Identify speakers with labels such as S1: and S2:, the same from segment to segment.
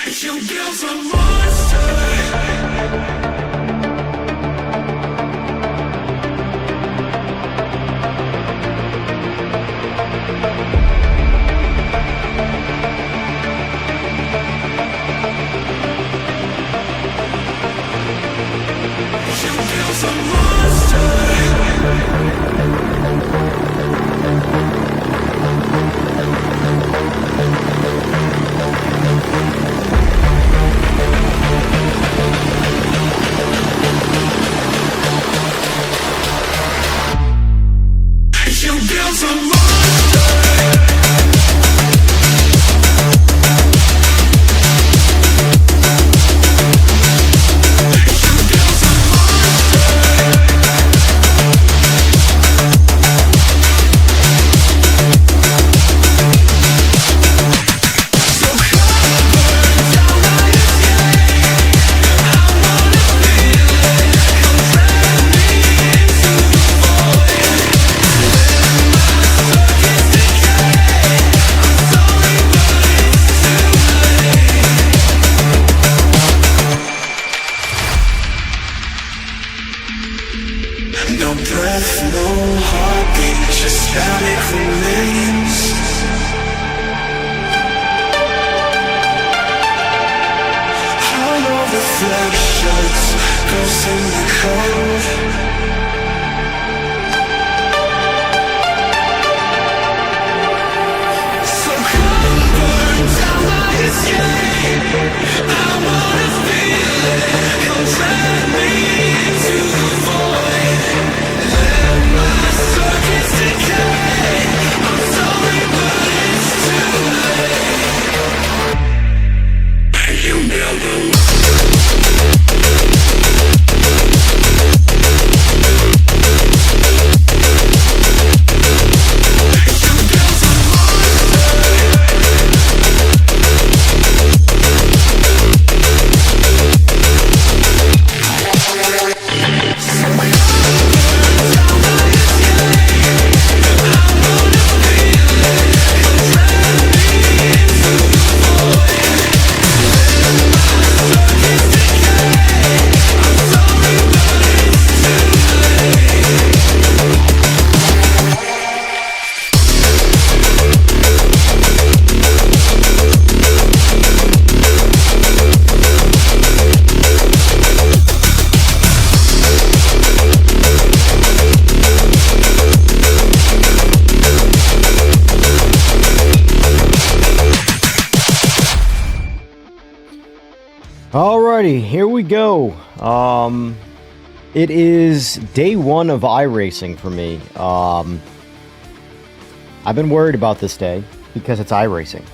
S1: You built a monster. No breath, no heartbeat, just static remains. Hollow reflections, ghosts in the cold. So come burn down my escape. I wanna feel it, come drag me into the void. Let my circuits decay. I'm sorry, but it's too late. You never.
S2: Alrighty, here we go. It is day one of iRacing for me. I've been worried about this day because it's iRacing.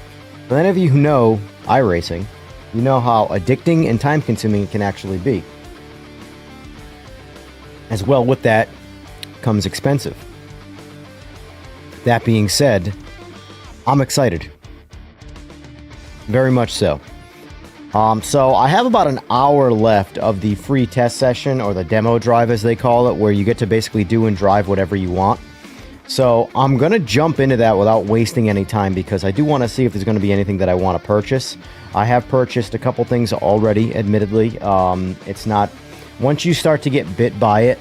S2: For any of you who know iRacing, you know how addicting and time-consuming it can actually be. As well, with that comes expensive. That being said, I'm excited. Very much so. So I have about an hour left of the free test session, or the demo drive as they call it, where you get to basically do and drive whatever you want. So I'm going to jump into that without wasting any time, because I do want to see if there's going to be anything that I want to purchase. I have purchased a couple things already, admittedly. It's not... Once you start to get bit by it,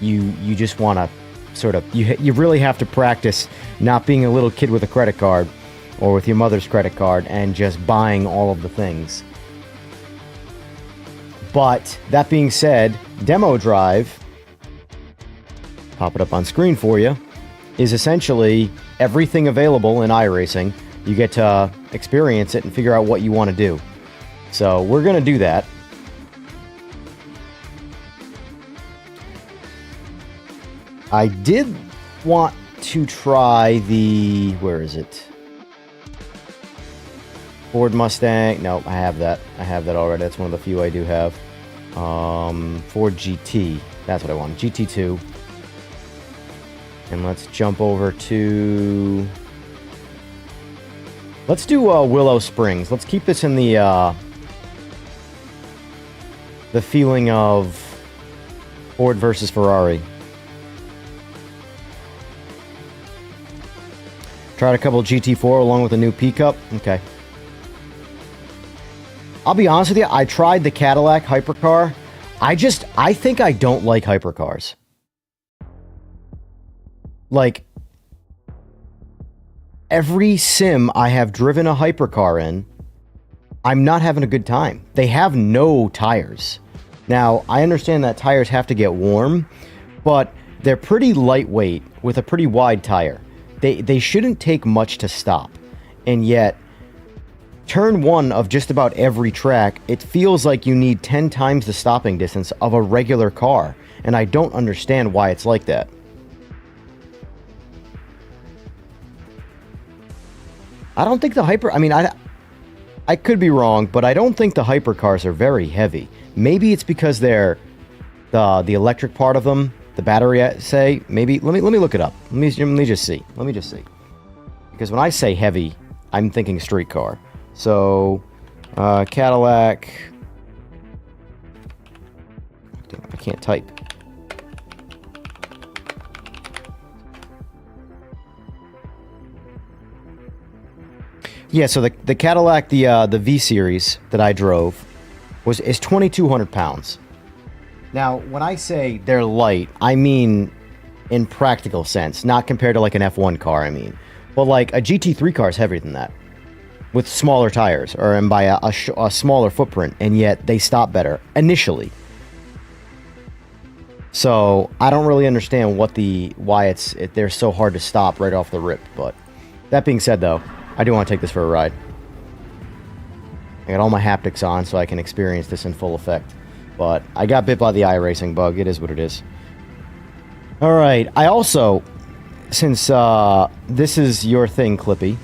S2: you just want to sort of... You really have to practice not being a little kid with a credit card, or with your mother's credit card, and just buying all of the things. But, that being said, Demo Drive, pop it up on screen for you, is essentially everything available in iRacing. You get to experience it and figure out what you want to do. So, we're going to do that. I did want to try the... Where is it? Ford Mustang. No, I have that. I have that already. That's one of the few I do have. Ford GT. That's what I want. GT2. And let's jump over to... Let's do Willow Springs. Let's keep this in the feeling of Ford versus Ferrari. Tried a couple GT4 along with a new P-Cup. Okay. I'll be honest with you, I tried the Cadillac hypercar. I think I don't like hypercars. Like, every sim I have driven a hypercar in, I'm not having a good time. They have no tires. Now, I understand that tires have to get warm, but they're pretty lightweight with a pretty wide tire. They shouldn't take much to stop. And yet, turn one of just about every track, it feels like you need 10 times the stopping distance of a regular car. And I don't understand why it's like that. I don't think the I could be wrong, but I don't think the hypercars are very heavy. Maybe it's because they're the electric part of them, the battery, say. Maybe let me look it up. Let me just see. Let me just see. Because when I say heavy, I'm thinking street car. So Cadillac. Damn, I can't type. Yeah, so the Cadillac, the V Series that I drove is 2,200 pounds. Now, when I say they're light, I mean in practical sense, not compared to like an F1 car. I mean, well, like a GT3 car is heavier than that, with smaller tires and by a smaller footprint, and yet they stop better initially. So I don't really understand why they're so hard to stop right off the rip. But that being said, though, I do want to take this for a ride. I got all my haptics on so I can experience this in full effect. But I got bit by the iRacing bug. It is what it is. Alright, I also, since this is your thing, Clippy,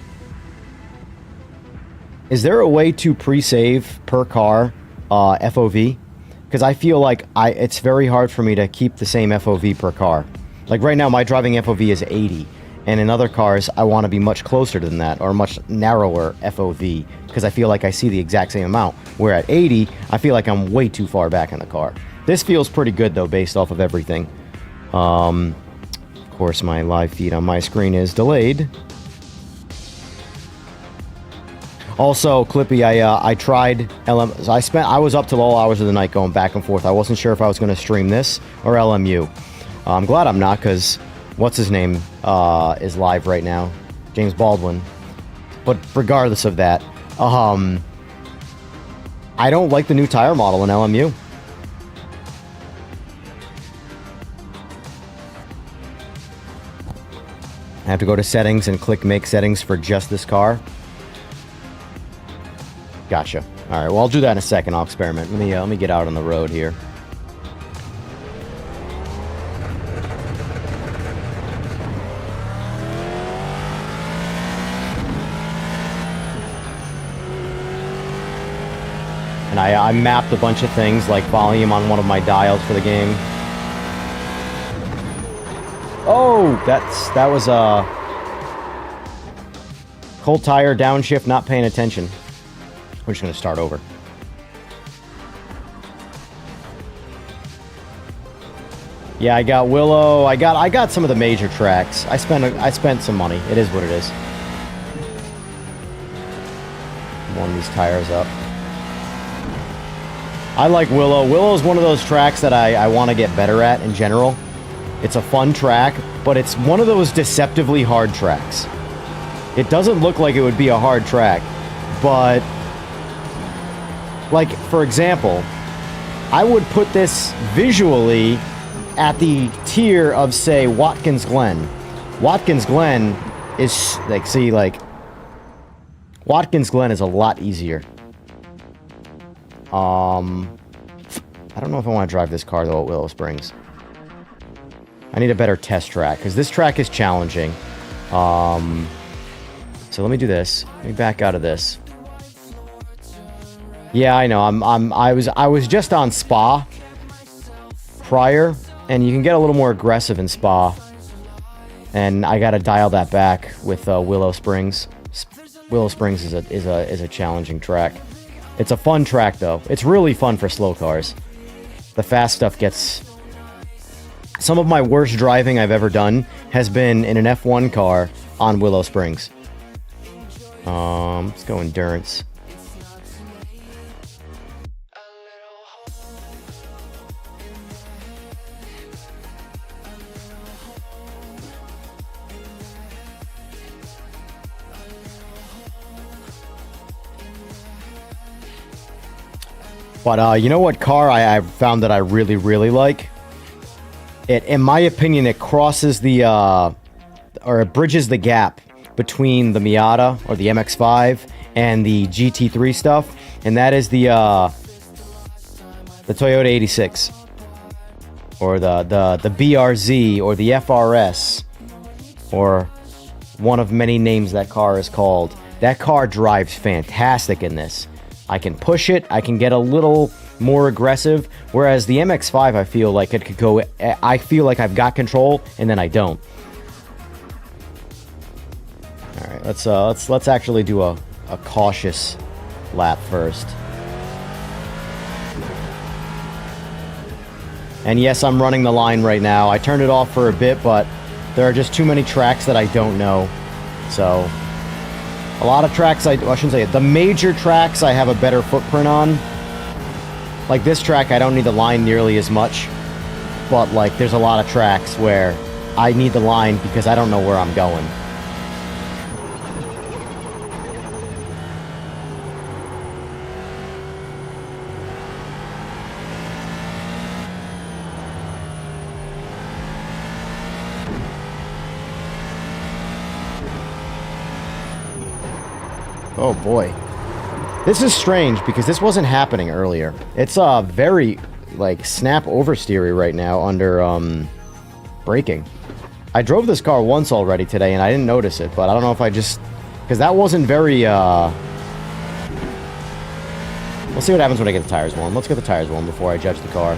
S2: is there a way to pre-save per car FOV? Because I feel like it's very hard for me to keep the same FOV per car. Like right now, my driving FOV is 80. And in other cars, I want to be much closer than that, or much narrower FOV, because I feel like I see the exact same amount. Where at 80, I feel like I'm way too far back in the car. This feels pretty good, though, based off of everything. Of course, my live feed on my screen is delayed. Also, Clippy, I tried LM. I was up till all hours of the night going back and forth. I wasn't sure if I was going to stream this or LMU. I'm glad I'm not, because what's his name is live right now, James Baldwin. But regardless of that, I don't like the new tire model in LMU. I have to go to settings and click make settings for just this car. Gotcha. All right, well, I'll do that in a second. I'll experiment. Let me get out on the road here. And I mapped a bunch of things like volume on one of my dials for the game. Oh, that was a cold tire downshift, not paying attention. We're just gonna start over. Yeah, I got Willow. I got some of the major tracks. I spent some money. It is what it is. Warm these tires up. I like Willow. Willow's one of those tracks that I want to get better at in general. It's a fun track, but it's one of those deceptively hard tracks. It doesn't look like it would be a hard track, but like, for example, I would put this visually at the tier of, say, Watkins Glen. Watkins Glen is, like, see, like, Watkins Glen is a lot easier. I don't know if I want to drive this car, though, at Willow Springs. I need a better test track, because this track is challenging. So let me do this. Let me back out of this. Yeah, I know. I was just on Spa prior, and you can get a little more aggressive in Spa. And I got to dial that back with Willow Springs. Willow Springs is a challenging track. It's a fun track, though. It's really fun for slow cars. The fast stuff gets... Some of my worst driving I've ever done has been in an F1 car on Willow Springs. Let's go endurance. But you know what car I found that I really, really like? In my opinion, it crosses the, or it bridges the gap between the Miata, or the MX-5, and the GT3 stuff, and that is the Toyota 86. Or the BRZ, or the FRS, or one of many names that car is called. That car drives fantastic in this. I can push it, I can get a little more aggressive, whereas the MX-5, I feel like it could go, I feel like I've got control, and then I don't. Alright, let's actually do a cautious lap first. And yes, I'm running the line right now. I turned it off for a bit, but there are just too many tracks that I don't know. So, a lot of tracks, I shouldn't say it. The major tracks I have a better footprint on. Like this track, I don't need the line nearly as much. But like, there's a lot of tracks where I need the line because I don't know where I'm going. Oh boy. This is strange because this wasn't happening earlier. It's very like snap oversteery right now under braking. I drove this car once already today and I didn't notice it, but I don't know if I just, because that wasn't very we'll see what happens when I get the tires warm. Let's get the tires warm before I judge the car.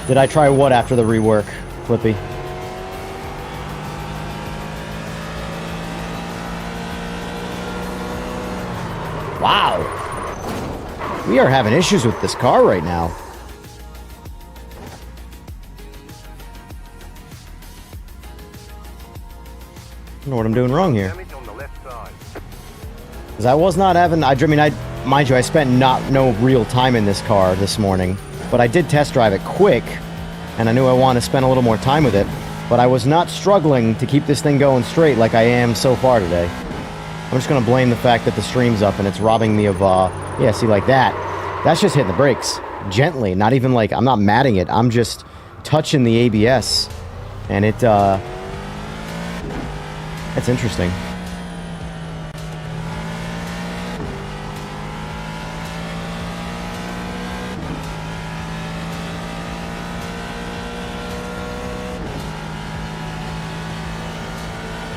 S2: Did I try what after the rework, Flippy? Wow! We are having issues with this car right now. I don't know what I'm doing wrong here. Because I was not having... mind you, I spent no real time in this car this morning. But I did test drive it quick, and I knew I wanted to spend a little more time with it. But I was not struggling to keep this thing going straight like I am so far today. I'm just going to blame the fact that the stream's up and it's robbing me of, yeah, see, like that. That's just hitting the brakes. Gently, not even like, I'm not matting it. I'm just touching the ABS. And it's interesting.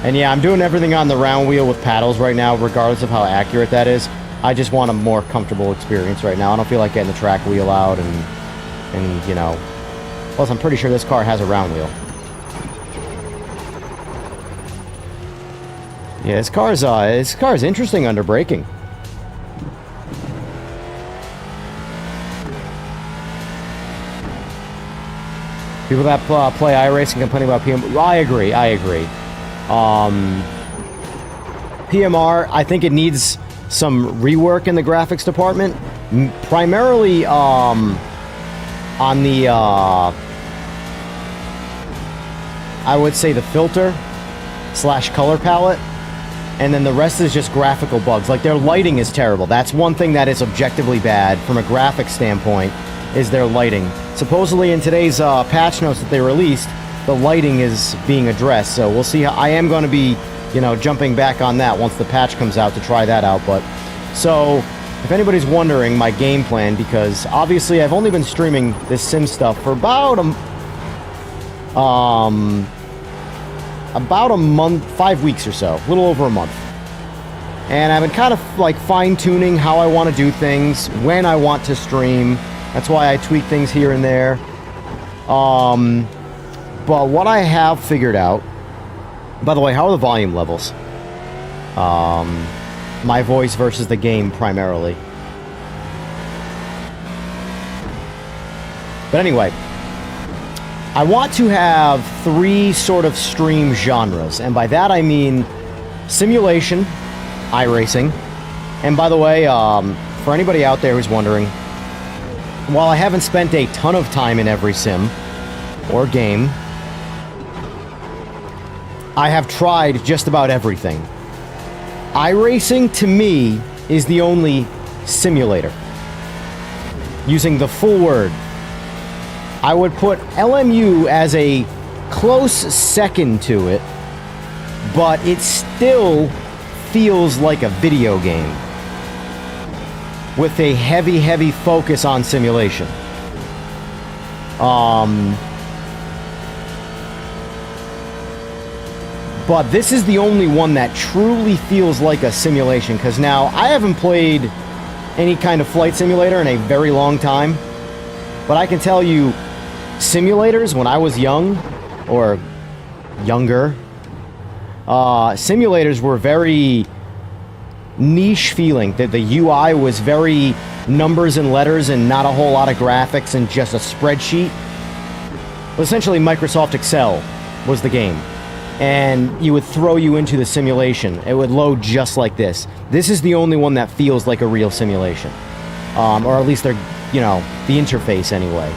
S2: And yeah, I'm doing everything on the round wheel with paddles right now, regardless of how accurate that is. I just want a more comfortable experience right now. I don't feel like getting the track wheel out and you know. Plus, I'm pretty sure this car has a round wheel. Yeah, this car is interesting under braking. People that play iRacing complain about PM. I agree. PMR, I think it needs some rework in the graphics department, primarily on the I would say the filter / color palette, and then the rest is just graphical bugs. Like their lighting is terrible. That's one thing that is objectively bad from a graphics standpoint, is their lighting. Supposedly in today's patch notes that they released, the lighting is being addressed, so we'll see how. I am going to be, you know, jumping back on that once the patch comes out to try that out. But so if anybody's wondering my game plan, because obviously I've only been streaming this sim stuff for about a month, 5 weeks or so, a little over a month, and I've been kind of like fine-tuning how I want to do things, when I want to stream. That's why I tweak things here and there. But what I have figured out... By the way, how are the volume levels? My voice versus the game, primarily. But anyway, I want to have 3 sort of stream genres. And by that I mean simulation, iRacing. And by the way, for anybody out there who's wondering, while I haven't spent a ton of time in every sim or game, I have tried just about everything. iRacing, to me, is the only simulator. Using the full word. I would put LMU as a close second to it, but it still feels like a video game with a heavy, heavy focus on simulation. But this is the only one that truly feels like a simulation, because now I haven't played any kind of flight simulator in a very long time, but I can tell you, simulators when I was young, or younger, simulators were very niche feeling. The UI was very numbers and letters and not a whole lot of graphics and just a spreadsheet. But essentially, Microsoft Excel was the game. And you would throw you into the simulation. It would load just like this. This is the only one that feels like a real simulation. Or at least they're, you know, the interface anyway.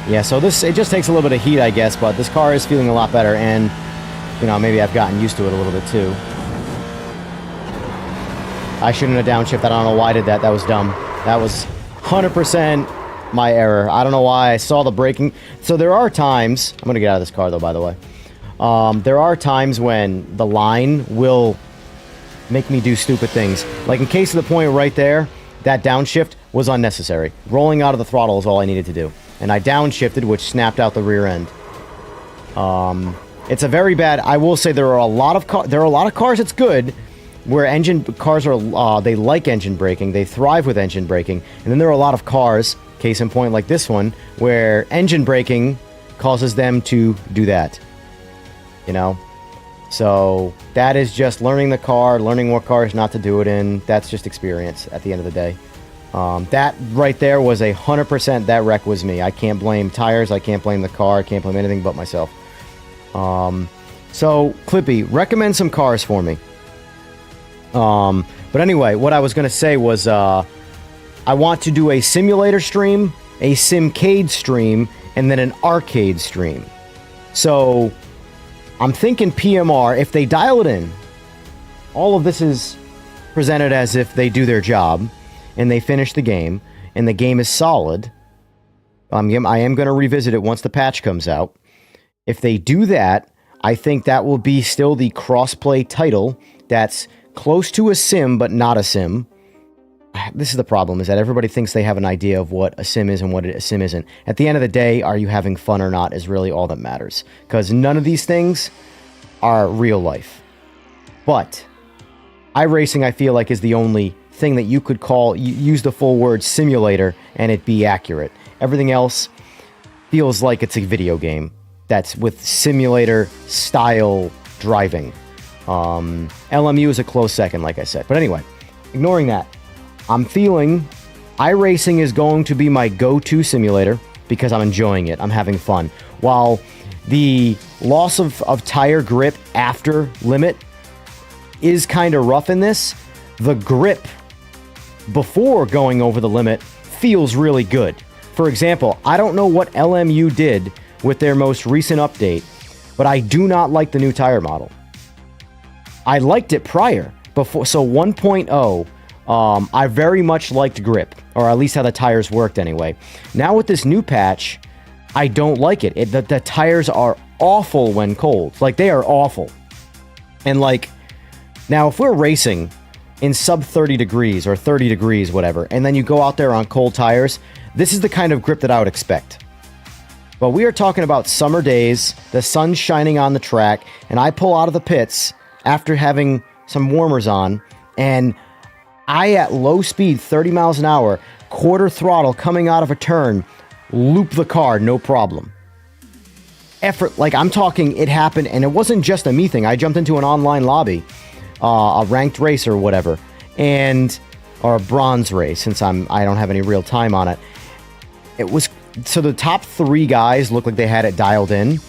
S2: Yeah, so this, it just takes a little bit of heat, I guess, but this car is feeling a lot better, and, you know, maybe I've gotten used to it a little bit too. I shouldn't have downshifted. I don't know why I did that. That was dumb. That was 100% my error. I don't know why I saw the braking. So there are times, I'm gonna get out of this car though, by the way. There are times when the line will make me do stupid things. Like in case of the point right there, that downshift was unnecessary. Rolling out of the throttle is all I needed to do. And I downshifted, which snapped out the rear end. It's a very bad, I will say there are a lot of cars it's good, where cars are, they like engine braking, they thrive with engine braking, and then there are a lot of cars, case in point like this one, where engine braking causes them to do that, you know? So that is just learning the car, learning what cars not to do it in. That's just experience at the end of the day. That right there was 100%, that wreck was me. I can't blame tires, I can't blame the car, I can't blame anything but myself. So Clippy, recommend some cars for me. But anyway, what I was going to say was, I want to do a simulator stream, a simcade stream, and then an arcade stream. So, I'm thinking PMR, if they dial it in, all of this is presented as if they do their job, and they finish the game, and the game is solid. I am going to revisit it once the patch comes out. If they do that, I think that will be still the crossplay title that's close to a sim, but not a sim. This is the problem, is that everybody thinks they have an idea of what a sim is and what a sim isn't. At the end of the day, are you having fun or not is really all that matters. Because none of these things are real life. But iRacing, I feel like, is the only thing that you could call, use the full word simulator, and it be accurate. Everything else feels like it's a video game that's with simulator style driving. LMU is a close second, like I said. But anyway, ignoring that, I'm feeling iRacing is going to be my go-to simulator because I'm enjoying it. I'm having fun. While the loss of tire grip after limit is kind of rough in this, the grip before going over the limit feels really good. For example, I don't know what LMU did with their most recent update, but I do not like the new tire model. I liked it prior, before, so 1.0, I very much liked grip, or at least how the tires worked anyway. Now with this new patch, I don't like it. The tires are awful when cold. Like, they are awful. And like, now if we're racing in sub 30 degrees or 30 degrees, whatever, and then you go out there on cold tires, this is the kind of grip that I would expect. But we are talking about summer days, the sun's shining on the track, and I pull out of the pits after having some warmers on, and I, at low speed, 30 miles an hour, quarter throttle coming out of a turn, loop the car, no problem. Like, I'm talking, it happened, and it wasn't just a me thing. I jumped into an online lobby, a ranked race or whatever, or a bronze race, since I don't have any real time on it. It was, so the top 3 guys looked like they had it dialed in,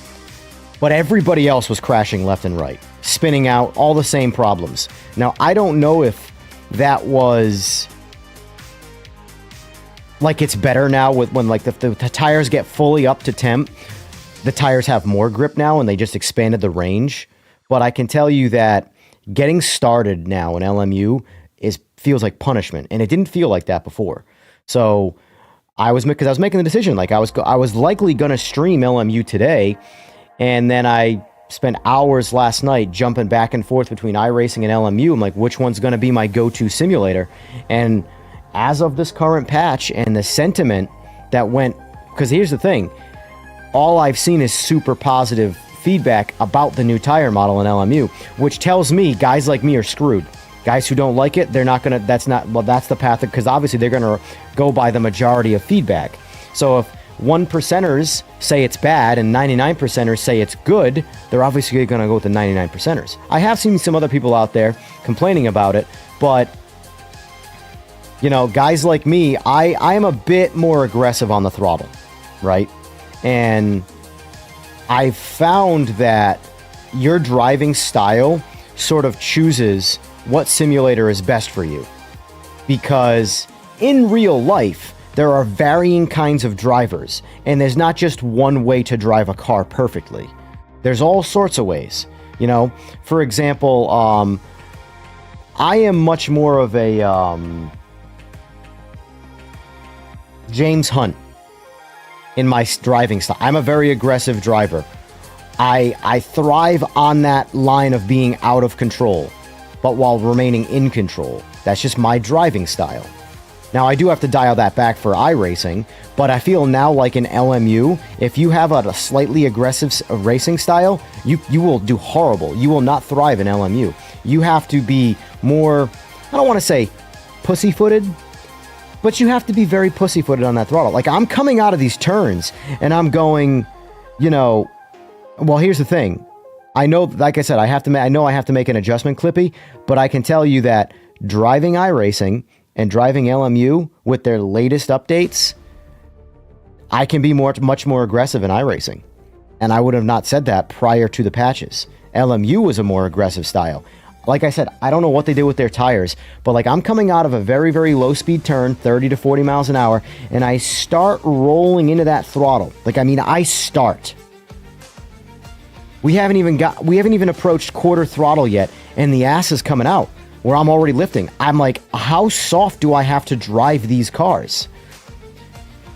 S2: but everybody else was crashing left and right, spinning out, all the same problems. Now, I don't know if that was, like, it's better now with when, like, the tires get fully up to temp, the tires have more grip now and they just expanded the range. But I can tell you that getting started now in LMU feels like punishment, and it didn't feel like that before. So I was making the decision, like I was likely gonna stream LMU today, and then I spent hours last night jumping back and forth between iRacing and LMU. I'm like, which one's gonna be my go-to simulator? And as of this current patch and the sentiment that went, because here's the thing, all I've seen is super positive feedback about the new tire model in LMU, which tells me guys like me are screwed. Guys who don't like it, that's the path, because obviously they're going to go by the majority of feedback. So if 1%ers say it's bad and 99%ers say it's good, they're obviously going to go with the 99%ers. I have seen some other people out there complaining about it, but you know, guys like me, I am a bit more aggressive on the throttle, right? And I've found that your driving style sort of chooses what simulator is best for you. Because in real life, there are varying kinds of drivers, and there's not just one way to drive a car perfectly. There's all sorts of ways. You know, for example, I am much more of a James Hunt in my driving style. I'm a very aggressive driver. I thrive on that line of being out of control, but while remaining in control. That's just my driving style. Now, I do have to dial that back for iRacing, but I feel now like in LMU, if you have a slightly aggressive racing style, you will do horrible. You will not thrive in LMU. You have to be more, I don't want to say pussyfooted, but you have to be very pussyfooted on that throttle. Like, I'm coming out of these turns, and I'm going, you know, well, here's the thing. I know, like I said, I know I have to make an adjustment, Clippy, but I can tell you that driving iRacing and driving LMU with their latest updates, I can be much more aggressive in iRacing. And I would have not said that prior to the patches. LMU was a more aggressive style. Like I said, I don't know what they did with their tires, but like I'm coming out of a very, very low speed turn, 30 to 40 miles an hour, and I start rolling into that throttle. Like, I mean, I start. We haven't even approached quarter throttle yet, and the ass is coming out where I'm already lifting. I'm like, how soft do I have to drive these cars?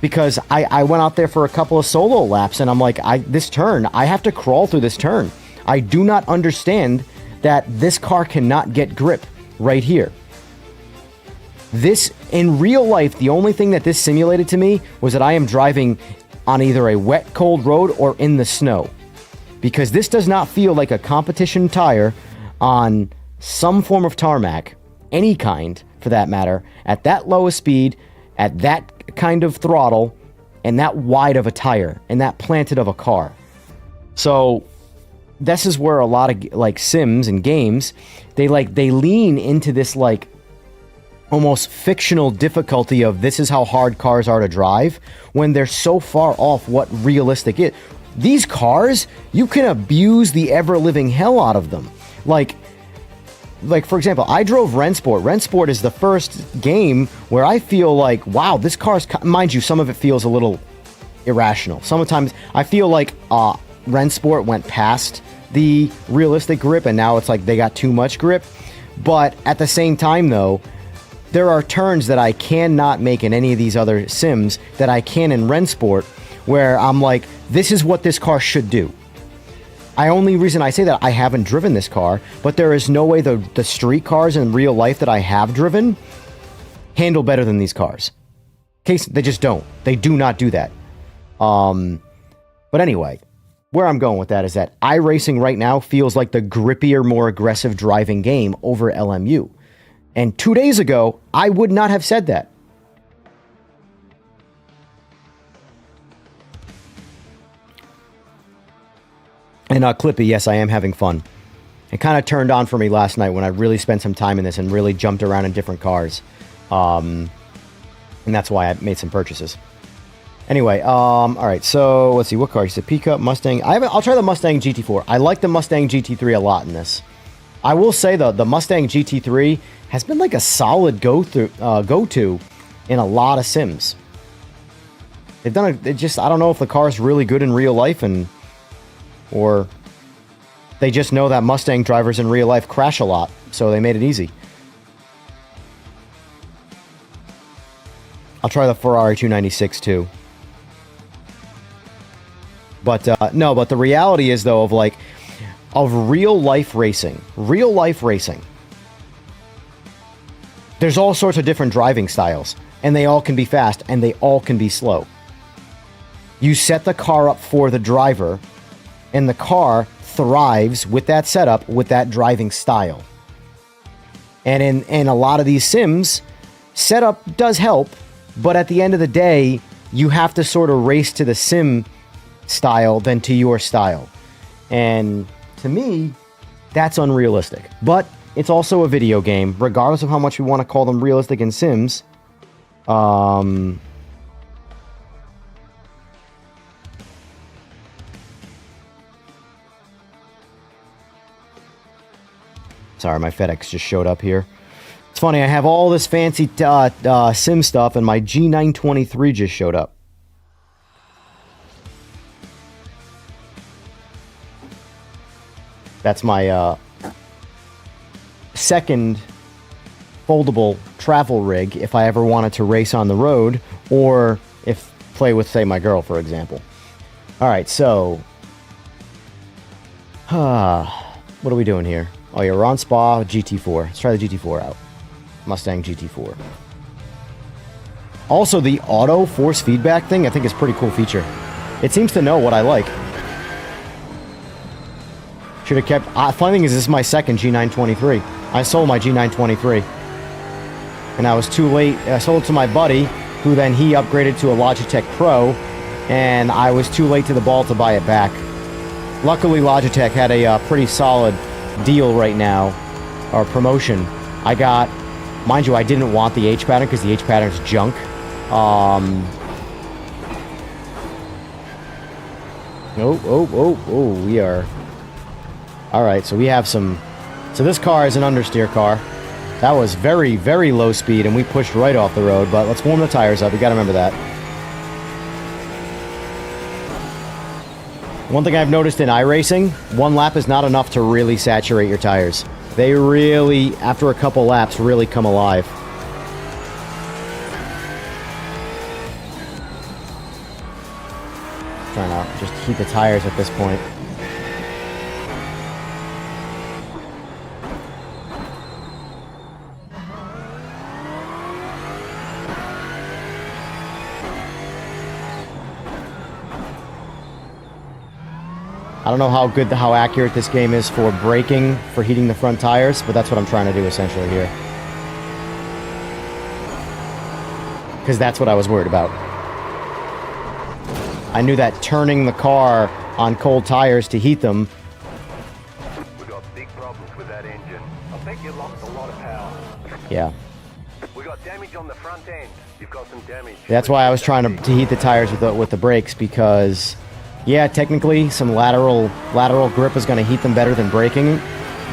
S2: Because I went out there for a couple of solo laps, and I'm like, this turn, I have to crawl through this turn. I do not understand that this car cannot get grip right here. This, in real life, the only thing that this simulated to me was that I am driving on either a wet, cold road or in the snow. Because this does not feel like a competition tire on some form of tarmac, any kind for that matter, at that lowest speed, at that kind of throttle, and that wide of a tire, and that planted of a car. So this is where a lot of like sims and games, they lean into this like almost fictional difficulty of this is how hard cars are to drive, when they're so far off what realistic is. These cars, you can abuse the ever-living hell out of them. Like for example, I drove Rennsport. Rennsport is the first game where I feel like, wow, this car's, mind you, some of it feels a little irrational. Sometimes I feel like Rennsport went past the realistic grip, and now it's like they got too much grip. But at the same time, though, there are turns that I cannot make in any of these other sims that I can in Rennsport, where I'm like, this is what this car should do. Only reason I say that, I haven't driven this car, but there is no way the street cars in real life that I have driven handle better than these cars. Case, they just don't. They do not do that. But anyway, where I'm going with that is that iRacing right now feels like the grippier, more aggressive driving game over LMU. And 2 days ago, I would not have said that. And Clippy, yes, I am having fun. It kind of turned on for me last night when I really spent some time in this and really jumped around in different cars. And that's why I made some purchases. Anyway, all right, so let's see, what car? He said Pickup, Mustang. I'll try the Mustang GT4. I like the Mustang GT3 a lot in this. I will say, though, the Mustang GT3 has been like a solid go-to in a lot of sims. They've done it. It just, I don't know if the car's really good in real life, or they just know that Mustang drivers in real life crash a lot, so they made it easy. I'll try the Ferrari 296 too. But no, but the reality is though of real life racing, there's all sorts of different driving styles, and they all can be fast and they all can be slow. You set the car up for the driver, and the car thrives with that setup, with that driving style. And in a lot of these sims, setup does help, but at the end of the day, you have to sort of race to the sim style than to your style. And to me, that's unrealistic. But it's also a video game, regardless of how much we want to call them realistic in sims. Sorry, my FedEx just showed up here. It's funny, I have all this fancy sim stuff, and my G923 just showed up. That's my second foldable travel rig if I ever wanted to race on the road, or if play with, say, my girl, for example. Alright, so... what are we doing here? Oh yeah, we're on Spa GT4. Let's try the GT4 out. Mustang GT4. Also, the auto force feedback thing I think is a pretty cool feature. It seems to know what I like. Should have kept... funny thing is, this is my second G923. I sold my G923. And I was too late. I sold it to my buddy, who then he upgraded to a Logitech Pro, and I was too late to the ball to buy it back. Luckily, Logitech had a pretty solid deal right now, or promotion. I got... Mind you, I didn't want the H pattern because the H pattern's junk. We are... Alright, so we have some... So this car is an understeer car. That was very, very low speed, and we pushed right off the road, but let's warm the tires up. We gotta remember that. One thing I've noticed in iRacing, one lap is not enough to really saturate your tires. They really, after a couple laps, really come alive. Trying to just heat the tires at this point. I don't know how accurate this game is for braking, for heating the front tires, but that's what I'm trying to do essentially here. Because that's what I was worried about. I knew that turning the car on cold tires to heat them...
S3: We got big problems with that engine. I think you lost a lot of power.
S2: Yeah.
S3: We got damage on the front end. You've got some damage.
S2: That's why I was trying to heat the tires with the brakes, because... Yeah, technically, some lateral grip is going to heat them better than braking,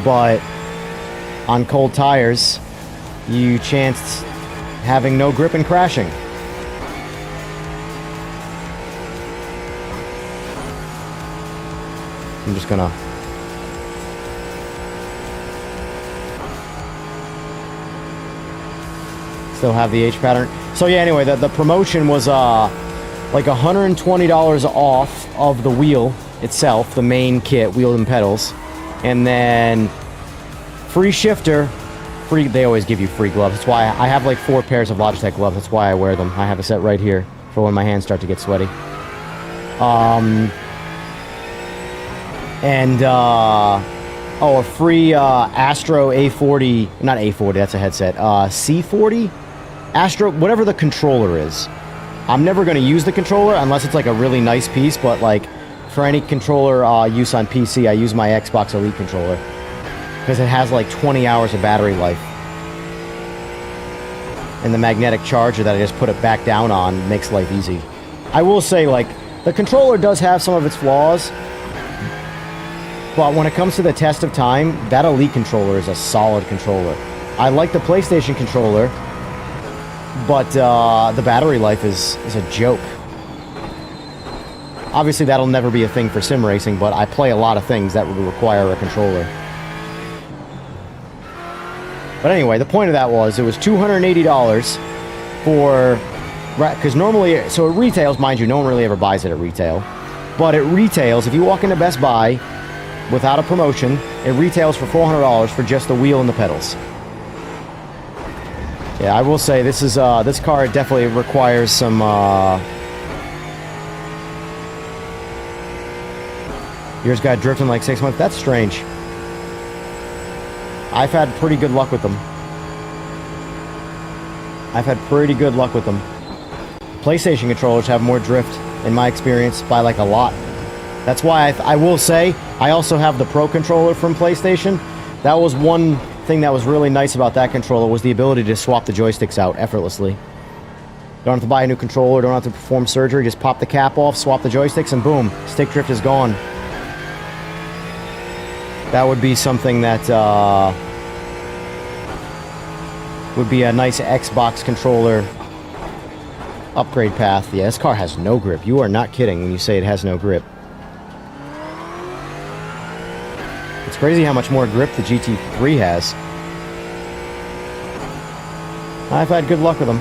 S2: but on cold tires, you chance having no grip and crashing. I'm just gonna... Still have the H pattern. So yeah, anyway, the promotion was, like $120 off of the wheel itself, the main kit, wheel and pedals, and then free shifter, free. They always give you free gloves. That's why I have like 4 pairs of Logitech gloves. That's why I wear them. I have a set right here for when my hands start to get sweaty. A free Astro A40, not A40, that's a headset. C40, Astro, whatever the controller is. I'm never going to use the controller unless it's like a really nice piece, but like for any controller use on PC, I use my Xbox Elite controller because it has like 20 hours of battery life. And the magnetic charger that I just put it back down on makes life easy. I will say, like, the controller does have some of its flaws, but when it comes to the test of time, that Elite controller is a solid controller. I like the PlayStation controller, but the battery life is a joke. Obviously, that'll never be a thing for sim racing, but I play a lot of things that would require a controller. But anyway, the point of that was it was $280 for... Because normally... So it retails, mind you, no one really ever buys it at retail. But it retails, if you walk into Best Buy without a promotion, it retails for $400 for just the wheel and the pedals. Yeah, I will say this is this car definitely requires some yours got drifting like 6 months. That's strange. I've had pretty good luck with them. PlayStation controllers have more drift in my experience by like a lot. That's why I will say I also have the Pro controller from PlayStation. That was one thing that was really nice about that controller, was the ability to swap the joysticks out effortlessly. Don't have to buy a new controller, don't have to perform surgery, just pop the cap off, swap the joysticks, and boom, stick drift is gone. That would be something that would be a nice Xbox controller upgrade path. Yeah, this car has no grip. You are not kidding when you say it has no grip. It's crazy how much more grip the GT3 has. I've had good luck with them.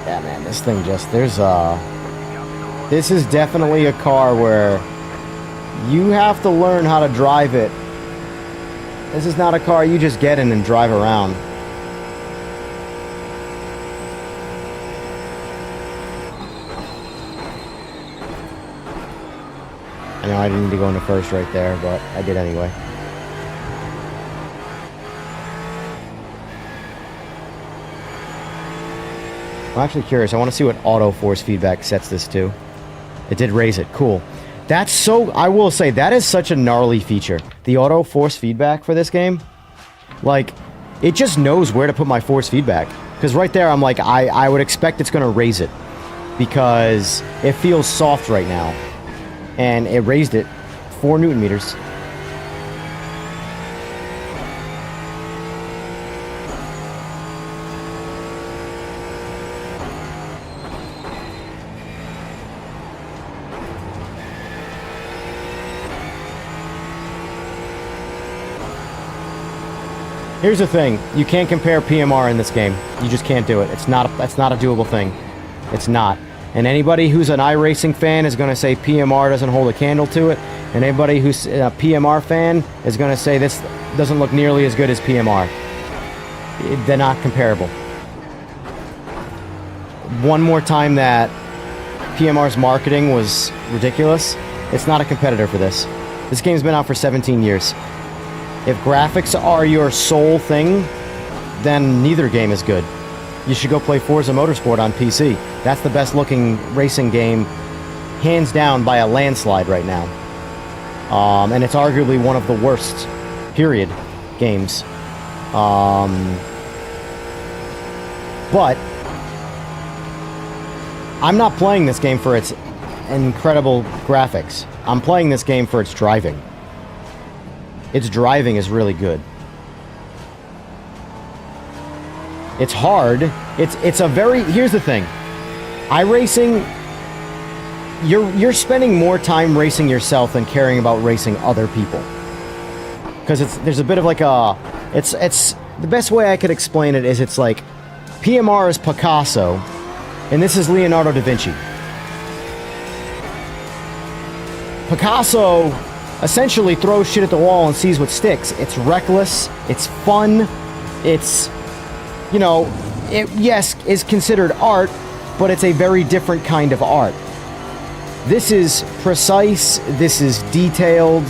S2: Yeah, man, this thing just... This is definitely a car where you have to learn how to drive it. This is not a car you just get in and drive around. I know I didn't need to go into first right there, but I did anyway. I'm actually curious. I want to see what auto force feedback sets this to. It did raise it. Cool. That's so... I will say, that is such a gnarly feature. The auto force feedback for this game. Like, it just knows where to put my force feedback. Because right there, I'm like, I would expect it's going to raise it. Because it feels soft right now. And it raised it 4 Newton meters. Here's the thing, you can't compare PMR in this game. You just can't do it. That's not a doable thing. It's not. And anybody who's an iRacing fan is going to say PMR doesn't hold a candle to it. And anybody who's a PMR fan is going to say this doesn't look nearly as good as PMR. They're not comparable. One more time that PMR's marketing was ridiculous. It's not a competitor for this. This game's been out for 17 years. If graphics are your sole thing, then neither game is good. You should go play Forza Motorsport on PC. That's the best looking racing game, hands down, by a landslide right now. And it's arguably one of the worst, period, games. But I'm not playing this game for its incredible graphics. I'm playing this game for its driving. Its driving is really good. It's hard. It's a very... Here's the thing. iRacing, you're spending more time racing yourself than caring about racing other people. Because there's a bit of like a... It's the best way I could explain it is it's like PMR is Picasso, and this is Leonardo da Vinci. Picasso essentially throws shit at the wall and sees what sticks. It's reckless. It's fun. It's, you know, it, yes, is considered art, but it's a very different kind of art. This is precise. This is detailed.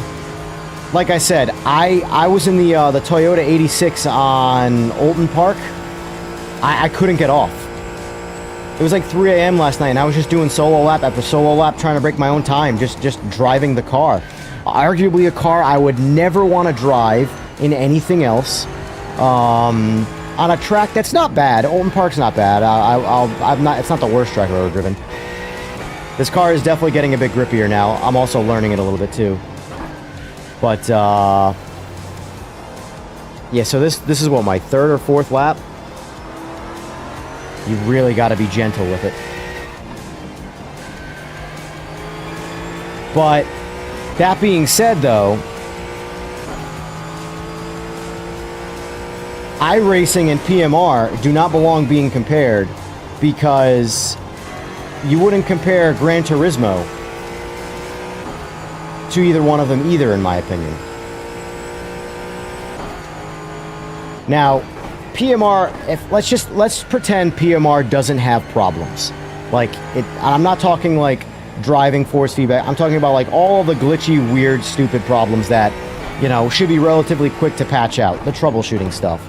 S2: Like I said, I was in the Toyota 86 on Olton Park. I couldn't get off. It was like 3 a.m. last night, and I was just doing solo lap after solo lap, trying to break my own time, just driving the car. Arguably a car I would never want to drive in anything else. On a track that's not bad. Olton Park's not bad. It's not the worst track I've ever driven. This car is definitely getting a bit grippier now. I'm also learning it a little bit too. But Yeah, so this is what, my third or fourth lap? You really got to be gentle with it. But that being said, though, iRacing and PMR do not belong being compared, because you wouldn't compare Gran Turismo to either one of them either, in my opinion. Now, PMR, let's pretend PMR doesn't have problems. Like, I'm not talking like driving force feedback. I'm talking about like all the glitchy, weird, stupid problems that, you know, should be relatively quick to patch out. The troubleshooting stuff.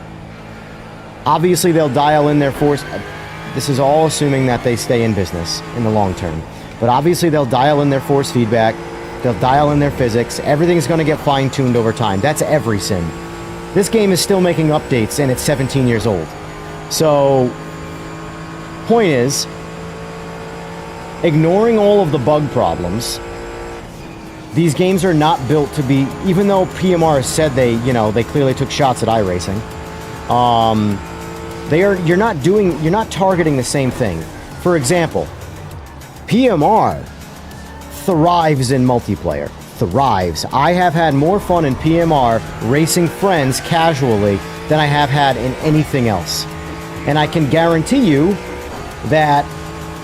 S2: Obviously, they'll dial in their force. This is all assuming that they stay in business in the long term. But obviously, they'll dial in their force feedback. They'll dial in their physics. Everything's going to get fine-tuned over time. That's every sim. This game is still making updates, and it's 17 years old. So, point is, ignoring all of the bug problems, these games are not built to be, even though PMR has said they clearly took shots at iRacing, you're not targeting the same thing. For example, PMR thrives in multiplayer. Thrives. I have had more fun in PMR racing friends casually than I have had in anything else. And I can guarantee you that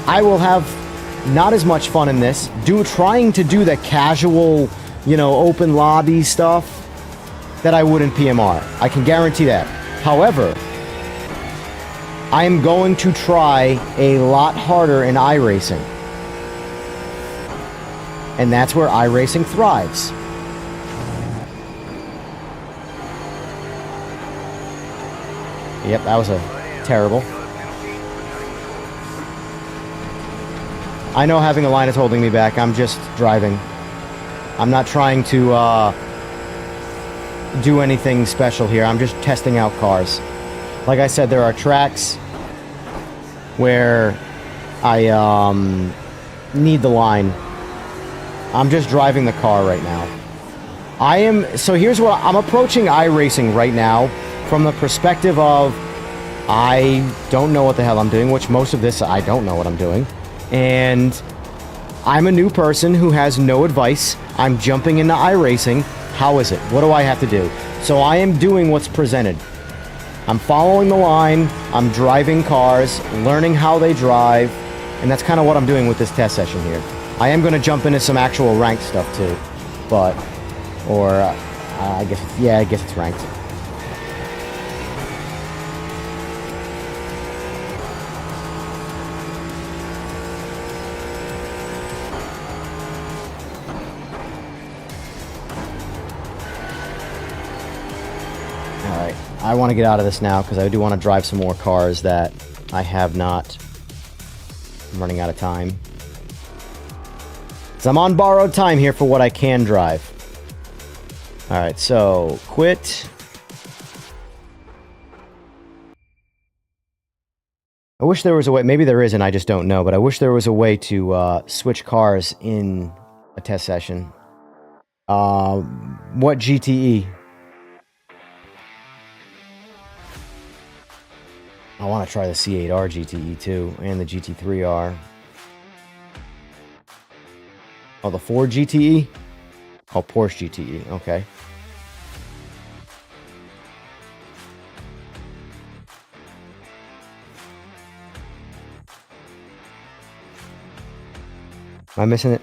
S2: I will have not as much fun in this, trying to do the casual, open lobby stuff that I would in PMR. I can guarantee that. However, I am going to try a lot harder in iRacing. And that's where iRacing thrives. Yep, that was terrible. I know having a line is holding me back. I'm just driving. I'm not trying to do anything special here. I'm just testing out cars. Like I said, there are tracks where I need the line. I'm just driving the car right now. So here's what I'm approaching iRacing right now from the perspective of I don't know what the hell I'm doing, which most of this I don't know what I'm doing. And I'm a new person who has no advice. I'm jumping into iRacing. How is it? What do I have to do? So I am doing what's presented. I'm following the line. I'm driving cars, learning how they drive, and that's kind of what I'm doing with this test session here. I am going to jump into some actual ranked stuff too, I guess it's ranked. Alright, I want to get out of this now because I do want to drive some more cars that I have not. I'm running out of time. So I'm on borrowed time here for what I can drive. Alright, so quit. I wish there was a way, maybe there isn't, I just don't know, but I wish there was a way to switch cars in a test session. What GTE? I want to try the C8R GTE too, and the GT3R. Oh, the Ford GTE? Oh, Porsche GTE. Okay. Am I missing it?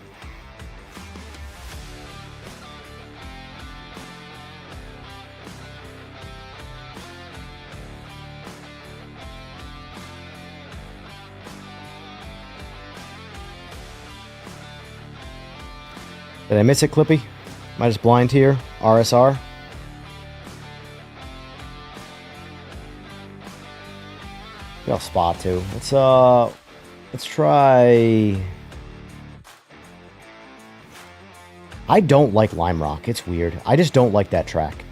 S2: Did I miss it, Clippy? Am I just blind here? RSR? Maybe I'll spot too. Let's try. I don't like Lime Rock. It's weird. I just don't like that track.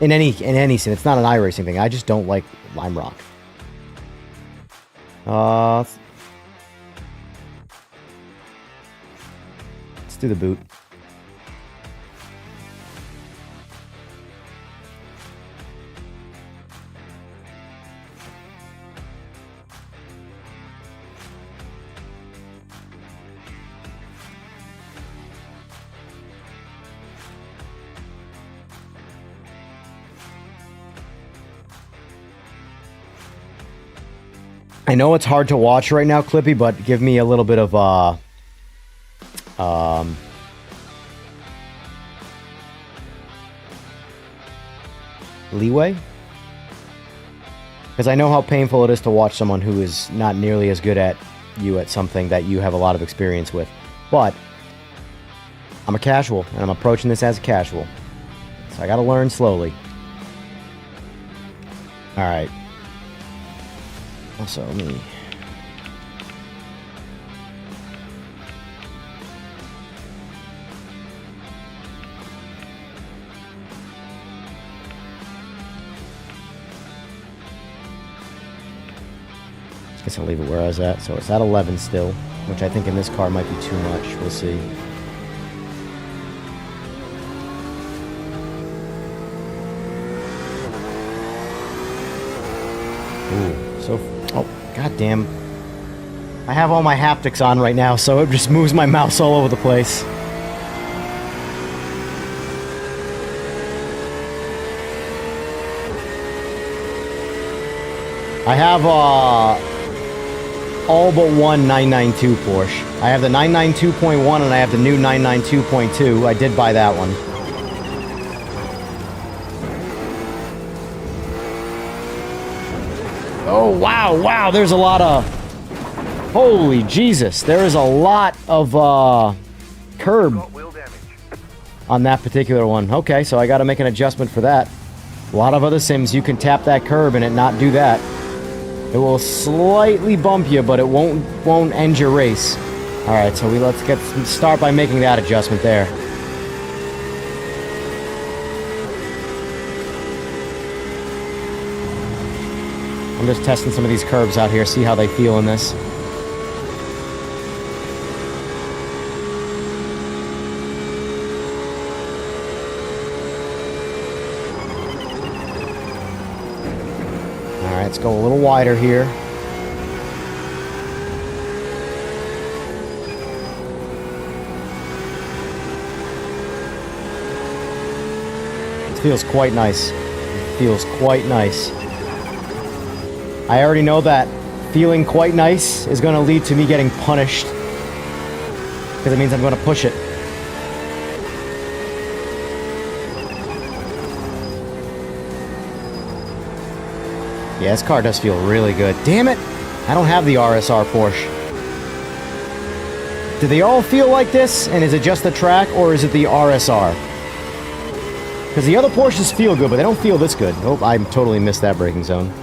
S2: In any sense, it's not an iRacing thing. I just don't like Lime Rock. Let's do the boot. I know it's hard to watch right now, Clippy, but give me a little bit of leeway. Because I know how painful it is to watch someone who is not nearly as good at you at something that you have a lot of experience with. But I'm a casual, and I'm approaching this as a casual. So I gotta learn slowly. Alright. Also, me. Guess I'll leave it where I was at. So it's at 11 still, which I think in this car might be too much. We'll see. Ooh, so... Oh, goddamn. I have all my haptics on right now, so it just moves my mouse all over the place. I have, all but one 992 Porsche. I have the 992.1 and I have the new 992.2. I did buy that one. Oh, wow, there's a lot of... Holy Jesus, there is a lot of, curb on that particular one. Okay, so I gotta make an adjustment for that. A lot of other sims, you can tap that curb and it not do that. It will slightly bump you, but it won't end your race. All right, so let's start by making that adjustment there. I'm just testing some of these curves out here, see how they feel in this. Let's go a little wider here. It feels quite nice. It feels quite nice. I already know that feeling quite nice is going to lead to me getting punished. Because it means I'm going to push it. Yeah, this car does feel really good. Damn it! I don't have the RSR Porsche. Do they all feel like this? And is it just the track, or is it the RSR? Because the other Porsches feel good, but they don't feel this good. Oh, I totally missed that braking zone.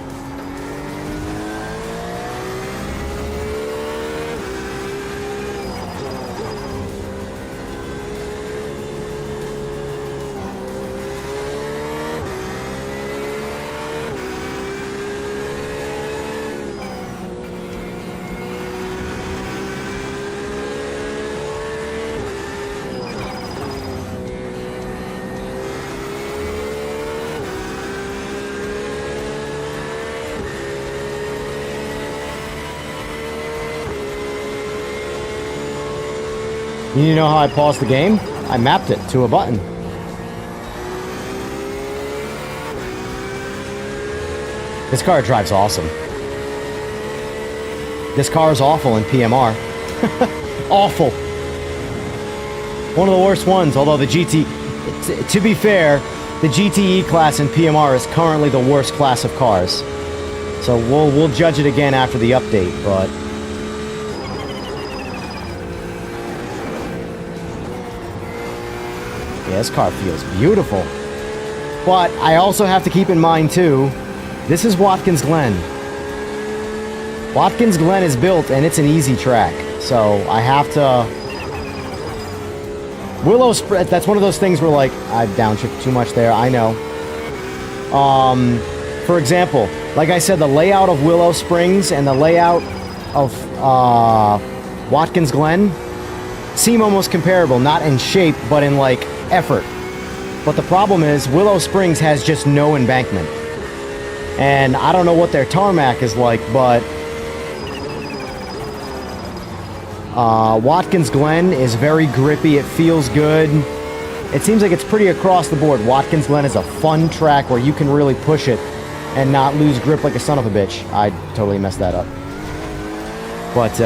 S2: You know how I paused the game? I mapped it to a button. This car drives awesome. This car is awful in PMR. Awful. One of the worst ones, although the GT... To be fair, the GTE class in PMR is currently the worst class of cars. So we'll judge it again after the update, but... Yeah, this car feels beautiful. But I also have to keep in mind, too, this is Watkins Glen. Watkins Glen is built, and it's an easy track. So I have to... Willow Springs, that's one of those things where, like, I downshifted too much there, I know. For example, like I said, the layout of Willow Springs and the layout of Watkins Glen seem almost comparable, not in shape, but in, like, effort. But the problem is Willow Springs has just no embankment. And I don't know what their tarmac is like, but Watkins Glen is very grippy. It feels good. It seems like it's pretty across the board. Watkins Glen is a fun track where you can really push it and not lose grip like a son of a bitch. I totally messed that up. But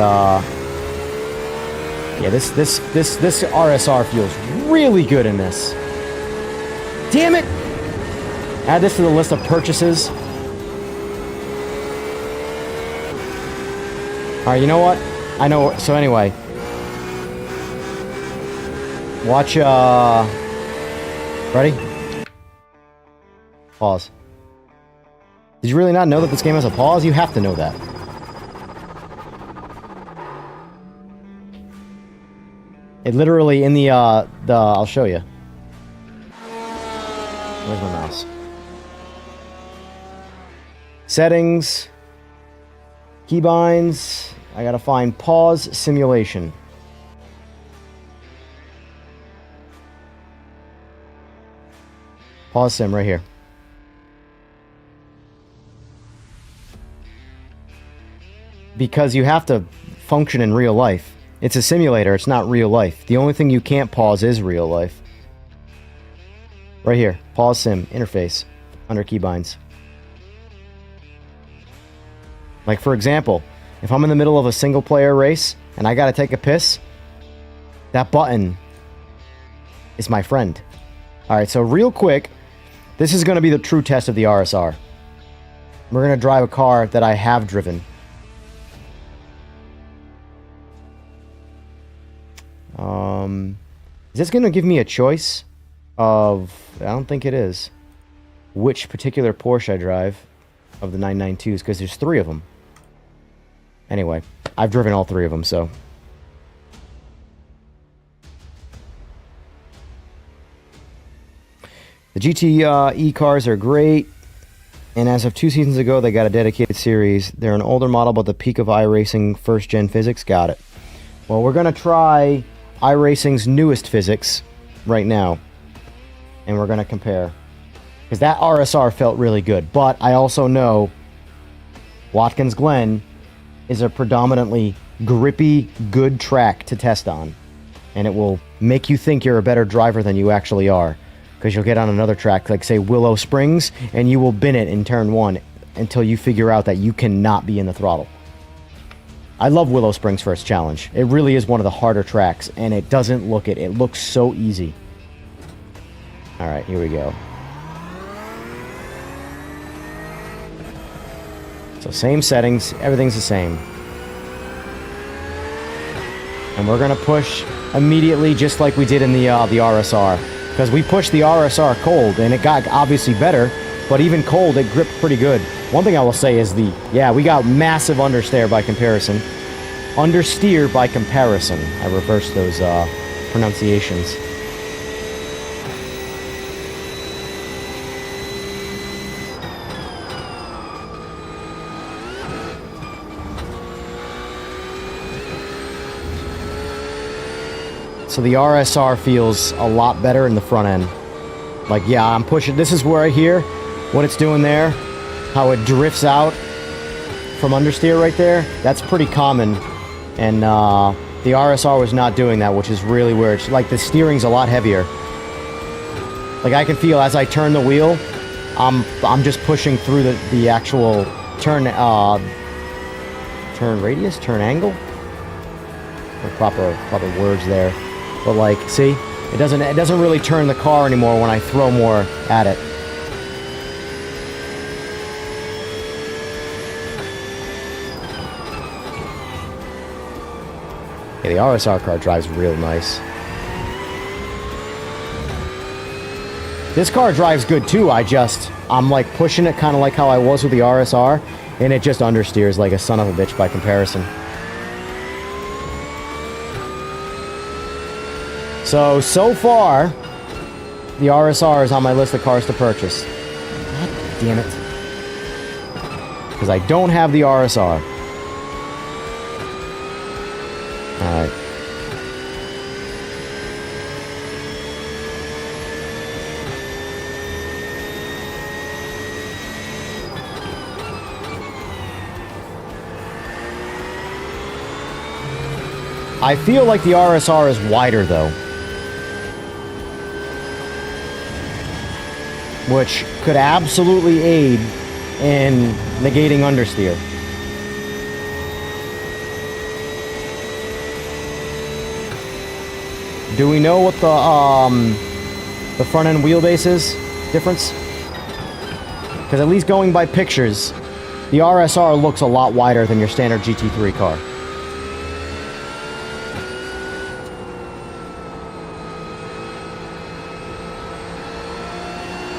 S2: yeah, this RSR feels really good in this. Damn it! Add this to the list of purchases. Alright, you know what? I know, so anyway. Watch, ready? Pause. Did you really not know that this game has a pause? You have to know that. It literally, in the I'll show you. Where's my mouse? Settings. Keybinds. I gotta find pause simulation. Pause sim right here. Because you have to function in real life. It's a simulator, it's not real life. The only thing you can't pause is real life. Right here, pause sim, interface, under keybinds. Like for example, if I'm in the middle of a single player race and I gotta take a piss, that button is my friend. Alright, so real quick, this is gonna be the true test of the RSR. We're gonna drive a car that I have driven. Is this going to give me a choice of... I don't think it is. Which particular Porsche I drive of the 992s, because there's 3 of them. Anyway, I've driven all 3 of them, so... The GTE cars are great, and as of 2 seasons ago, they got a dedicated series. They're an older model, but the peak of iRacing first-gen physics. Got it. Well, we're going to try iRacing's newest physics right now, and we're going to compare. Because that RSR felt really good, but I also know Watkins Glen is a predominantly grippy, good track to test on, and it will make you think you're a better driver than you actually are. Because you'll get on another track, like say Willow Springs, and you will bin it in turn 1 until you figure out that you cannot be in the throttle. I love Willow Springs First Challenge. It really is one of the harder tracks, and it doesn't look it. It looks so easy. Alright, here we go. So same settings, everything's the same. And we're going to push immediately just like we did in the RSR. Because we pushed the RSR cold, and it got obviously better, but even cold, it gripped pretty good. One thing I will say is we got massive understeer by comparison. Understeer by comparison. I reversed those pronunciations. So the RSR feels a lot better in the front end. Like, yeah, I'm pushing. This is where I hear what it's doing there. How it drifts out from understeer right there. That's pretty common. And the RSR was not doing that, which is really weird. It's like the steering's a lot heavier. Like I can feel as I turn the wheel, I'm just pushing through the actual turn radius, turn angle. The proper words there. But like, see, it doesn't really turn the car anymore when I throw more at it. Yeah, the RSR car drives real nice. This car drives good too. I'm like pushing it kind of like how I was with the RSR, and it just understeers like a son of a bitch by comparison. So far, the RSR is on my list of cars to purchase. God damn it. Because I don't have the RSR. Alright. I feel like the RSR is wider though. Which could absolutely aid in negating understeer. Do we know what the front end wheelbase is? Difference? Because at least going by pictures, the RSR looks a lot wider than your standard GT3 car.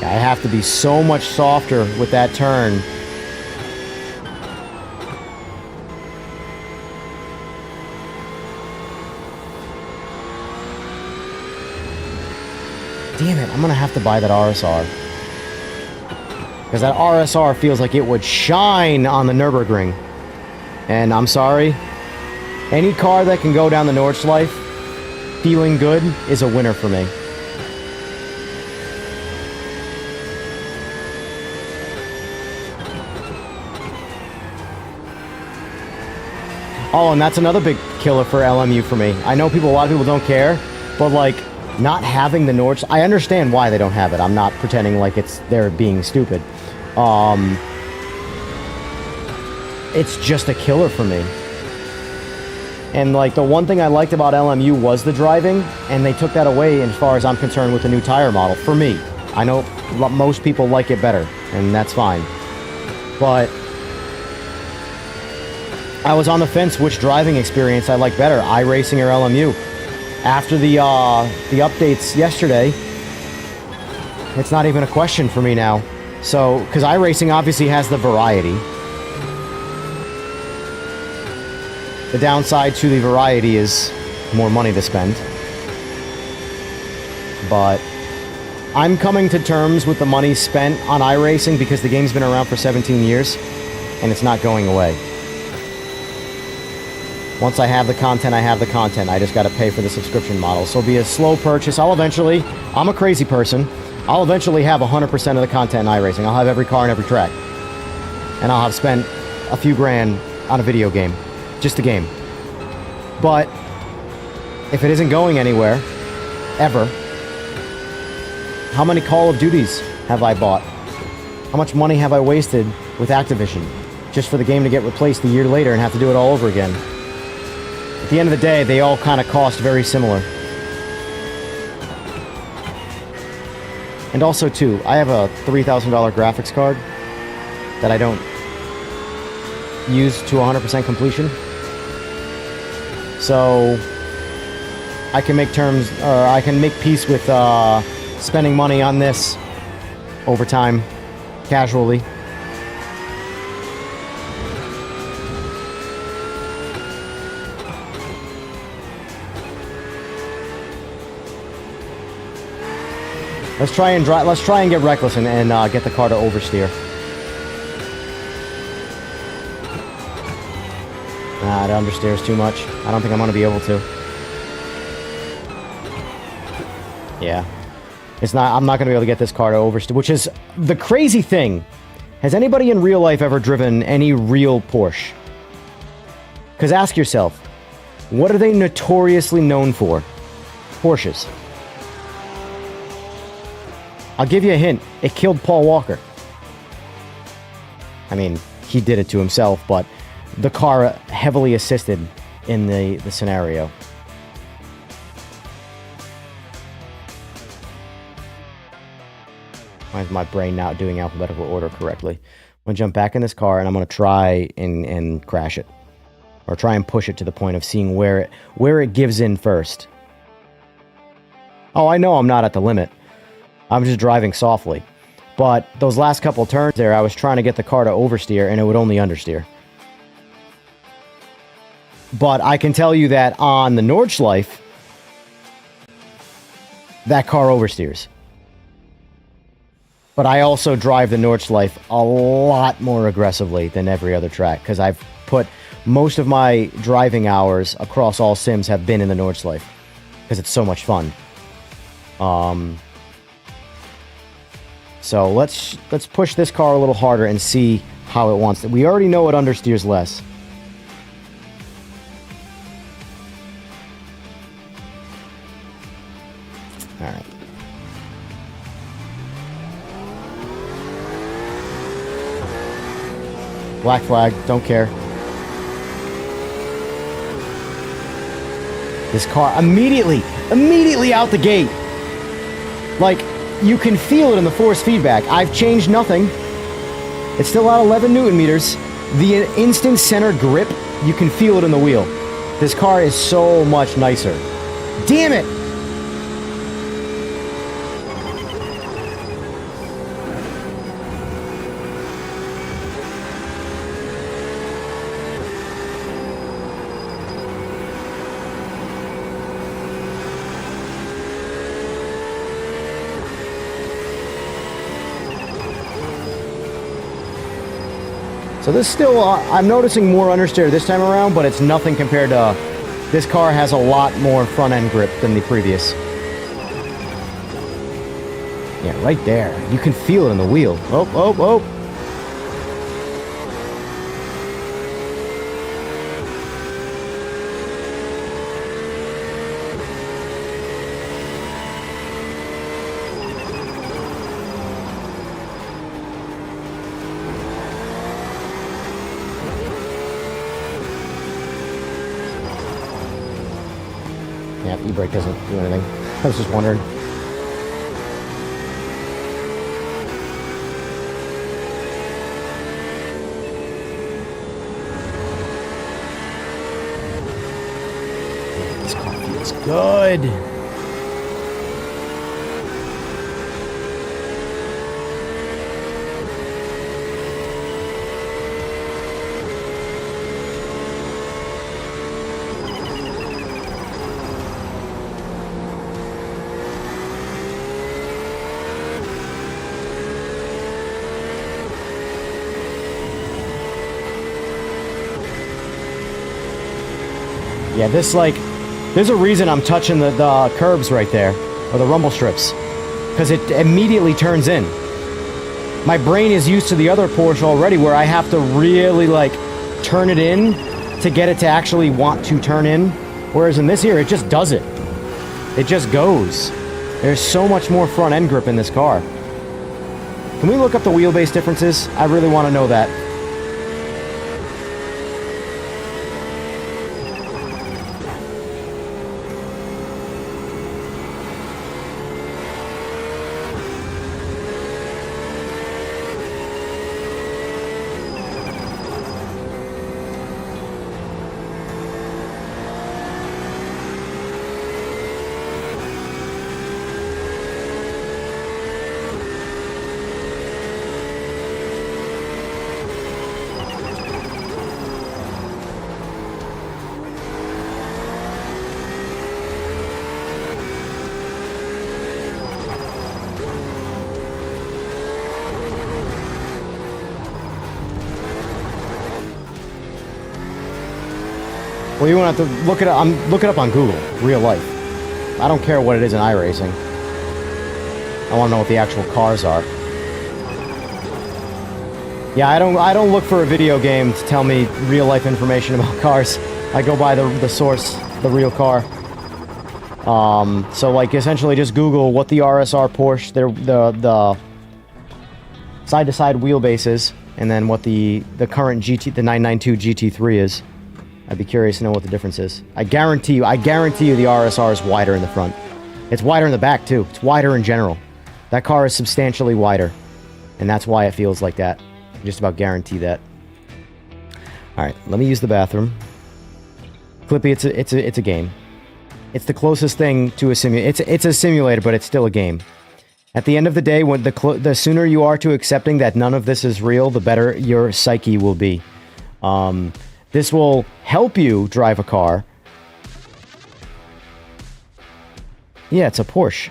S2: I have to be so much softer with that turn. Damn it, I'm gonna have to buy that RSR. Because that RSR feels like it would shine on the Nürburgring. And I'm sorry, any car that can go down the Nordschleife feeling good is a winner for me. Oh, and that's another big killer for LMU for me. I know a lot of people don't care, but like, not having the Nord... I understand why they don't have it. I'm not pretending like they're being stupid. It's just a killer for me. And like, the one thing I liked about LMU was the driving, and they took that away as far as I'm concerned with the new tire model. For me. I know most people like it better, and that's fine. But I was on the fence which driving experience I like better, iRacing or LMU. After the updates yesterday, it's not even a question for me now. So, because iRacing obviously has the variety. The downside to the variety is more money to spend. But I'm coming to terms with the money spent on iRacing because the game's been around for 17 years, and it's not going away. Once I have the content, I have the content. I just got to pay for the subscription model. So it'll be a slow purchase. I'm a crazy person. I'll eventually have 100% of the content in iRacing. I'll have every car and every track. And I'll have spent a few grand on a video game. Just a game. But if it isn't going anywhere, ever, how many Call of Duties have I bought? How much money have I wasted with Activision just for the game to get replaced a year later and have to do it all over again? At the end of the day, they all kind of cost very similar. And also, too, I have a $3,000 graphics card that I don't use to 100% completion. So I can make I can make peace with spending money on this over time, casually. Let's try and get reckless and get the car to oversteer. Nah, it understeers too much. I don't think I'm gonna be able to. Yeah. I'm not gonna be able to get this car to oversteer, which is the crazy thing. Has anybody in real life ever driven any real Porsche? Because ask yourself, what are they notoriously known for? Porsches. I'll give you a hint. It killed Paul Walker. I mean, he did it to himself, but the car heavily assisted in the scenario. Why is my brain not doing alphabetical order correctly? I'm going to jump back in this car, and I'm going to try and crash it. Or try and push it to the point of seeing where it gives in first. Oh, I know I'm not at the limit. I'm just driving softly. But those last couple turns there, I was trying to get the car to oversteer, and it would only understeer. But I can tell you that on the Nordschleife, that car oversteers. But I also drive the Nordschleife a lot more aggressively than every other track, because I've put most of my driving hours across all sims have been in the Nordschleife, because it's so much fun. So let's push this car a little harder and see how it wants to. We already know it understeers less. All right. Black flag, don't care. This car immediately, Immediately out the gate. Like, you can feel it in the force feedback. I've changed nothing. It's still at 11 Newton meters. The instant center grip, you can feel it in the wheel. This car is so much nicer. Damn it! So this still, I'm noticing more understeer this time around, but it's nothing compared to, this car has a lot more front end grip than the previous. Yeah, right there. You can feel it in the wheel. Oh, oh, oh. Yeah, e-brake doesn't do anything. I was just wondering. This car feels good. Yeah, this, like, there's a reason I'm touching the curbs right there, or the rumble strips, because it immediately turns in. My brain is used to the other Porsche already, where I have to really, like, turn it in to get it to actually want to turn in, whereas in this here, it just does it. It just goes. There's so much more front end grip in this car. Can we look up the wheelbase differences? I really want to know that. Well, you won't have to look it up. Look it up on Google, real life. I don't care what it is in iRacing. I want to know what the actual cars are. Yeah, I don't look for a video game to tell me real life information about cars. I go by the source, the real car. So like essentially just Google what the RSR Porsche, the side to side wheelbase is, and then what the current the 992 GT3 is. I'd be curious to know what the difference is. I guarantee you the RSR is wider in the front. It's wider in the back, too. It's wider in general. That car is substantially wider, and that's why it feels like that. I just about guarantee that. Alright, let me use the bathroom. Clippy, it's a game. It's the closest thing to a simulator. It's a simulator, but it's still a game. At the end of the day, when the sooner you are to accepting that none of this is real, the better your psyche will be. This will help you drive a car. Yeah, it's a Porsche.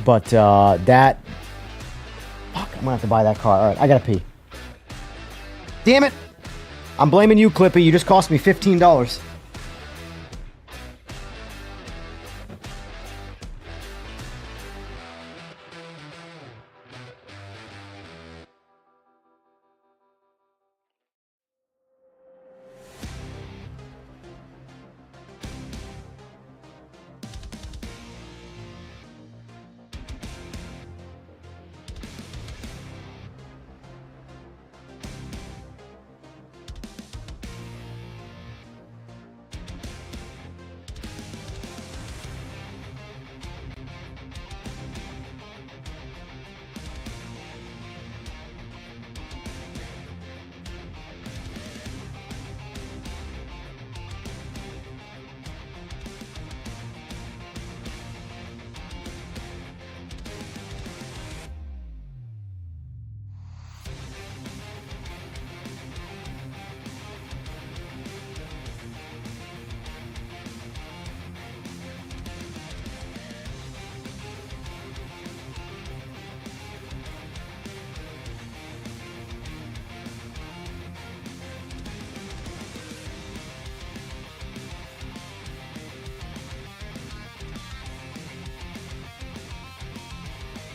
S2: But that... Fuck, I'm gonna have to buy that car. Alright, I gotta pee. Damn it! I'm blaming you, Clippy. You just cost me $15.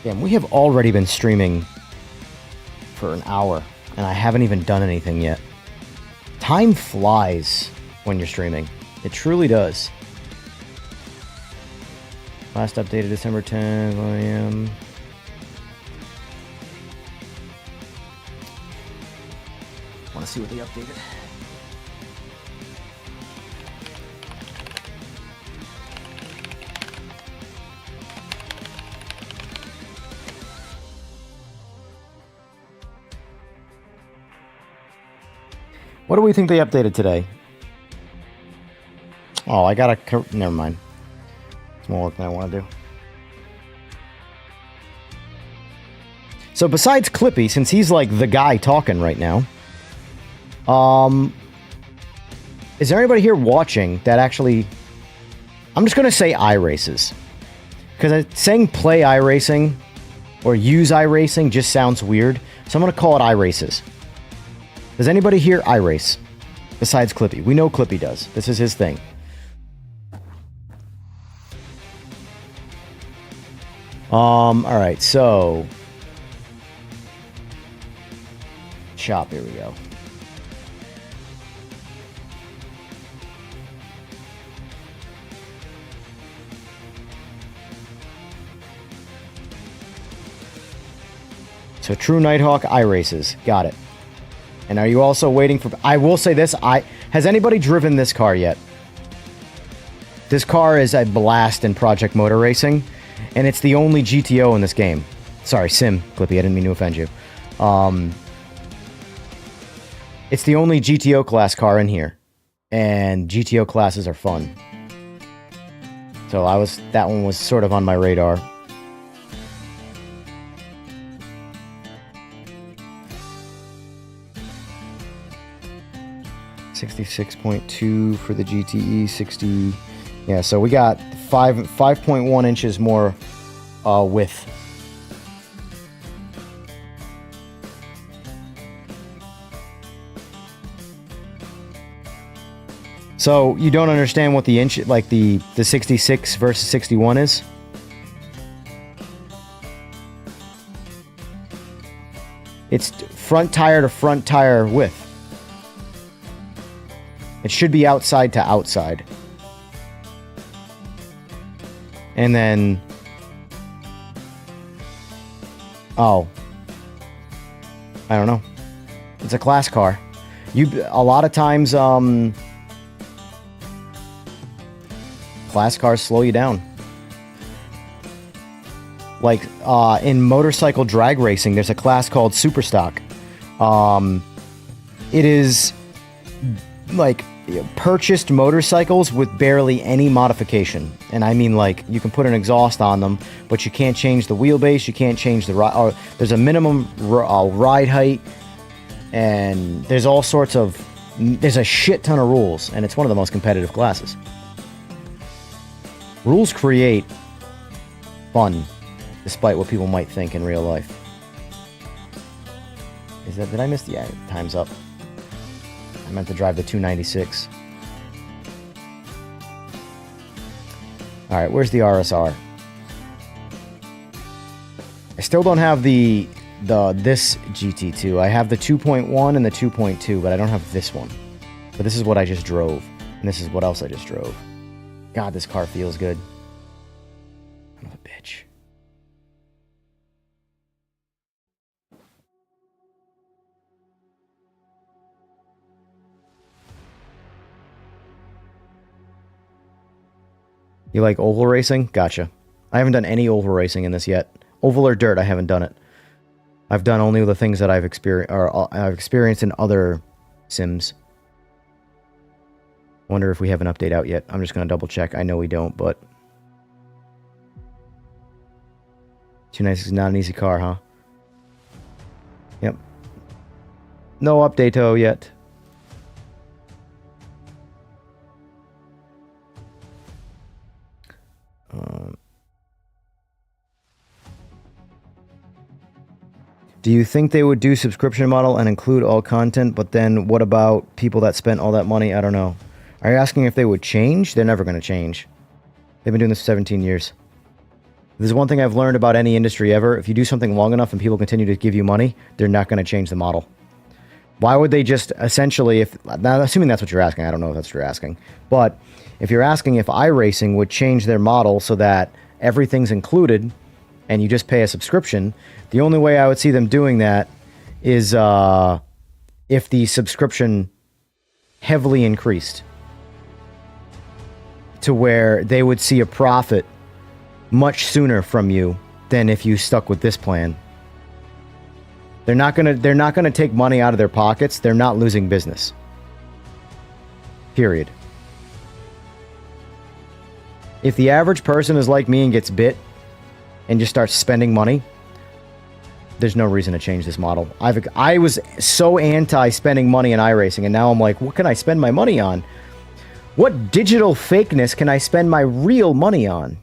S2: Damn, we have already been streaming for an hour, and I haven't even done anything yet. Time flies when you're streaming. It truly does. Last updated December 10th, 1 a.m. Want to see what they updated? What do we think they updated today? Oh, I gotta... Never mind. It's more work than I want to do. So besides Clippy, since he's like the guy talking right now, is there anybody here watching that actually... I'm just gonna say iRaces. Because saying play iRacing or use iRacing just sounds weird. So I'm gonna call it iRaces. Does anybody here iRace? Besides Clippy. We know Clippy does. This is his thing. Alright, so... Shop, here we go. So True Nighthawk iRaces. Got it. And are you also waiting for... I will say this. Has anybody driven this car yet? This car is a blast in Project Motor Racing. And it's the only GTO in this game. Sorry, Sim, Clippy. I didn't mean to offend you. It's the only GTO class car in here. And GTO classes are fun. So that one was sort of on my radar. $66.2 for the GTE, 60. Yeah, so we got 5.1 inches more width. So you don't understand what the inch, like the 66 versus 61 is? It's front tire to front tire width. It should be outside to outside. And then... Oh. I don't know. It's a class car. A lot of times, class cars slow you down. Like, in motorcycle drag racing, there's a class called Superstock. It is... like purchased motorcycles with barely any modification, and I mean like you can put an exhaust on them, but you can't change the wheelbase, you can't change the ride. There's a minimum ride height, and there's all sorts of there's a shit ton of rules, and it's one of the most competitive classes. Rules create fun, despite what people might think in real life. Did I miss the time's up? I meant to drive the 296. Alright, where's the RSR? I still don't have this GT2. I have the 2.1 and the 2.2, but I don't have this one. But this is what I just drove. And this is what else I just drove. God, this car feels good. Son of a bitch. You like oval racing? Gotcha. I haven't done any oval racing in this yet. Oval or dirt, I haven't done it. I've done only the things that I've experienced in other sims. Wonder if we have an update out yet. I'm just going to double check. I know we don't, but... 296 is not an easy car, huh? Yep. No update-o yet. Do you think they would do subscription model and include all content, but then what about people that spent all that money? I don't know. Are you asking if they would change? They're never going to change. They've been doing this for 17 years. There's one thing I've learned about any industry ever. If you do something long enough and people continue to give you money, they're not going to change the model. Why would they just essentially, now assuming that's what you're asking, I don't know if that's what you're asking, but if you're asking if iRacing would change their model so that everything's included and you just pay a subscription, the only way I would see them doing that is if the subscription heavily increased to where they would see a profit much sooner from you than if you stuck with this plan. They're not gonna take money out of their pockets. They're not losing business. Period. If the average person is like me and gets bit and just starts spending money, there's no reason to change this model. I was so anti spending money in iRacing, and now I'm like, what can I spend my money on? What digital fakeness can I spend my real money on?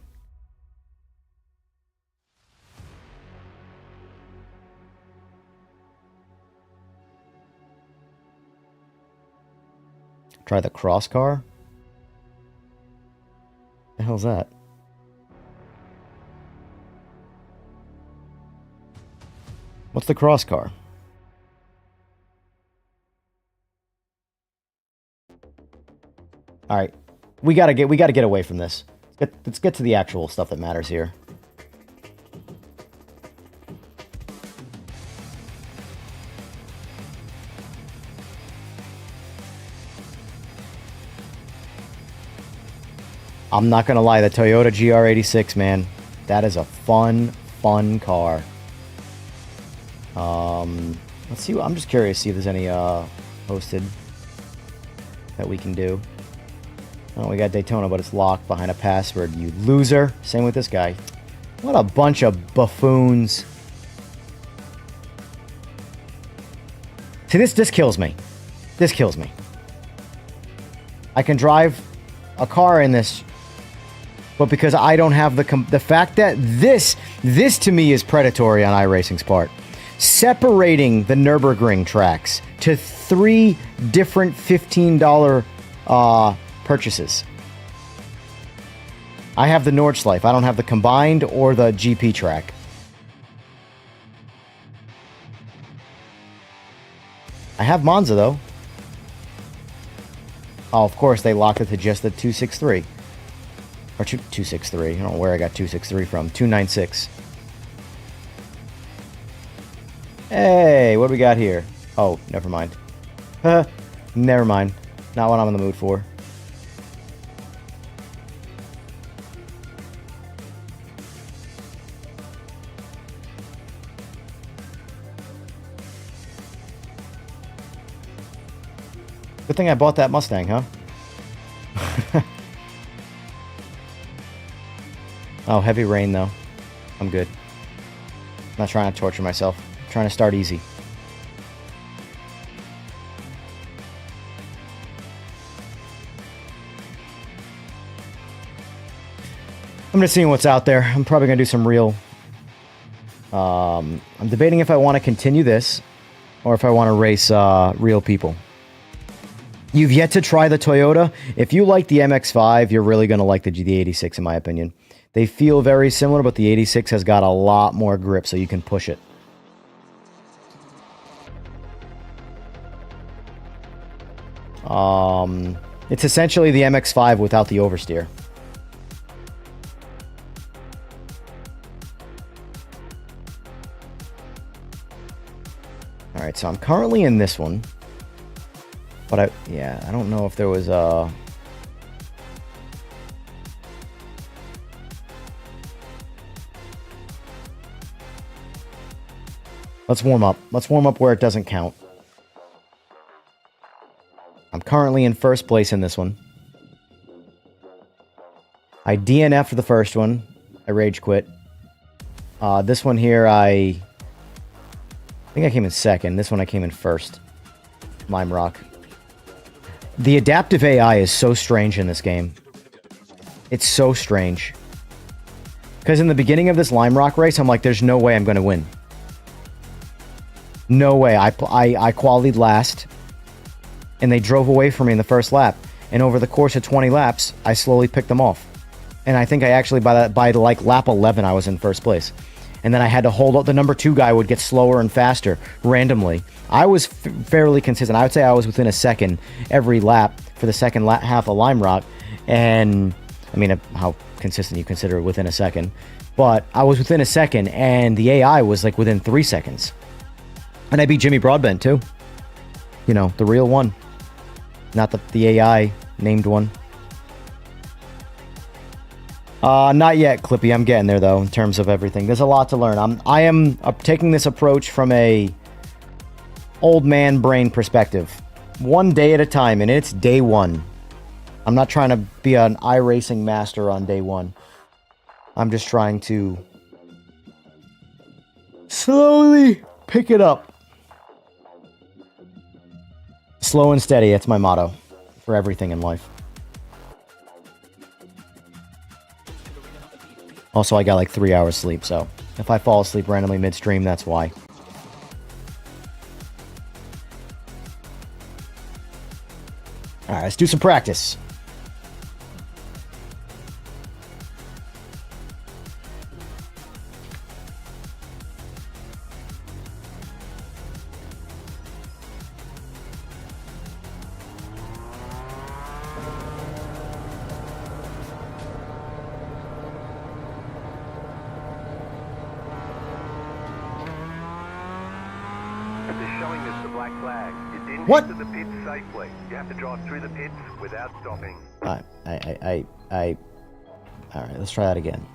S2: Try the cross car? The hell's that? What's the cross car? All right, we gotta get away from this. Let's get to the actual stuff that matters here. I'm not gonna lie, the Toyota GR86, man, that is a fun car. Let's see. I'm just curious to see if there's any hosted that we can do. Oh, we got Daytona, but it's locked behind a password. You loser. Same with this guy. What a bunch of buffoons. See, this kills me. This kills me. I can drive a car in this, but because I don't have the fact that this to me is predatory on iRacing's part. Separating the Nürburgring tracks to 3 different $15 purchases. I have the Nordschleife. I don't have the combined or the GP track. I have Monza though. Oh, of course they locked it to just the 263. Or 263. I don't know where I got 263 from. 296. Hey, what do we got here? Oh, never mind. Never mind. Not what I'm in the mood for. Good thing I bought that Mustang, huh? Oh, heavy rain though. I'm good. Not trying to torture myself. I'm trying to start easy. I'm just seeing what's out there. I'm probably gonna do some real. I'm debating if I want to continue this or if I want to race real people. You've yet to try the Toyota. If you like the MX-5, you're really gonna like the 86, in my opinion. They feel very similar, but the 86 has got a lot more grip, so you can push it. It's essentially the MX-5 without the oversteer. All right, so I'm currently in this one, but I don't know if there was a. Let's warm up. Let's warm up where it doesn't count. I'm currently in first place in this one. I DNF for the first one. I rage quit. This one here, I think I came in second. This one I came in first. Lime Rock. The adaptive AI is so strange in this game. It's so strange. Because in the beginning of this Lime Rock race, I'm like, there's no way I'm going to win. No way. I qualified last, and they drove away from me in the first lap. And over the course of 20 laps, I slowly picked them off. And I think I actually, by like lap 11, I was in first place. And then I had to hold up. The number 2 guy would get slower and faster randomly. I was fairly consistent. I would say I was within a second every lap for the second half of Lime Rock. And I mean, how consistent you consider it within a second. But I was within a second, and the AI was like within 3 seconds. And I beat Jimmy Broadbent too. You know, the real one. Not the AI named one. Not yet, Clippy. I'm getting there, though, in terms of everything. There's a lot to learn. I am taking this approach from a old man brain perspective. One day at a time, and it's day one. I'm not trying to be an iRacing master on day one. I'm just trying to slowly pick it up. Slow and steady, that's my motto for everything in life. Also, I got like 3 hours sleep, so if I fall asleep randomly midstream, that's why. Alright, let's do some practice.
S3: They're showing us the black flag. You didn't
S2: What?
S3: enter the pits safely. You have to drive through the pits without stopping.
S2: Alright, alright, let's try that again.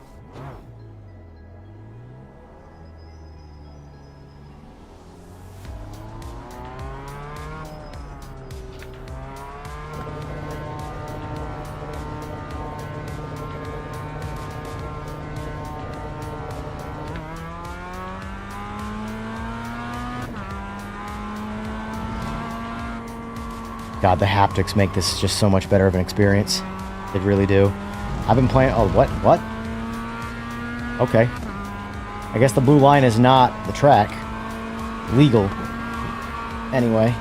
S2: God, the haptics make this just so much better of an experience. They really do. I've been playing... Oh, what? What? Okay. I guess the blue line is not the track. Legal. Anyway.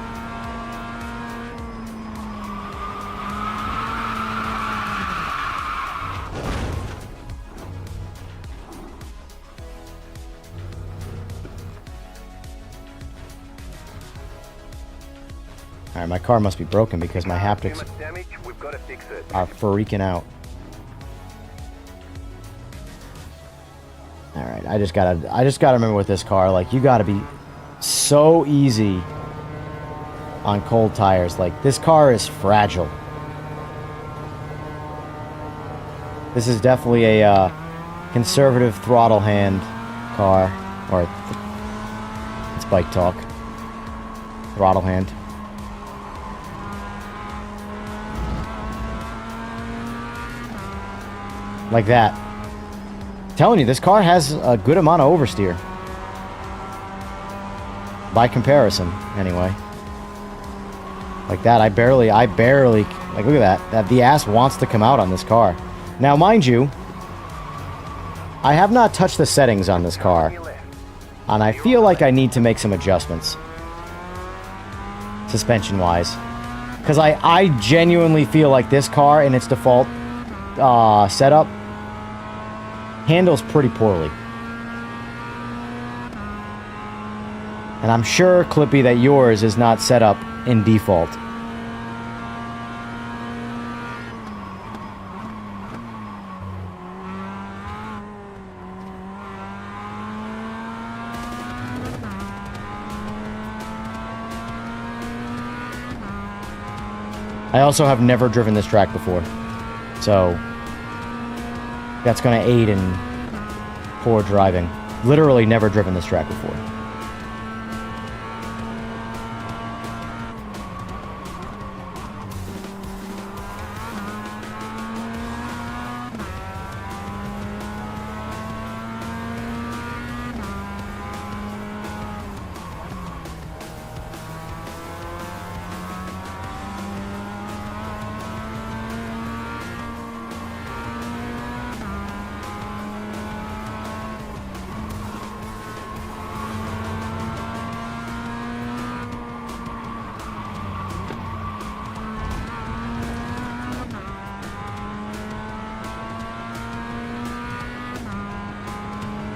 S2: Alright, my car must be broken because my haptics
S3: Too much damage, we've got to fix it.
S2: are freaking out. Alright, I just gotta remember with this car, like, you gotta be so easy on cold tires. Like, this car is fragile. This is definitely a conservative throttle hand car. Or, it's bike talk. Throttle hand. Like that. I'm telling you, this car has a good amount of oversteer. By comparison, anyway. Like that, I barely, like, look at that. The ass wants to come out on this car. Now, mind you, I have not touched the settings on this car. And I feel like I need to make some adjustments. Suspension-wise. Because I genuinely feel like this car, in its default setup, handles pretty poorly. And I'm sure, Clippy, that yours is not set up in default. I also have never driven this track before, so that's going to aid in poor driving. Literally never driven this track before.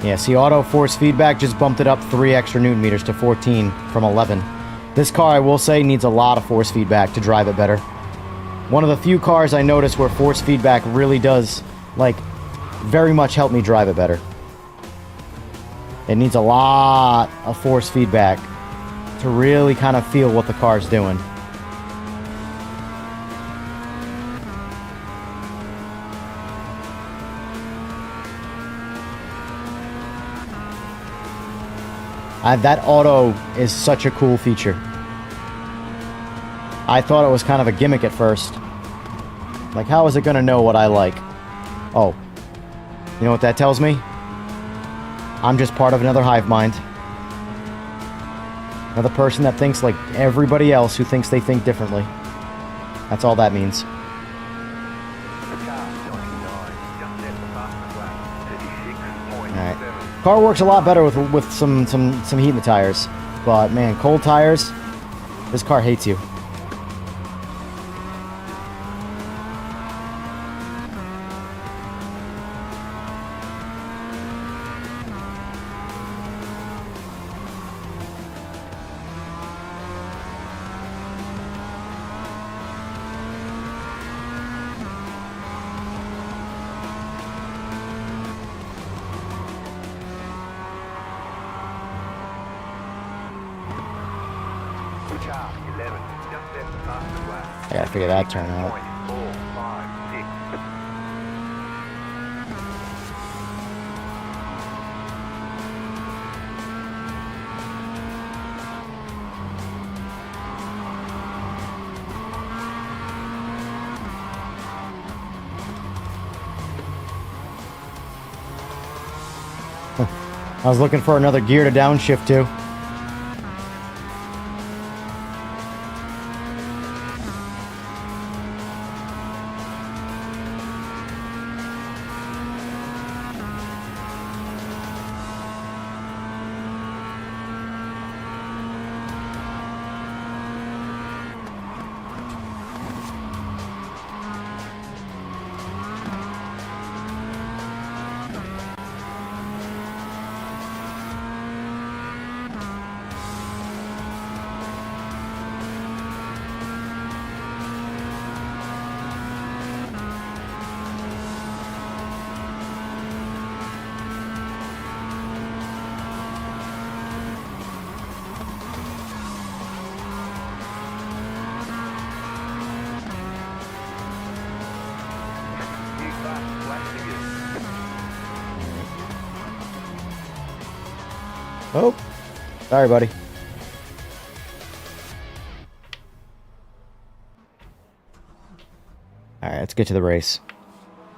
S2: Yeah, see, auto force feedback just bumped it up 3 extra newton meters to 14 from 11. This car, I will say, needs a lot of force feedback to drive it better. One of the few cars I noticed where force feedback really does, like, very much help me drive it better. It needs a lot of force feedback to really kind of feel what the car's doing. That auto is such a cool feature. I thought it was kind of a gimmick at first. Like, how is it going to know what I like? Oh. You know what that tells me? I'm just part of another hive mind. Another person that thinks like everybody else who thinks they think differently. That's all that means. Alright. Car works a lot better with some heat in the tires. But man, cold tires, this car hates you. I gotta figure that turn out. I was looking for another gear to downshift to. Oh, sorry, buddy. Alright, let's get to the race.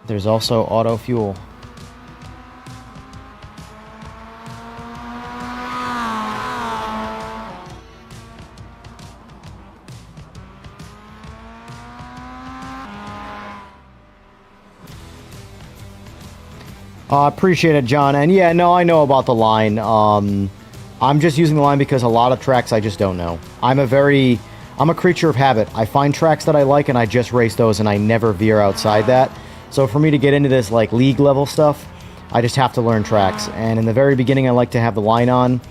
S2: There's also auto fuel. Appreciate it, John. And yeah, no, I know about the line. I'm just using the line because a lot of tracks I just don't know. I'm a creature of habit. I find tracks that I like and I just race those and I never veer outside that. So for me to get into this like league level stuff, I just have to learn tracks. And in the very beginning, I like to have the line on.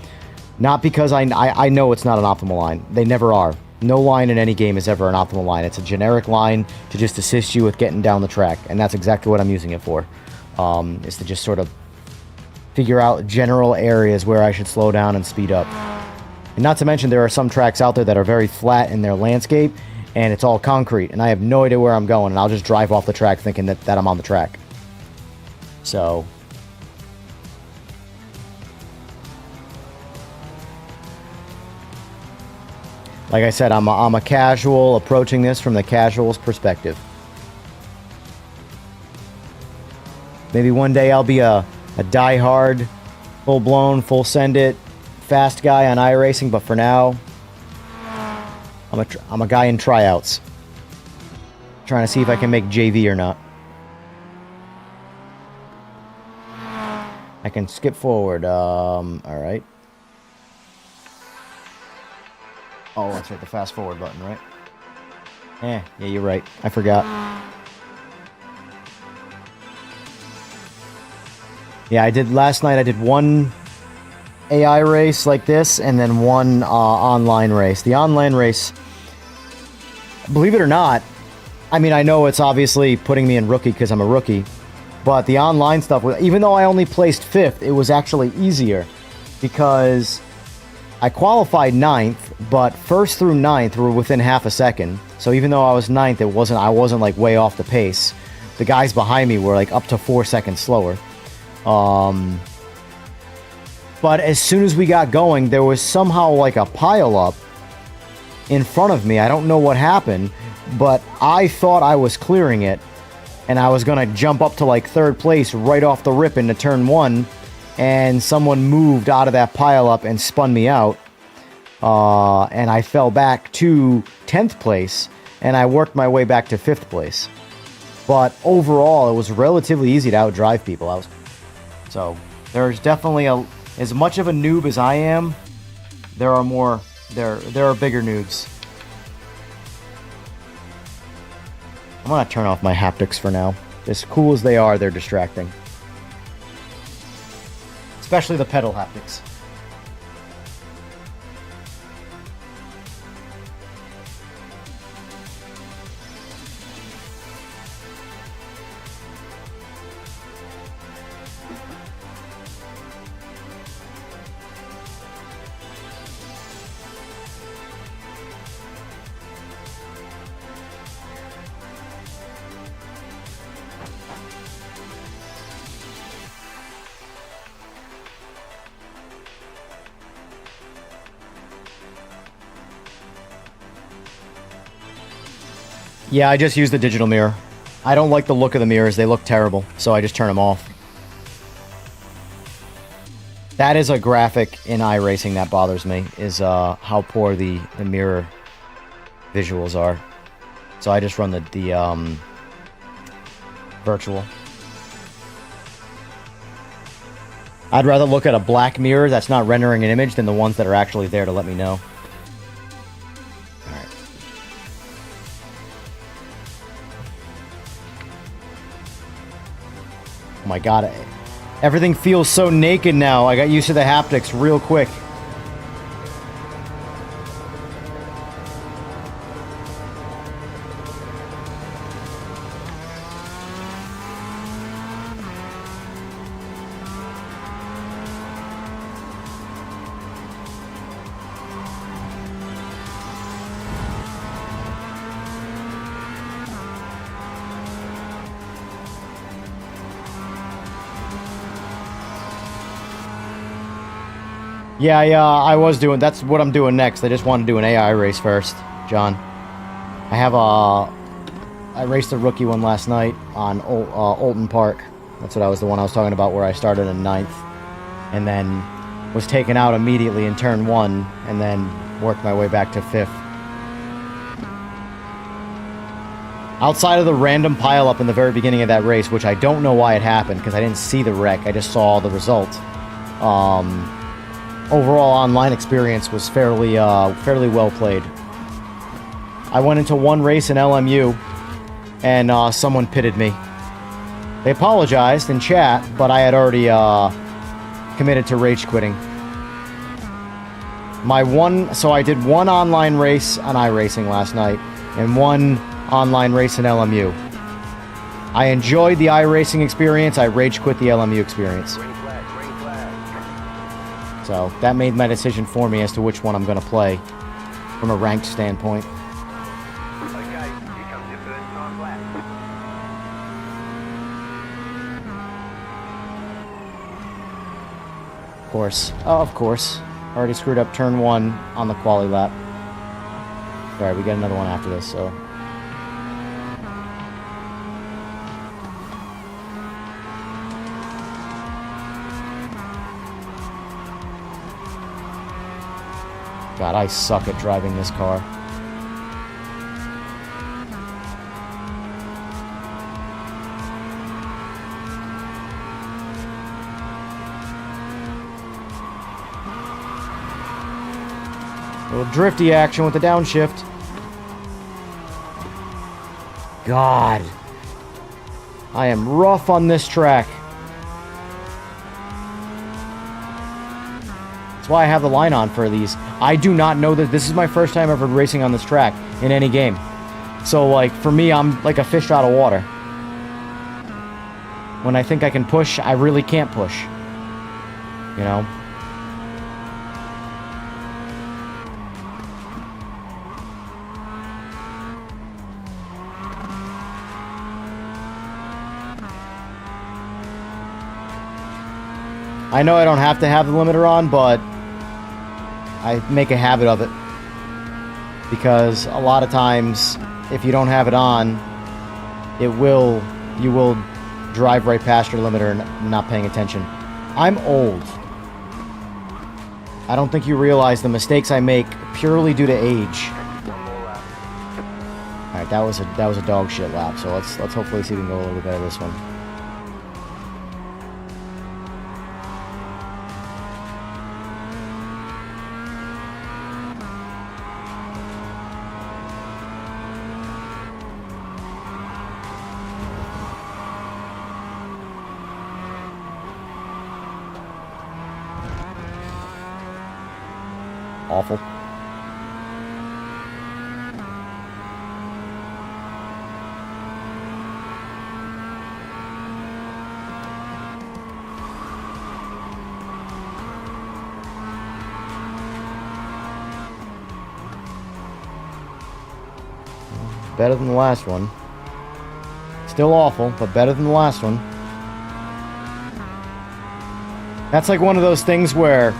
S2: Not because I know it's not an optimal line. They never are. No line in any game is ever an optimal line. It's a generic line to just assist you with getting down the track. And that's exactly what I'm using it for. Is to just sort of figure out general areas where I should slow down and speed up. And not to mention, there are some tracks out there that are very flat in their landscape, and it's all concrete, and I have no idea where I'm going, and I'll just drive off the track thinking that I'm on the track. So... like I said, I'm a casual approaching this from the casual's perspective. Maybe one day I'll be a die-hard, full-blown, full-send-it, fast guy on iRacing, but for now, I'm a guy in tryouts. Trying to see if I can make JV or not. I can skip forward, alright. Oh, that's right, the fast-forward button, right? Yeah, you're right. I forgot. Yeah, I did last night. I did one AI race like this, and then one online race. The online race, believe it or not, I mean, I know it's obviously putting me in rookie because I'm a rookie, but the online stuff, even though I only placed 5th, it was actually easier because I qualified 9th, but 1st through 9th were within half a second. So even though I was 9th, I wasn't like way off the pace. The guys behind me were like up to 4 seconds slower. But as soon as we got going, there was somehow like a pile up in front of me. I don't know what happened, but I thought I was clearing it, and I was gonna jump up to like 3rd place right off the rip into turn 1, and someone moved out of that pile up and spun me out, and I fell back to 10th place, and I worked my way back to 5th place. But overall, it was relatively easy to outdrive people. So there's definitely as much of a noob as I am, there are bigger noobs. I'm gonna turn off my haptics for now. As cool as they are, they're distracting. Especially the pedal haptics. Yeah, I just use the digital mirror. I don't like the look of the mirrors. They look terrible, so I just turn them off. That is a graphic in iRacing that bothers me, is how poor the mirror visuals are. So I just run the virtual. I'd rather look at a black mirror that's not rendering an image than the ones that are actually there to let me know. Oh my god, everything feels so naked now. I got used to the haptics real quick. Yeah, I was doing, that's what I'm doing next. I just want to do an AI race first, John. I raced a rookie one last night on Olton Park. That's the one I was talking about, where I started in 9th. And then was taken out immediately in turn 1, and then worked my way back to 5th. Outside of the random pileup in the very beginning of that race, which I don't know why it happened, because I didn't see the wreck, I just saw the result. Overall online experience was fairly well played. I went into one race in LMU, and someone pitted me. They apologized in chat, but I had already committed to rage quitting. So I did one online race on iRacing last night, and one online race in LMU. I enjoyed the iRacing experience. I rage quit the LMU experience.
S3: Green flag, green flag.
S2: So that made my decision for me as to which one I'm going to play from a ranked standpoint.
S3: Okay, here comes your first time lap.
S2: Of course. Oh, of course. Already screwed up turn 1 on the quali lap. Alright, we get another one after this, so... God, I suck at driving this car. Little drifty action with the downshift. God. I am rough on this track. That's why I have the line on for these. I do not know that this is my first time ever racing on this track in any game. So, like, for me, I'm like a fish out of water. When I think I can push, I really can't push. You know? I know I don't have to have the limiter on, but I make a habit of it. Because a lot of times, if you don't have it on, you will drive right past your limiter and not paying attention. I'm old. I don't think you realize the mistakes I make purely due to age. Alright, that was a dog shit lap, so let's hopefully see if we can go a little bit better this one. Awful. Better than the last one. Still awful, but better than the last one. That's like one of those things where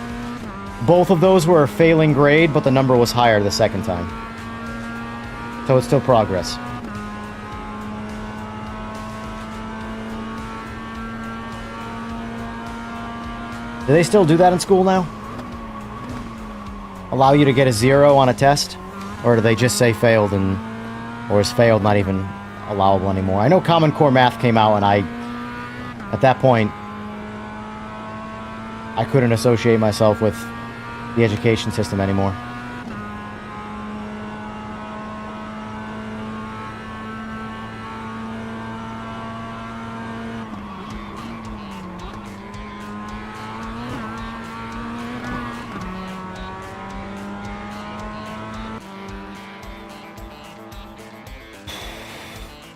S2: both of those were a failing grade, but the number was higher the second time. So it's still progress. Do they still do that in school now? Allow you to get a 0 on a test? Or do they just say failed and... or is failed not even allowable anymore? I know Common Core Math came out and at that point, I couldn't associate myself with the education system anymore.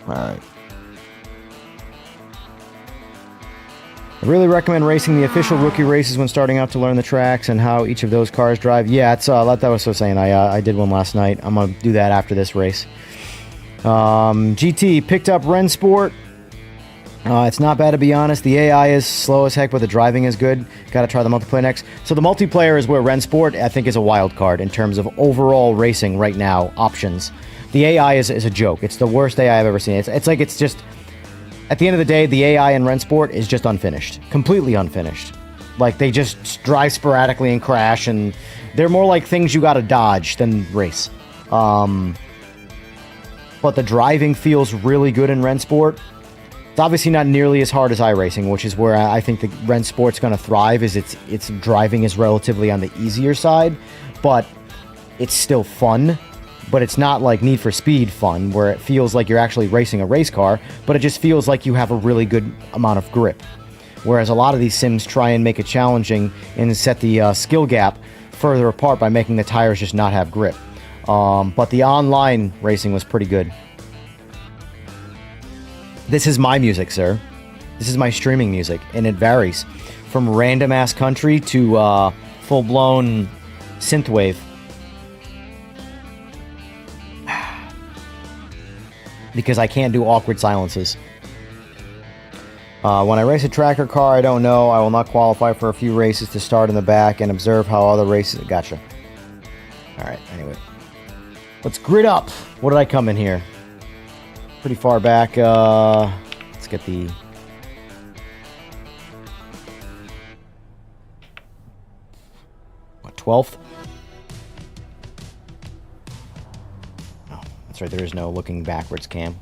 S2: All right. I really recommend racing the official rookie races when starting out to learn the tracks and how each of those cars drive. Yeah, it's like that was so saying. I did one last night. I'm gonna do that after this race. GT picked up Rensport. It's not bad, to be honest. The AI is slow as heck, but the driving is good. Got to try the multiplayer next. So the multiplayer is where Rensport, I think, is a wild card in terms of overall racing right now options. The AI is a joke. It's the worst AI I've ever seen. It's like it's just... At the end of the day, the AI in Rensport is just unfinished. Completely unfinished. Like, they just drive sporadically and crash, and they're more like things you gotta dodge than race. But the driving feels really good in Rensport. It's obviously not nearly as hard as iRacing, which is where I think the Rensport's gonna thrive, is its driving is relatively on the easier side, but it's still fun. But it's not like Need for Speed fun, where it feels like you're actually racing a race car, but it just feels like you have a really good amount of grip. Whereas a lot of these sims try and make it challenging and set the skill gap further apart by making the tires just not have grip. But the online racing was pretty good. This is my music, sir. This is my streaming music, and it varies from random-ass country to full-blown synthwave. Because I can't do awkward silences. When I race a tracker car, I don't know. I will not qualify for a few races to start in the back and observe how other races... Gotcha. Alright, anyway. Let's grid up. What did I come in here? Pretty far back. Let's get the... What, 12th? That's right, there is no looking backwards cam.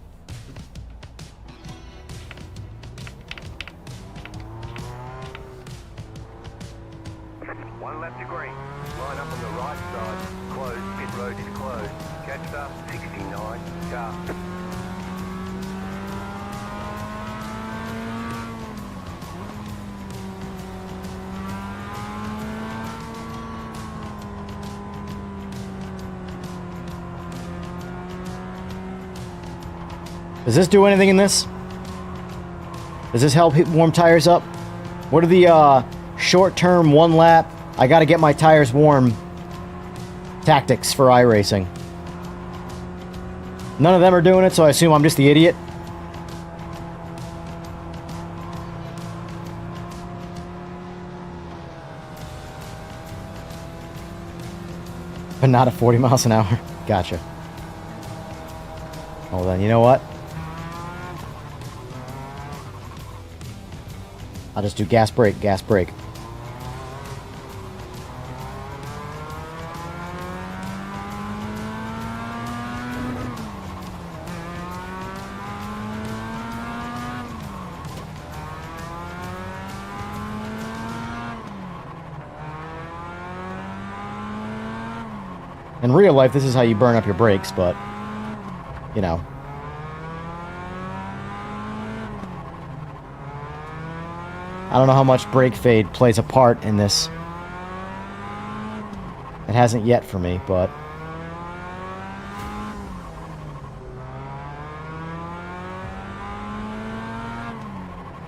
S3: One left to green. Line up on the right side. Closed. Pit road is closed. Catch up 69. Car.
S2: Does this do anything in this? Does this help warm tires up? What are the short-term, one lap, I gotta get my tires warm tactics for iRacing? None of them are doing it, so I assume I'm just the idiot. But not at 40 miles an hour. Gotcha. Well then, you know what? I'll just do gas brake, gas brake. In real life, this is how you burn up your brakes, but, you know. I don't know how much brake fade plays a part in this. It hasn't yet for me, but...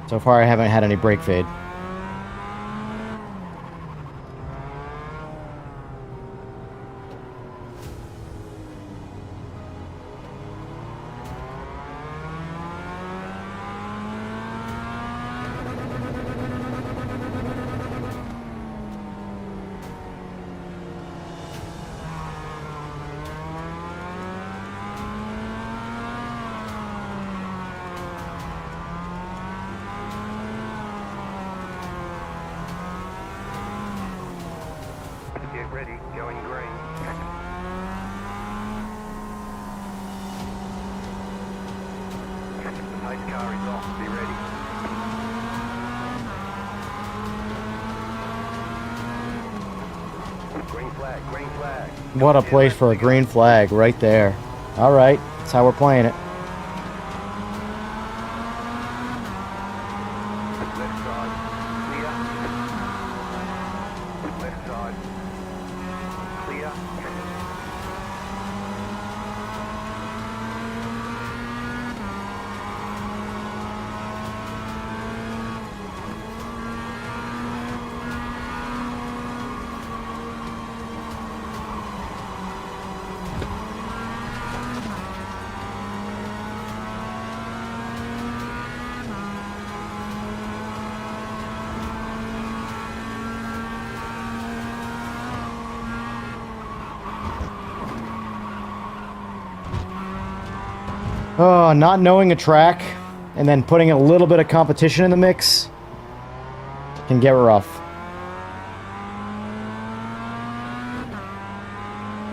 S2: so far I haven't had any brake fade.
S3: Get ready, going green. The pace car is off, be ready. Green flag, green flag.
S2: What a place for a green flag, right there. Alright, that's how we're playing it.
S3: Left side, clear. Left side, clear.
S2: Oh, not knowing a track and then putting a little bit of competition in the mix can get rough.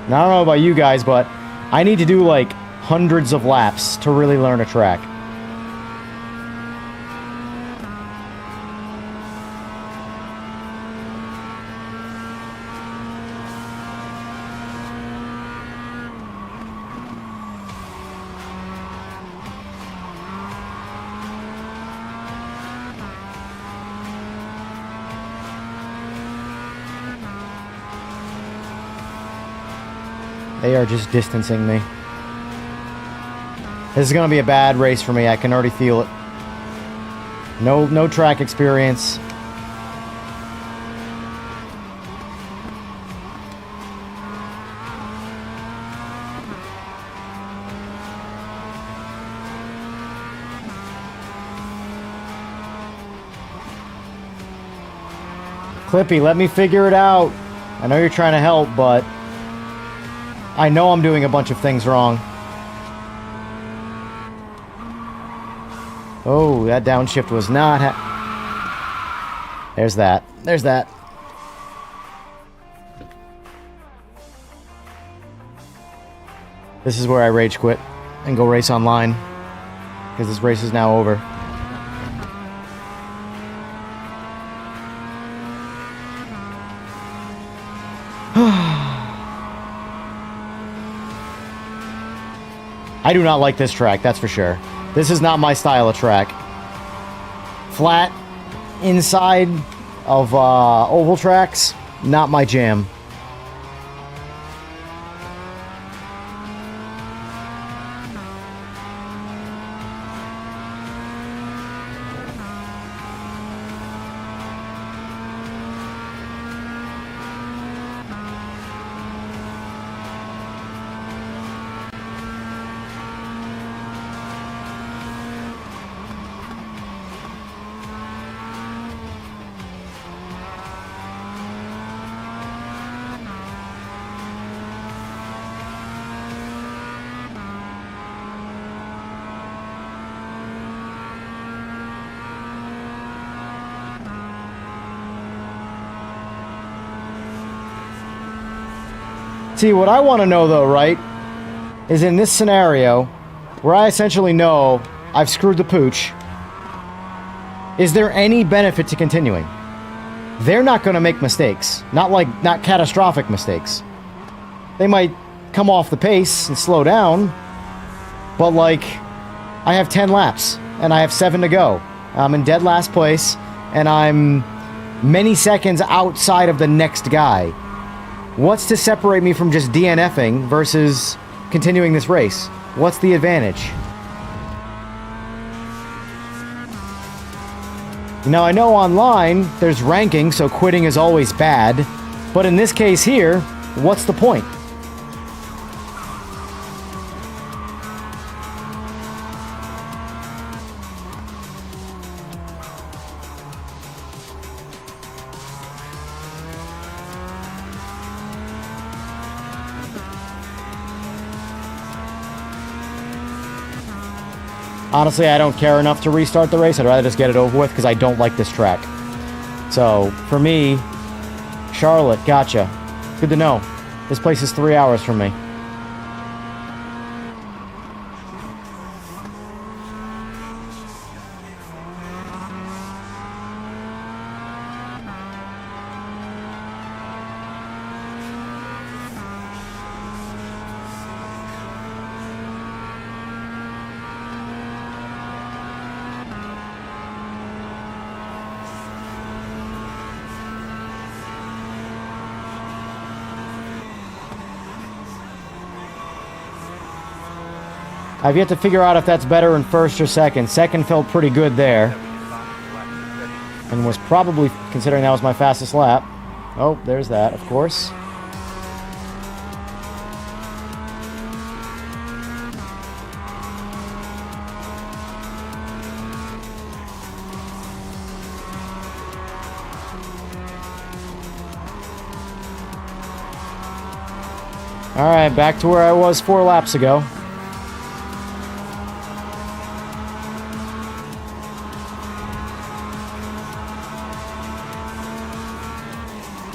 S2: Now, I don't know about you guys, but I need to do like hundreds of laps to really learn a track. They are just distancing me. This is going to be a bad race for me. I can already feel it. No track experience. Clippy, let me figure it out. I know you're trying to help, but I know I'm doing a bunch of things wrong. Oh, that downshift was not There's that. There's that. This is where I rage quit and go race online, because this race is now over. I do not like this track, that's for sure. This is not my style of track. Flat, inside of oval tracks, not my jam. See, what I want to know, though, right, is in this scenario, where I essentially know I've screwed the pooch, is there any benefit to continuing? They're not going to make mistakes. Not catastrophic mistakes. They might come off the pace and slow down, but, like, I have 10 laps, and I have 7 to go. I'm in dead last place, and I'm many seconds outside of the next guy. What's to separate me from just DNFing versus continuing this race? What's the advantage? Now, I know online there's ranking, so quitting is always bad, but in this case here, what's the point? Honestly, I don't care enough to restart the race. I'd rather just get it over with because I don't like this track. So, for me, Charlotte, gotcha. Good to know. This place is 3 hours from me. I've yet to figure out if that's better in first or second. Second felt pretty good there. And was probably, considering that was my fastest lap. Oh, there's that, of course. Alright, back to where I was 4 laps ago.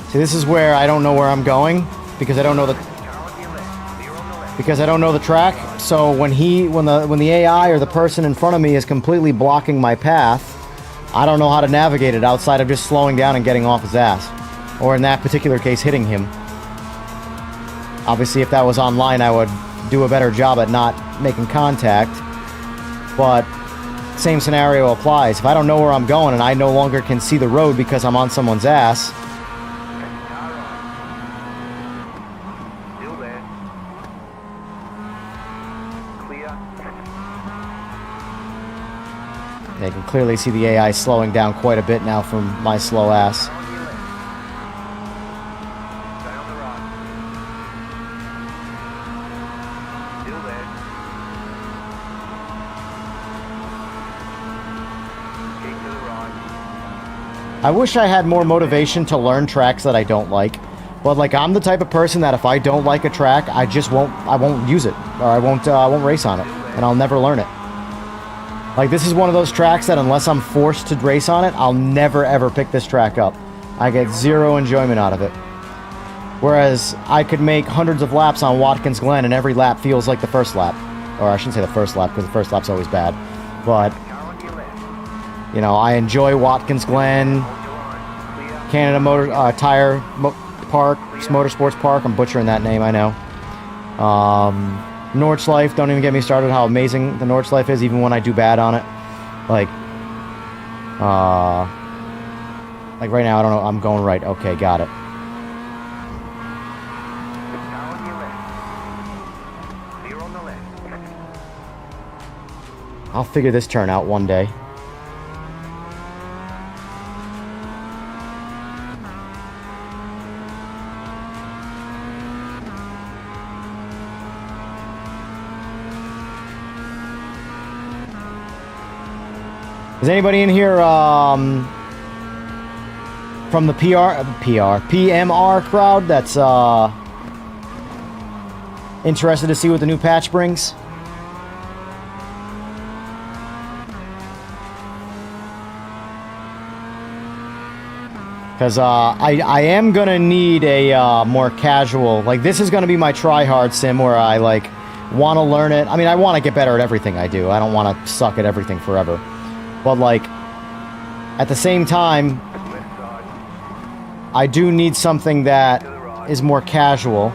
S2: See, this is where I don't know where I'm going because I don't know the track. So when the AI or the person in front of me is completely blocking my path, I don't know how to navigate it outside of just slowing down and getting off his ass, or in that particular case, hitting him. Obviously, if that was online, I would do a better job at not making contact. But same scenario applies. If I don't know where I'm going and I no longer can see the road because I'm on someone's ass. They can clearly see the AI slowing down quite a bit now from my slow ass. I wish I had more motivation to learn tracks that I don't like. But like, I'm the type of person that if I don't like a track, I won't use it, or I won't race on it, and I'll never learn it. Like, this is one of those tracks that unless I'm forced to race on it, I'll never ever pick this track up. I get zero enjoyment out of it. Whereas I could make hundreds of laps on Watkins Glen and every lap feels like the first lap. Or I shouldn't say the first lap because the first lap's always bad. But, you know, I enjoy Watkins Glen, Canada Motorsports Park. I'm butchering that name, I know. Nordschleife, don't even get me started how amazing the Nordschleife is, even when I do bad on it. Like right now, I don't know, I'm going right. Okay, got it. I'll figure this turn out one day. Is anybody in here from the PMR crowd that's interested to see what the new patch brings? Because I am going to need a more casual... Like, this is going to be my try-hard sim where I, like, want to learn it. I mean, I want to get better at everything I do. I don't want to suck at everything forever. But, like, at the same time, I do need something that is more casual.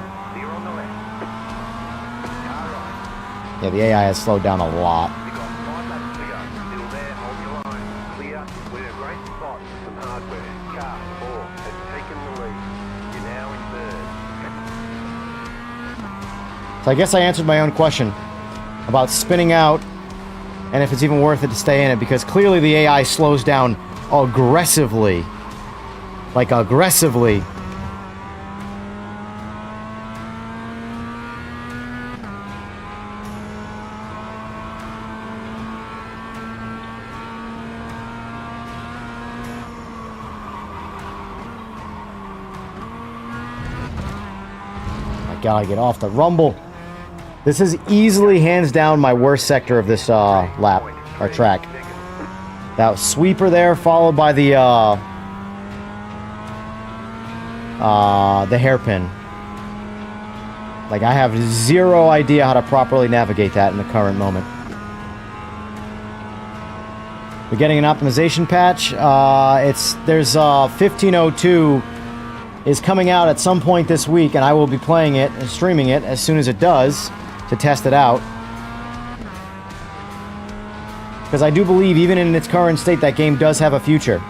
S2: Yeah, the AI has slowed down a lot.
S3: You got 5 laps to go. Still there, hold your line. Clear. We're in a great spot with some hardware. Car 4 has taken the lead. You're now in third.
S2: So I guess I answered my own question about spinning out and if it's even worth it to stay in it, because clearly the AI slows down aggressively. Like, aggressively. Gotta get off the rumble. This is easily, hands down, my worst sector of this lap, or track. That sweeper there, followed by the hairpin. Like, I have zero idea how to properly navigate that in the current moment. We're getting an optimization patch. There's 1502 is coming out at some point this week, and I will be playing it and streaming it as soon as it does to test it out. Because I do believe, even in its current state, that game does have a future.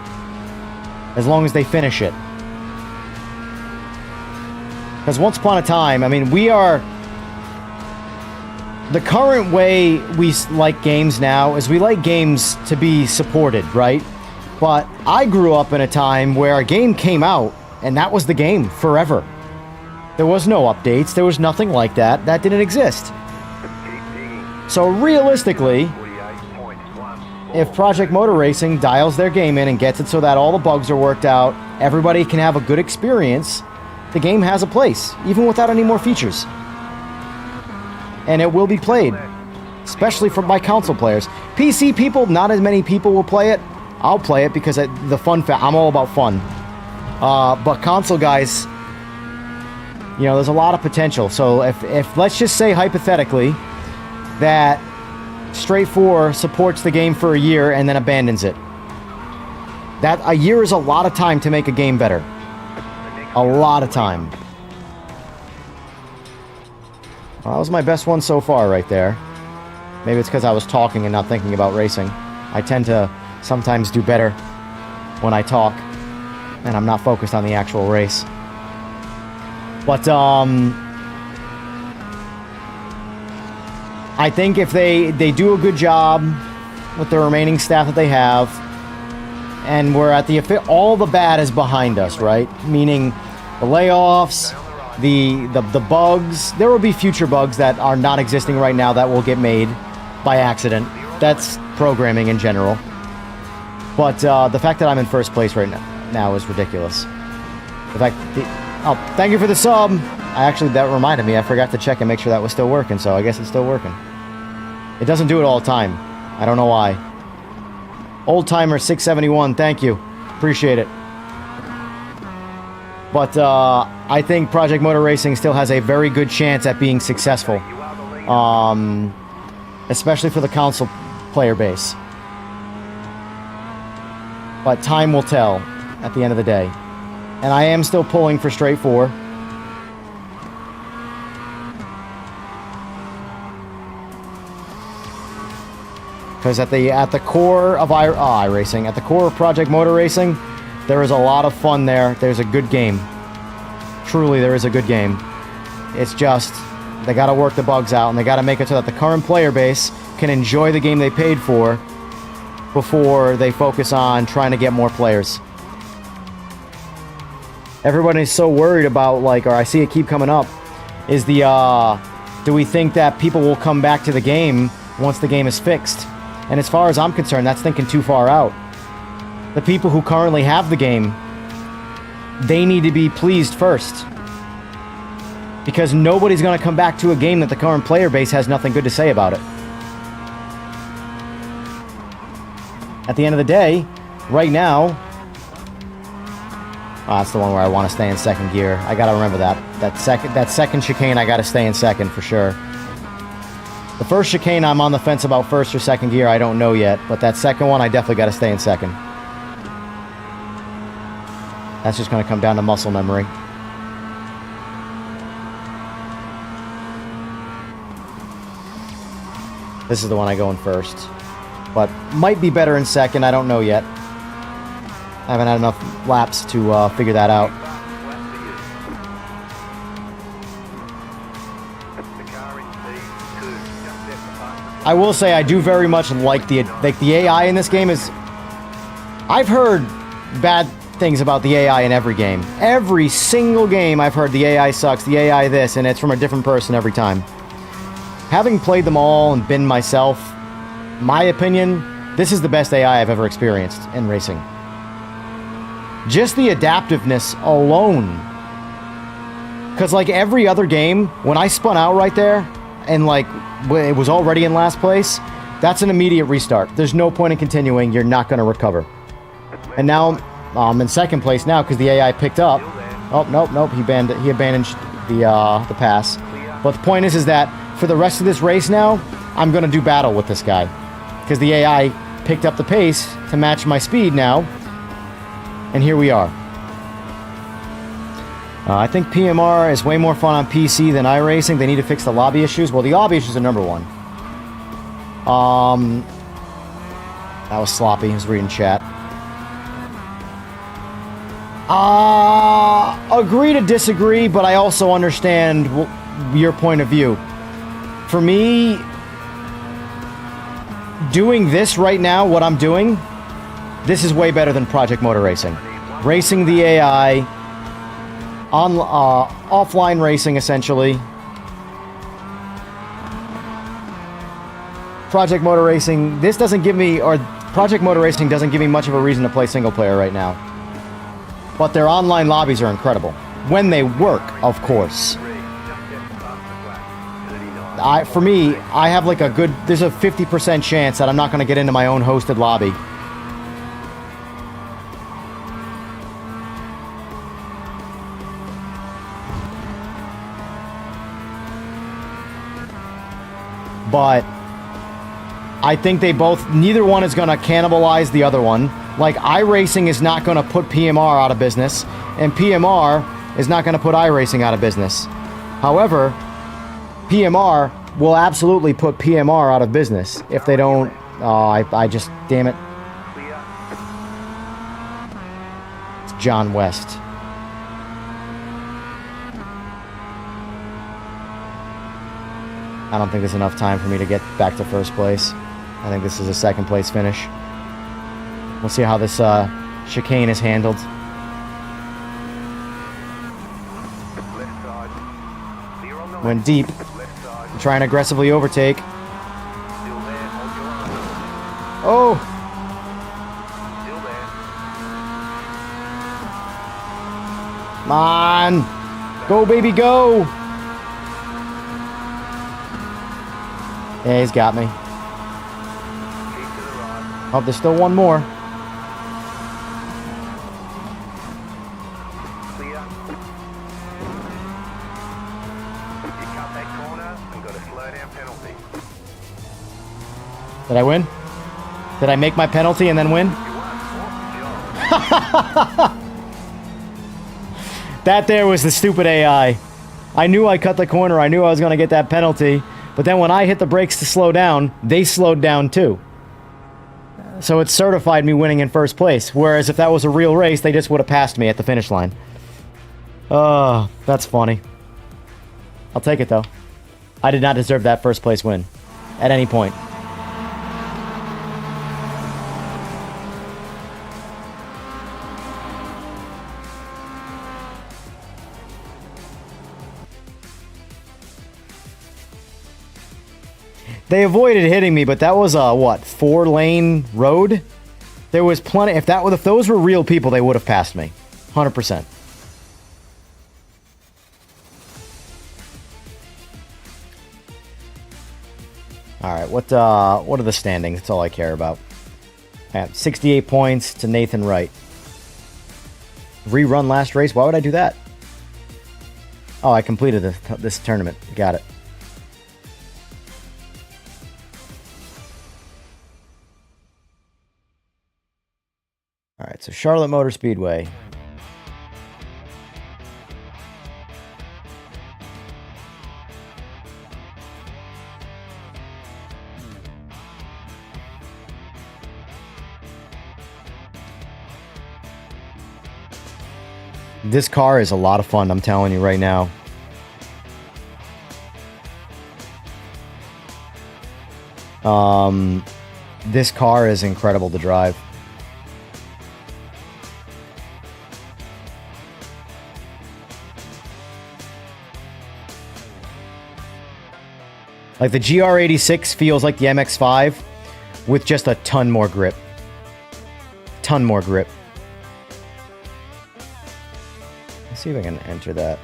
S2: As long as they finish it. Because once upon a time, I mean, we are... The current way we like games now is we like games to be supported, right? But I grew up in a time where a game came out, and that was the game forever. There was no updates. There was nothing like that. That didn't exist. So realistically, if Project Motor Racing dials their game in and gets it so that all the bugs are worked out, everybody can have a good experience, the game has a place, even without any more features. And it will be played, especially by console players. PC people, not as many people will play it. I'll play it because I'm all about fun. But console guys, you know, there's a lot of potential. So if let's just say hypothetically that Straight 4 supports the game for a year and then abandons it. That a year is a lot of time to make a game better. A lot of time. Well, that was my best one so far right there. Maybe it's because I was talking and not thinking about racing. I tend to sometimes do better when I talk and I'm not focused on the actual race. But, I think if they do a good job with the remaining staff that they have, and we're at all the bad is behind us, right? Meaning the layoffs, the bugs. There will be future bugs that are not existing right now that will get made by accident. That's programming in general. But the fact that I'm in first place right now is ridiculous. The fact thank you for the sub. That reminded me, I forgot to check and make sure that was still working, so I guess it's still working. It doesn't do it all the time. I don't know why. Old Timer 671, thank you. Appreciate it. But I think Project Motor Racing still has a very good chance at being successful. Especially for the console player base. But time will tell at the end of the day. And I am still pulling for Straight 4. Because at the core of iRacing, at the core of Project Motor Racing, there is a lot of fun there. There's a good game. Truly, there is a good game. It's just, they gotta work the bugs out, and they gotta make it so that the current player base can enjoy the game they paid for before they focus on trying to get more players. Everybody's so worried about, like, or I see it keep coming up, is the, do we think that people will come back to the game once the game is fixed? And as far as I'm concerned, that's thinking too far out. The people who currently have the game, they need to be pleased first. Because nobody's going to come back to a game that the current player base has nothing good to say about it. At the end of the day, right now, Oh, that's the one where I want to stay in second gear. I gotta remember that. That second chicane, I gotta stay in second for sure. The first chicane, I'm on the fence about first or second gear. I don't know yet, but that second one, I definitely gotta stay in second. That's just gonna come down to muscle memory. This is the one I go in first, but might be better in second. I don't know yet. I haven't had enough laps to figure that out. I will say I do very much like the AI in this game is... I've heard bad things about the AI in every game. Every single game I've heard the AI sucks, the AI this, and it's from a different person every time. Having played them all and been myself, my opinion, this is the best AI I've ever experienced in racing. Just the adaptiveness alone. Because like every other game, when I spun out right there, and like it was already in last place, that's an immediate restart. There's no point in continuing. You're not going to recover. And now I'm in second place now because the AI picked up. Oh, nope. He abandoned the pass. But the point is that for the rest of this race now, I'm going to do battle with this guy. Because the AI picked up the pace to match my speed now. And here we are. I think PMR is way more fun on PC than iRacing. They need to fix the lobby issues. Well, the lobby issues are number one. That was sloppy. I was reading chat. Agree to disagree, but I also understand your point of view. For me, doing this right now, what I'm doing, this is way better than Project Motor Racing. Racing the AI, on offline racing, essentially. Project Motor Racing, this doesn't give me, or Project Motor Racing doesn't give me much of a reason to play single player right now. But their online lobbies are incredible. When they work, of course. For me, I have like there's a 50% chance that I'm not going to get into my own hosted lobby. But I think neither one is going to cannibalize the other one. Like, iRacing is not going to put PMR out of business, and PMR is not going to put iRacing out of business. However, PMR will absolutely put PMR out of business if they don't... damn it. It's John West. I don't think there's enough time for me to get back to first place. I think this is a second place finish. We'll see how this chicane is handled. Went deep. Try and aggressively overtake. Oh! Come on! Go, baby, go! Yeah, he's got me. Oh, there's still one more. Did I win? Did I make my penalty and then win? That there was the stupid AI. I knew I cut the corner. I knew I was going to get that penalty. But then when I hit the brakes to slow down, they slowed down too. So it certified me winning in first place. Whereas if that was a real race, they just would have passed me at the finish line. Oh, that's funny. I'll take it though. I did not deserve that first place win. At any point. They avoided hitting me, but that was a, what, 4-lane road? There was plenty... If those were real people, they would have passed me. 100%. Alright, what are the standings? That's all I care about. I have 68 points to Nathan Wright. Rerun last race. Why would I do that? Oh, I completed this tournament. Got it. All right, so Charlotte Motor Speedway. This car is a lot of fun, I'm telling you right now. This car is incredible to drive. Like the GR86 feels like the MX-5 with just a ton more grip. Ton more grip. Let's see if I can enter that.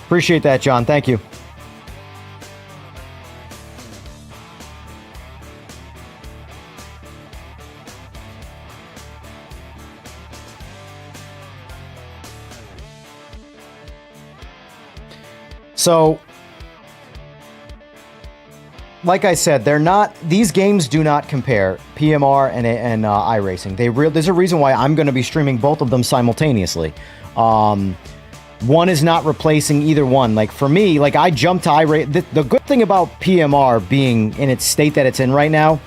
S2: Appreciate that, John. Thank you. So, like I said, they're not. These games do not compare. PMR and iRacing. There's a reason why I'm going to be streaming both of them simultaneously. One is not replacing either one. Like for me, like I jumped to iRacing. The good thing about PMR being in its state that it's in right now,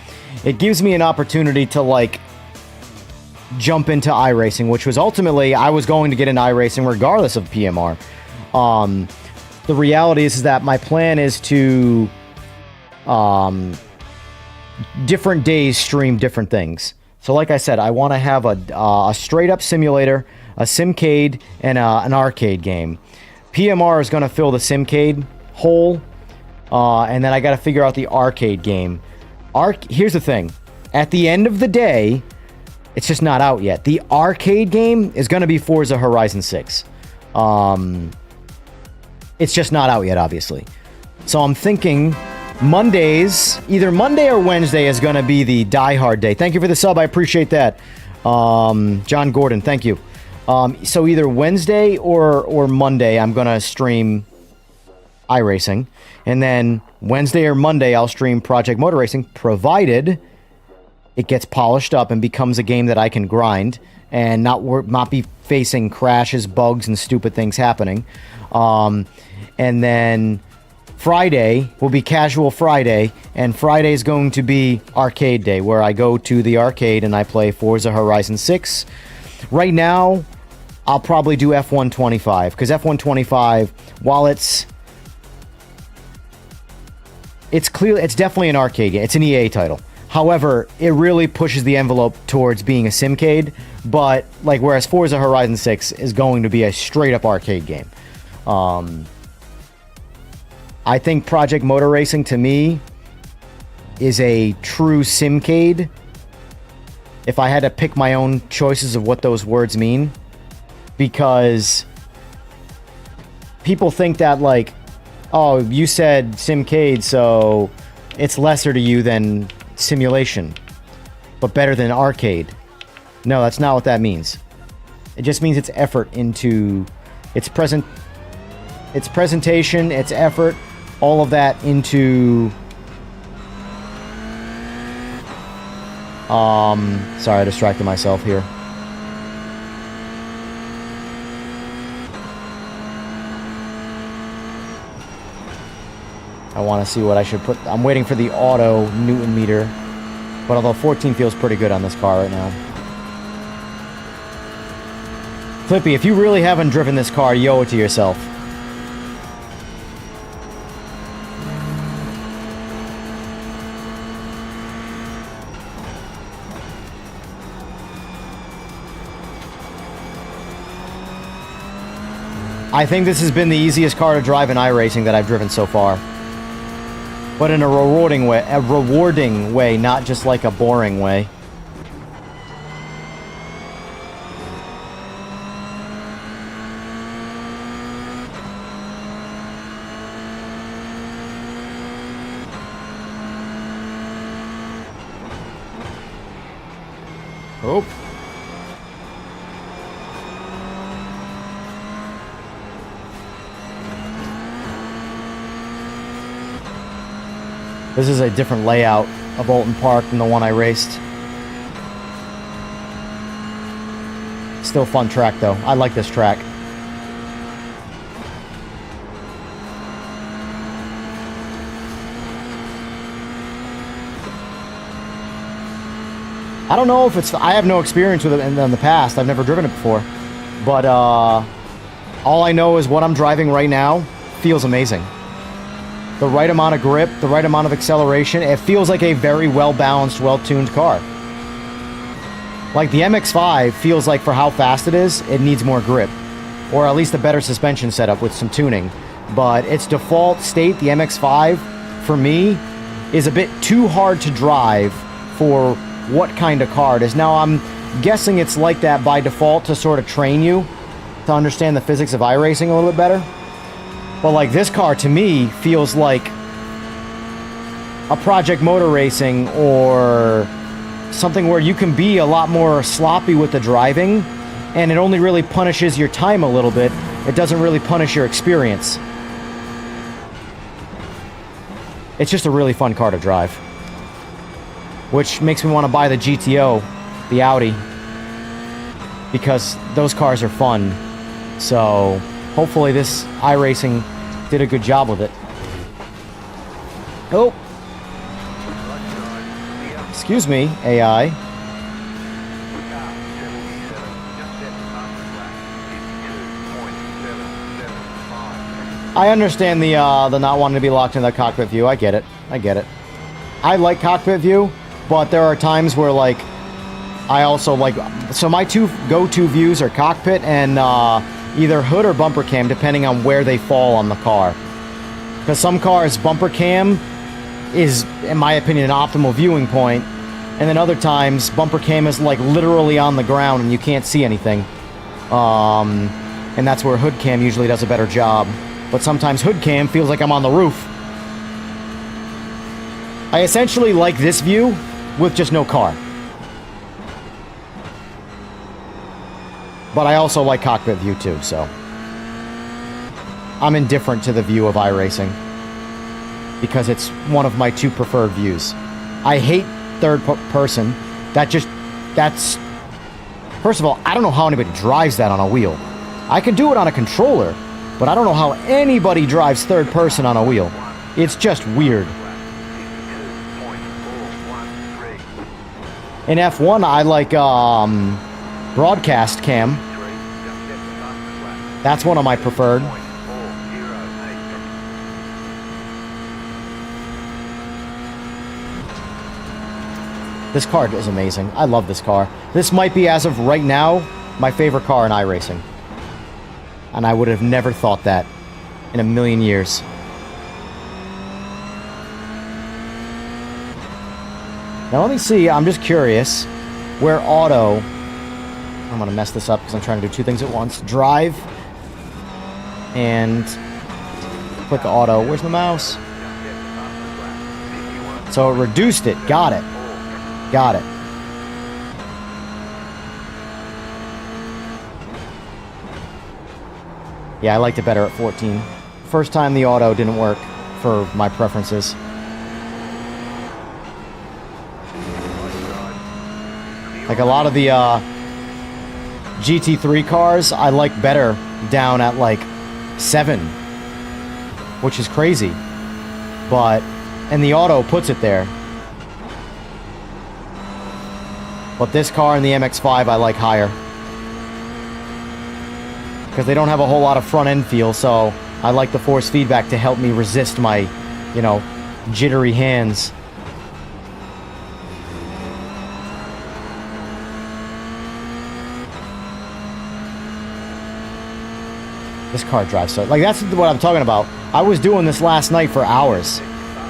S2: it gives me an opportunity to like jump into iRacing, which was ultimately I was going to get into iRacing regardless of PMR. The reality is that my plan is to different days stream different things. So like I said, I want to have a straight up simulator, a Simcade, and an arcade game. PMR is going to fill the Simcade hole, and then I got to figure out the arcade game. Here's the thing. At the end of the day, it's just not out yet. The arcade game is going to be Forza Horizon 6. It's just not out yet, obviously. So I'm thinking Mondays, either Monday or Wednesday is going to be the Die Hard day. Thank you for the sub. I appreciate that. John Gordon, thank you. So either Wednesday or Monday, I'm going to stream iRacing. And then Wednesday or Monday, I'll stream Project Motor Racing, provided it gets polished up and becomes a game that I can grind and not be facing crashes, bugs, and stupid things happening. And then Friday will be Casual Friday, and Friday is going to be Arcade Day, where I go to the arcade and I play Forza Horizon 6. Right now, I'll probably do F125, because F125, while it's clear, it's definitely an arcade game. It's an EA title. However, it really pushes the envelope towards being a Simcade, but like whereas Forza Horizon 6 is going to be a straight up arcade game. I think Project Motor Racing, to me, is a true Simcade. If I had to pick my own choices of what those words mean. Because people think that, like, oh, you said Simcade, so it's lesser to you than simulation, but better than arcade. No, that's not what that means. It just means its effort into its presentation, its effort, all of that into sorry, I distracted myself here. I want to see what I should put. I'm waiting for the auto Newton meter, but although 14 feels pretty good on this car right now. Flippy, if you really haven't driven this car, you owe it to yourself. I think this has been the easiest car to drive in iRacing that I've driven so far. But in a rewarding way, not just like a boring way. Oh. This is a different layout of Alton Park than the one I raced. Still fun track though. I like this track. I don't know if it's... I have no experience with it in the past. I've never driven it before. But all I know is what I'm driving right now feels amazing. The right amount of grip, the right amount of acceleration. It feels like a very well-balanced, well-tuned car. Like the MX-5 feels like for how fast it is, it needs more grip. Or at least a better suspension setup with some tuning. But its default state, the MX-5, for me, is a bit too hard to drive for what kind of car it is. Now, I'm guessing it's like that by default to sort of train you to understand the physics of iRacing a little bit better. But like this car, to me, feels like a Project Motor Racing or something where you can be a lot more sloppy with the driving, and it only really punishes your time a little bit. It doesn't really punish your experience. It's just a really fun car to drive. Which makes me want to buy the GTO, the Audi, because those cars are fun. So hopefully this iRacing did a good job with it. Oh. Excuse me, AI. I understand the not wanting to be locked in the cockpit view. I get it. I get it. I like cockpit view, but there are times where, like, I also like... So my two go-to views are cockpit and either hood or bumper cam, depending on where they fall on the car. Because some cars, bumper cam is, in my opinion, an optimal viewing point. And then other times, bumper cam is, like, literally on the ground and you can't see anything. And that's where hood cam usually does a better job. But sometimes hood cam feels like I'm on the roof. I essentially like this view with just no car. But I also like cockpit view too, so I'm indifferent to the view of iRacing because it's one of my two preferred views. I hate third person. That's first of all, I don't know how anybody drives that on a wheel. I can do it on a controller, but I don't know how anybody drives third person on a wheel. It's just weird. In F1, I like broadcast cam. That's one of my preferred. This car is amazing. I love this car. This might be, as of right now, my favorite car in iRacing. And I would have never thought that in a million years. Now let me see, I'm just curious where auto... I'm going to mess this up because I'm trying to do two things at once. Drive and click auto. Where's the mouse? So it reduced it. Got it. Got it. Yeah, I liked it better at 14. First time the auto didn't work for my preferences. Like a lot of the GT3 cars, I like better down at like 7, which is crazy. But, and the auto puts it there. But this car and the MX-5 I like higher. Because they don't have a whole lot of front end feel, so I like the force feedback to help me resist my, you know, jittery hands. This car drives so... Like, that's what I'm talking about. I was doing this last night for hours.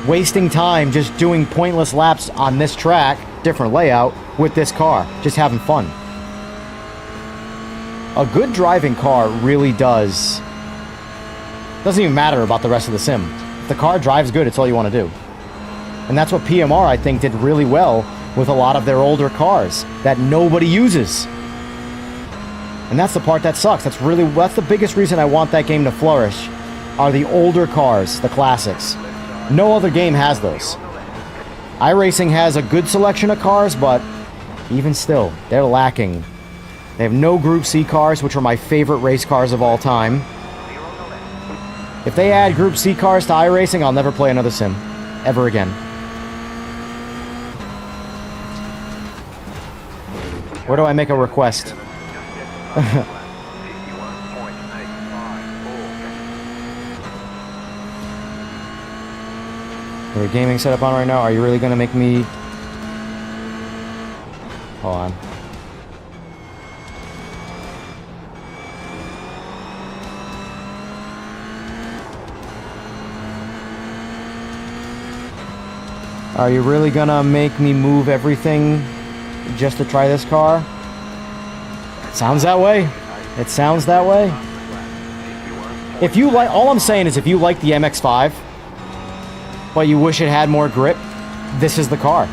S2: Wasting time just doing pointless laps on this track, different layout, with this car. Just having fun. A good driving car really does... Doesn't even matter about the rest of the sim. If the car drives good, it's all you want to do. And that's what PMR, I think, did really well with a lot of their older cars that nobody uses. And that's the part that sucks. That's the biggest reason I want that game to flourish, are the older cars, the classics. No other game has those. iRacing has a good selection of cars, but even still, they're lacking. They have no Group C cars, which are my favorite race cars of all time. If they add Group C cars to iRacing, I'll never play another sim. Ever again. Where do I make a request? Is gaming setup on right now? Are you really gonna make me... Hold on. Are you really gonna make me move everything just to try this car? It sounds that way. It sounds that way. If you like, all I'm saying is if you like the MX-5, but you wish it had more grip, this is the car.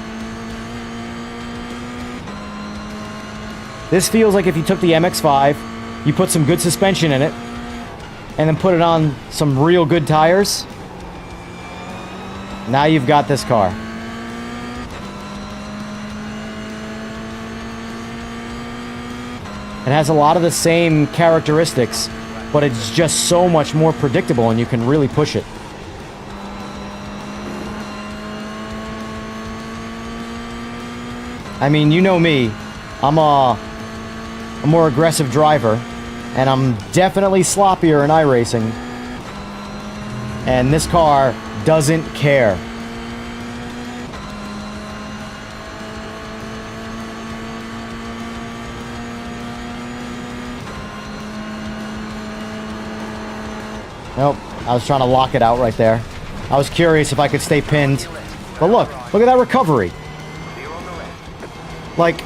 S2: This feels like if you took the MX-5, you put some good suspension in it, and then put it on some real good tires, now you've got this car. It has a lot of the same characteristics, but it's just so much more predictable and you can really push it. I mean, you know me, I'm a more aggressive driver, and I'm definitely sloppier in iRacing. And this car doesn't care. Nope, I was trying to lock it out right there. I was curious if I could stay pinned. But look at that recovery. Like,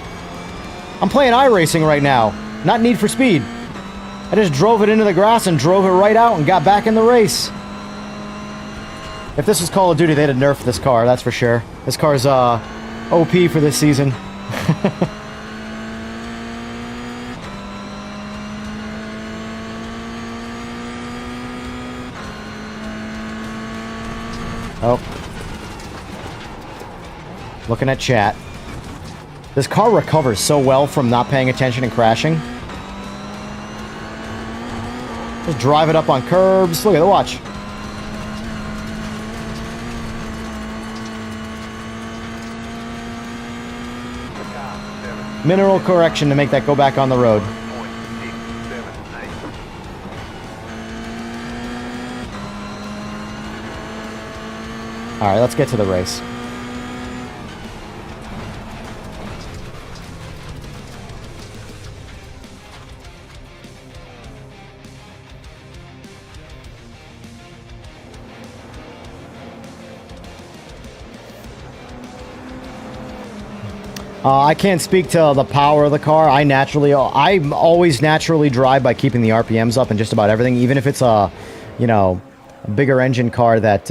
S2: I'm playing iRacing right now, not Need for Speed. I just drove it into the grass and drove it right out and got back in the race. If this was Call of Duty, they'd have nerfed this car, that's for sure. This car's OP for this season. Oh. Looking at chat. This car recovers so well from not paying attention and crashing. Just drive it up on curbs. Look at the watch. Mineral correction to make that go back on the road. Alright, let's get to the race. I can't speak to the power of the car. I always naturally drive by keeping the RPMs up and just about everything, even if it's a, a bigger engine car that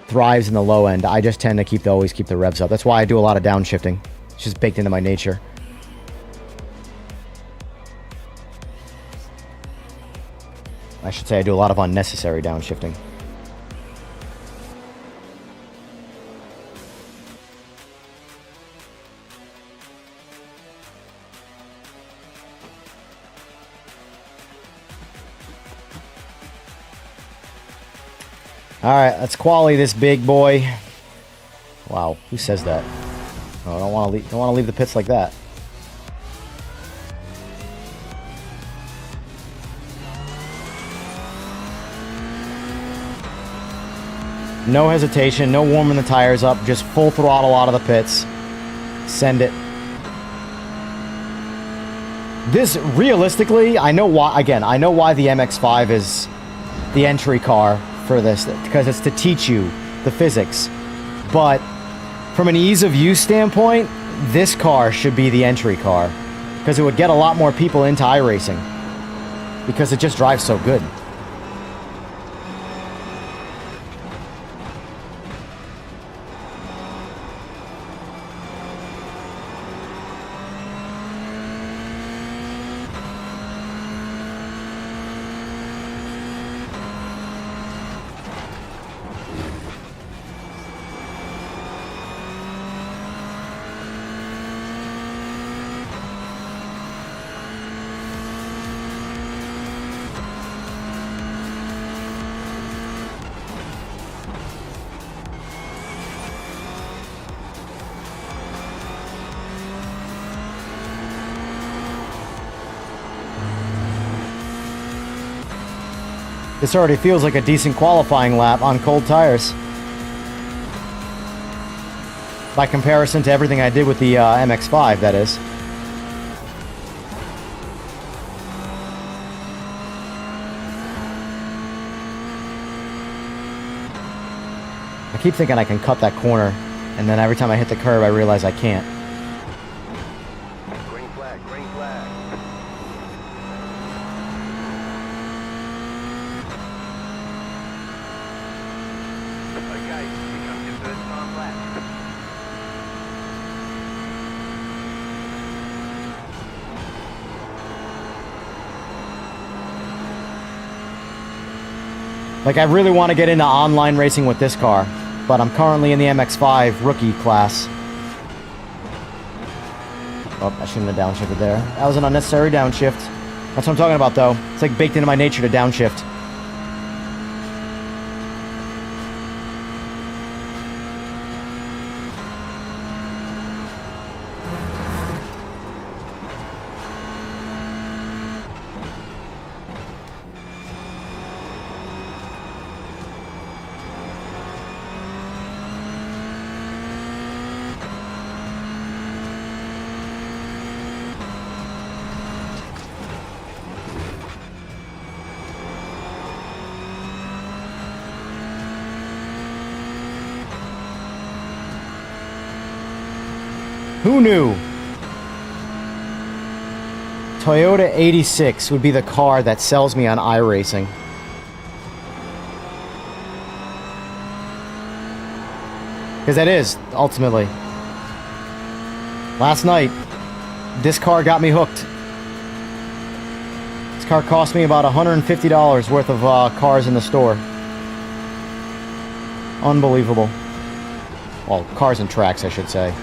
S2: thrives in the low end. I just tend to always keep the revs up. That's why I do a lot of downshifting. It's just baked into my nature. I should say I do a lot of unnecessary downshifting. Alright, let's quali this big boy. Wow, who says that? Oh, I don't want to leave the pits like that. No hesitation, no warming the tires up, just full throttle out of the pits. Send it. This, realistically, I know why the MX-5 is the entry car for this, because it's to teach you the physics. But from an ease of use standpoint, this car should be the entry car, because it would get a lot more people into iRacing, because it just drives so good. This already feels like a decent qualifying lap on cold tires. By comparison to everything I did with the MX-5, that is. I keep thinking I can cut that corner, and then every time I hit the curb, I realize I can't.
S3: Green flag, green flag. Okay, here comes your first time lap.
S2: Like, I really want to get into online racing with this car, but I'm currently in the MX-5 rookie class. Oh, I shouldn't have downshifted there. That was an unnecessary downshift. That's what I'm talking about, though. It's like baked into my nature to downshift. Who knew? Toyota 86 would be the car that sells me on iRacing. Because that is, ultimately. Last night, this car got me hooked. This car cost me about $150 worth of cars in the store. Unbelievable. Well, cars and tracks, I should say.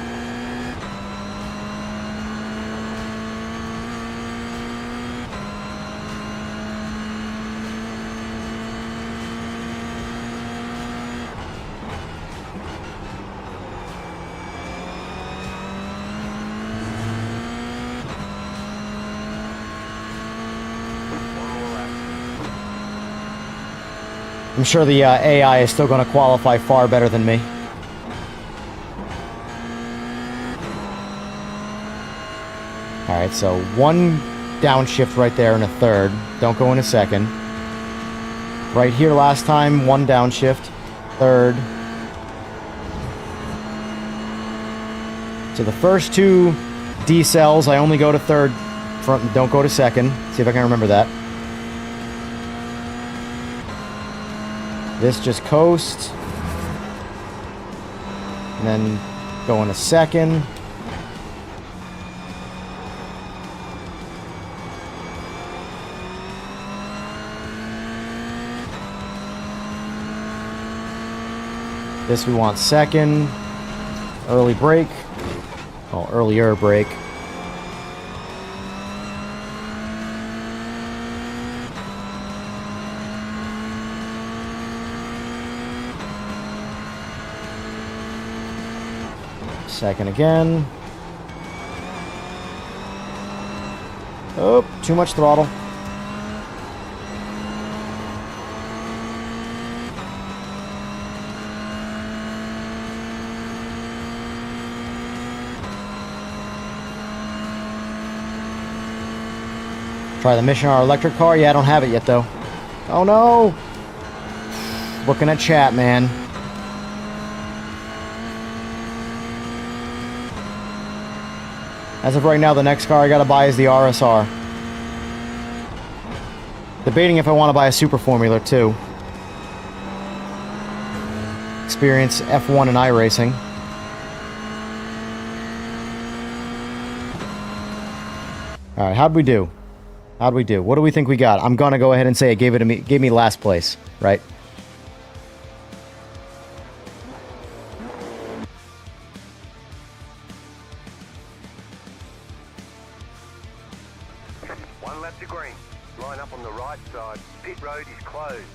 S2: I'm sure the AI is still going to qualify far better than me. Alright, so one downshift right there in a third. Don't go in a second. Right here last time, one downshift. Third. So the first two decels, I only go to third. Front, don't go to second. See if I can remember that. This just coast. And then go in a second. This we want second. Early brake. Oh, earlier brake. Second again. Oh, too much throttle. Try the Mission R electric car. Yeah, I don't have it yet, though. Oh, no. Looking at chat, man. As of right now, the next car I gotta buy is the RSR. Debating if I want to buy a Super Formula, too. Experience F1 and iRacing. Alright, how'd we do? How'd we do? What do we think we got? I'm gonna go ahead and say it gave me last place, right?
S3: One lap to green. Line up on the right side. Pit road is closed.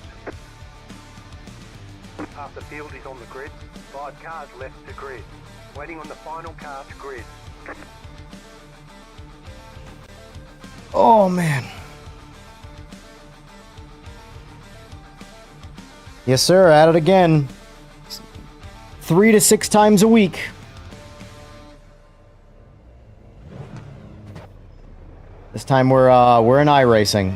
S3: Half the field is on the grid. 5 cars left to grid. Waiting on the final car to grid.
S2: Oh, man. Yes, sir. At it again. 3 to 6 times a week. This time we're in iRacing.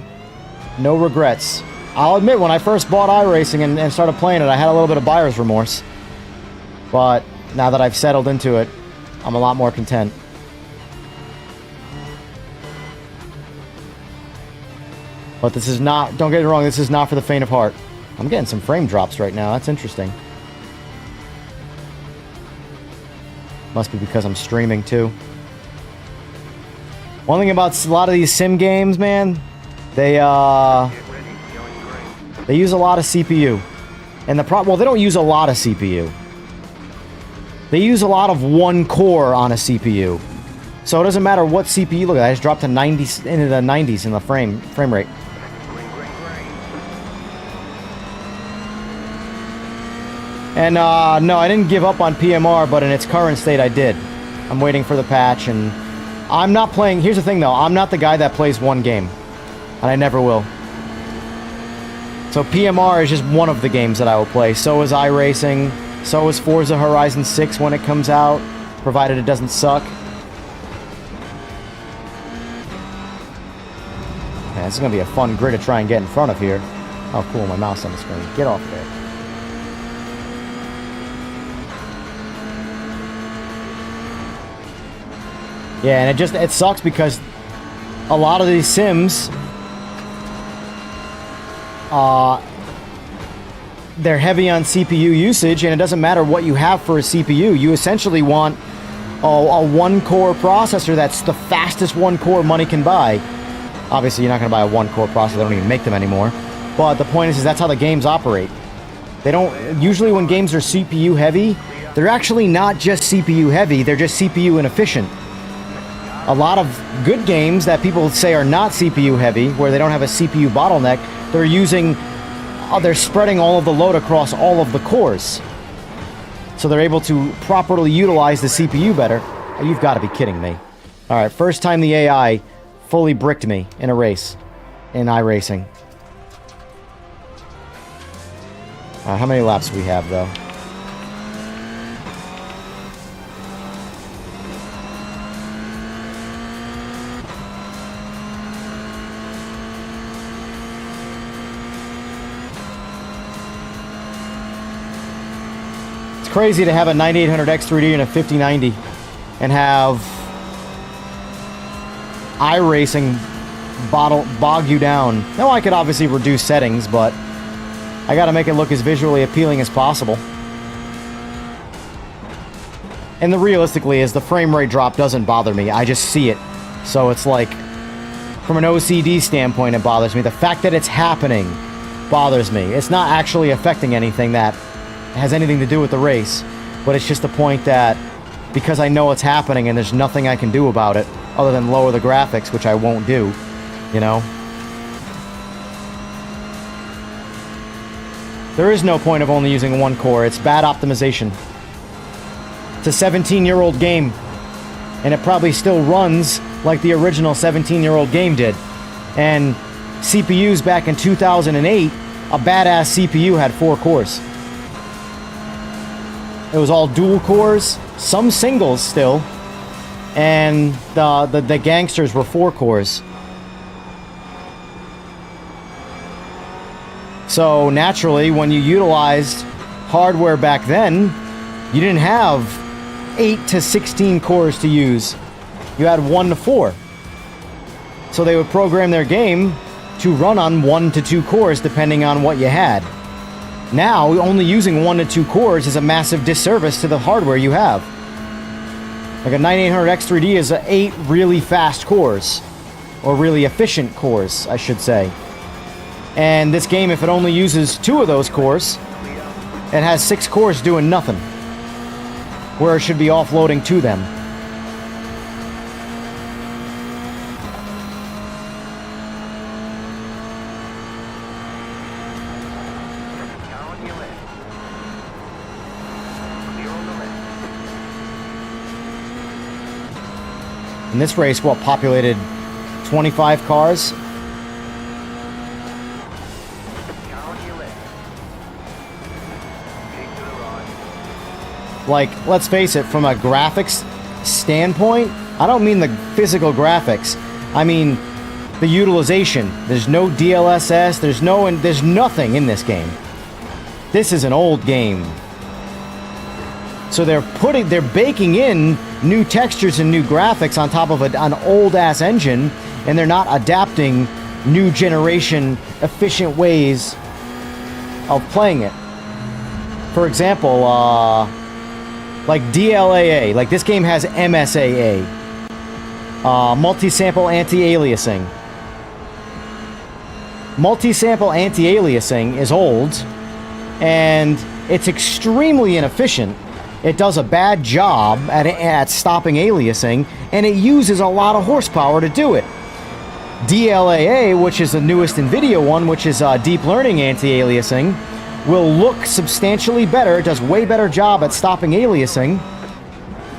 S2: No regrets. I'll admit, when I first bought iRacing and started playing it, I had a little bit of buyer's remorse. But now that I've settled into it, I'm a lot more content. But this is not, don't get me wrong, this is not for the faint of heart. I'm getting some frame drops right now. That's interesting. Must be because I'm streaming too. One thing about a lot of these sim games, man, they use a lot of CPU. And well, they don't use a lot of CPU. They use a lot of one core on a CPU. So it doesn't matter what CPU. Look at that, I just dropped to 90s, into the 90s in the frame rate. And no, I didn't give up on PMR, but in its current state I did. I'm waiting for the patch, and I'm not playing. Here's the thing though, I'm not the guy that plays one game, and I never will. So PMR is just one of the games that I will play. So is iRacing, so is Forza Horizon 6 when it comes out, provided it doesn't suck. Man, this is gonna be a fun grid to try and get in front of here. Oh cool, my mouse on the screen. Get off there. Yeah, and it sucks because a lot of these sims, they're heavy on CPU usage, and it doesn't matter what you have for a CPU. You essentially want a one-core processor that's the fastest one-core money can buy. Obviously, you're not going to buy a one-core processor. They don't even make them anymore. But the point is that's how the games operate. They don't... Usually when games are CPU heavy, they're actually not just CPU heavy. They're just CPU inefficient. A lot of good games that people say are not CPU heavy, where they don't have a CPU bottleneck, they're spreading all of the load across all of the cores. So they're able to properly utilize the CPU better. You've got to be kidding me. Alright, first time the AI fully bricked me in a race. In iRacing. How many laps do we have, though? Crazy to have a 9800X3D and a 5090 and have iRacing bog you down. Now I could obviously reduce settings, but I gotta make it look as visually appealing as possible. And realistically is the frame rate drop doesn't bother me. I just see it. So it's like, from an OCD standpoint, it bothers me. The fact that it's happening bothers me. It's not actually affecting anything that has anything to do with the race, but it's just the point that because I know it's happening and there's nothing I can do about it other than lower the graphics, which I won't do, you know? There is no point of only using one core. It's bad optimization. It's a 17-year-old game, and it probably still runs like the original 17-year-old game did. And CPUs back in 2008, a badass CPU had 4 cores. It was all dual cores, some singles still, and the gangsters were 4 cores. So naturally, when you utilized hardware back then, you didn't have 8 to 16 cores to use. You had 1 to 4. So they would program their game to run on 1 to 2 cores depending on what you had. Now, only using 1 to 2 cores is a massive disservice to the hardware you have. Like a 9800X3D is 8 really fast cores. Or really efficient cores, I should say. And this game, if it only uses 2 of those cores, it has 6 cores doing nothing. Where it should be offloading to them. In this race, what, populated 25 cars? Like, let's face it, from a graphics standpoint, I don't mean the physical graphics. I mean the utilization. There's no DLSS, there's nothing in this game. This is an old game. So they're baking in new textures and new graphics on top of an old-ass engine, and they're not adapting new generation efficient ways of playing it. For example, like DLAA, like this game has MSAA, multi-sample anti-aliasing. Multi-sample anti-aliasing is old, and it's extremely inefficient. It does a bad job at stopping aliasing, and it uses a lot of horsepower to do it. DLAA, which is the newest NVIDIA one, which is deep learning anti-aliasing, will look substantially better. It does way better job at stopping aliasing,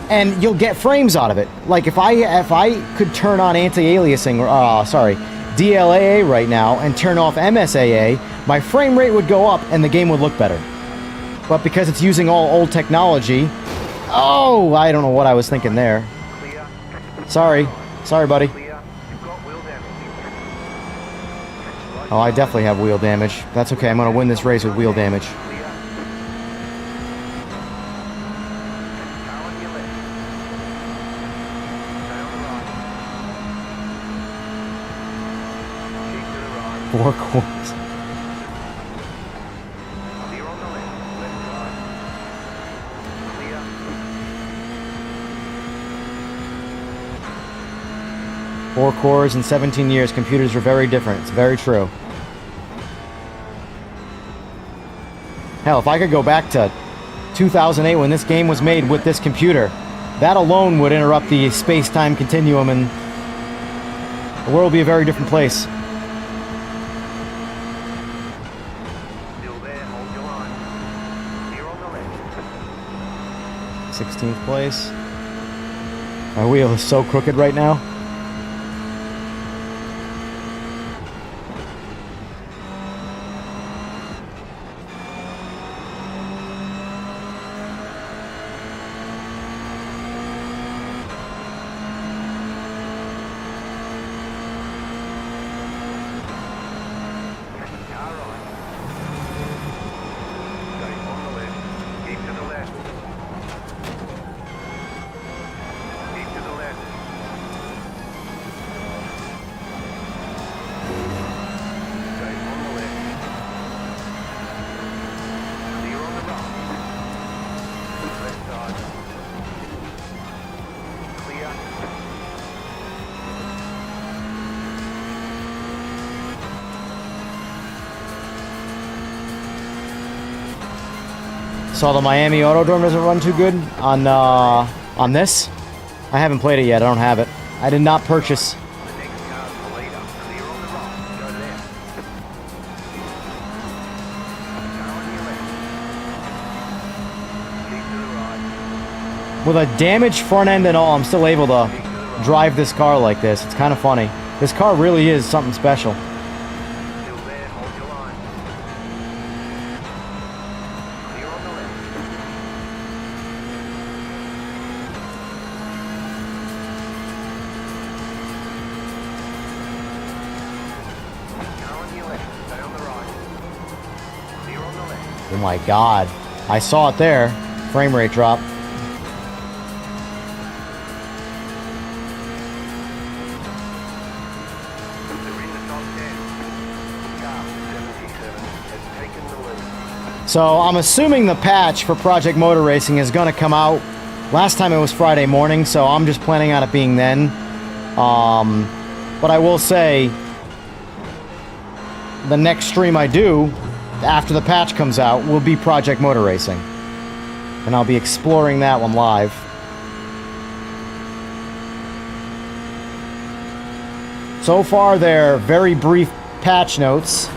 S2: and you'll get frames out of it. Like if I could turn on anti-aliasing, DLAA right now and turn off MSAA, my frame rate would go up and the game would look better. But because it's using all old technology, oh, I don't know what I was thinking there.
S3: Clear.
S2: Sorry, buddy.
S3: Clear. You've got wheel damage.
S2: Oh, I definitely have wheel damage. That's okay, I'm gonna win this race with wheel damage.
S3: Clear. Car on your left. Stay on the right. Keep to the right.
S2: 4 corners.
S3: Clear on the left. Left right. Clear.
S2: 4 cores in 17 years, computers are very different. It's very true. Hell, if I could go back to 2008 when this game was made with this computer, that alone would interrupt the space-time continuum and the world would be a very different place.
S3: Still there. Hold your line. Clear on the left.
S2: 16th place. My wheel is so crooked right now.
S3: Car right. Stay on the left. Keep to the left. Keep to the left. Stay on the left. Clear on the right. Left side. Clear.
S2: So the Miami Autodrome doesn't run too good on this. I haven't played it yet. I don't have it. I did not purchase.
S3: The next car's the leader. Clear on the right. Go left. Car on your left. Keep to the right.
S2: With a damaged front end and all, I'm still able to drive this car like this. It's kind of funny. This car really is something special.
S3: Still there. Hold your line. Clear on the left. Car on your left. Stay on the right. Clear on the left.
S2: Oh my god. I saw it there. Frame rate drop.
S3: They're in the top 10. Car 77 has taken the lead.
S2: So I'm assuming the patch for Project Motor Racing is going to come out. Last time it was Friday morning, so I'm just planning on it being then. But I will say, the next stream I do, after the patch comes out, will be Project Motor Racing. And I'll be exploring that one live. So far, they're very brief patch notes.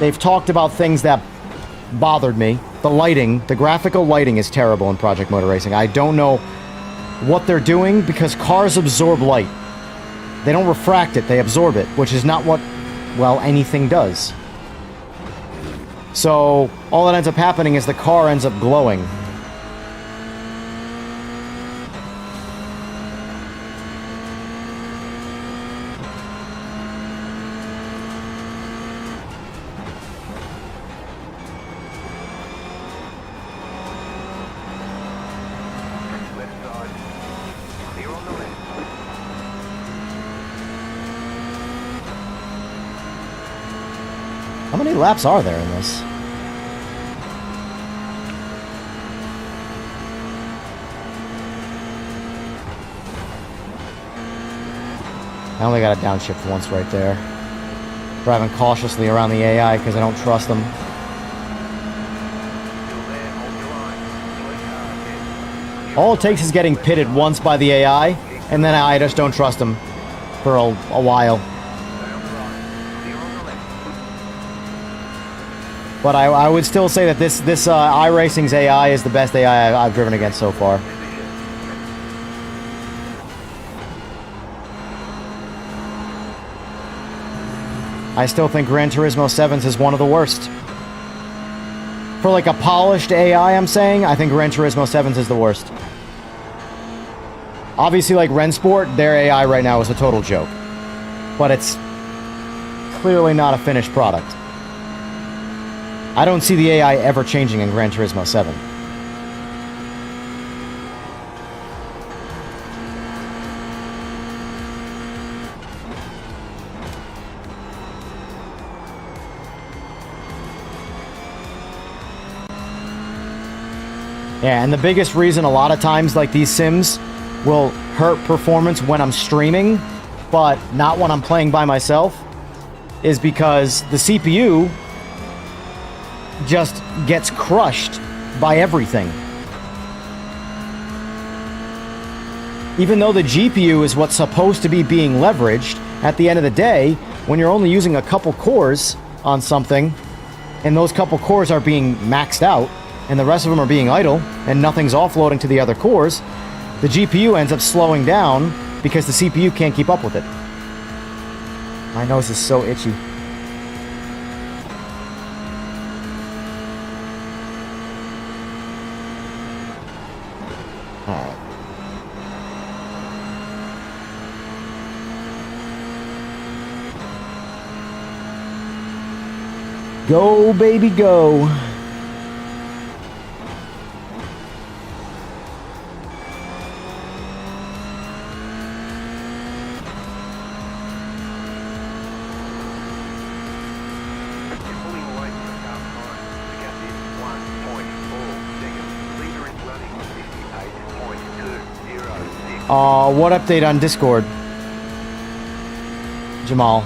S2: They've talked about things that bothered me. The lighting, the graphical lighting is terrible in Project Motor Racing. I don't know what they're doing because cars absorb light. They don't refract it, they absorb it, which is not what, well, anything does. So all that ends up happening is the car ends up glowing.
S3: Left side. Clear on the left.
S2: How many laps are there in this? I only got a downshift once right there. Driving cautiously around the AI because I don't trust them.
S3: Still there, hold your line. Slow car ahead.
S2: All it takes is getting pitted once by the AI, and then I just don't trust them for a while.
S3: Stay on the right. Clear on the left.
S2: But I would still say that this iRacing's AI is the best AI I've driven against so far. I still think Gran Turismo 7's is one of the worst. For like a polished AI, I'm saying, I think Gran Turismo 7's is the worst. Obviously, like Rensport, their AI right now is a total joke. But it's clearly not a finished product. I don't see the AI ever changing in Gran Turismo 7. Yeah, and the biggest reason a lot of times like these sims will hurt performance when I'm streaming, but not when I'm playing by myself, is because the CPU just gets crushed by everything. Even though the GPU is what's supposed to be being leveraged, at the end of the day, when you're only using a couple cores on something, and those couple cores are being maxed out, and the rest of them are being idle, and nothing's offloading to the other cores, the GPU ends up slowing down because the CPU can't keep up with it. My nose is so itchy. Alright. Go, baby, go. What update on Discord? Jamal.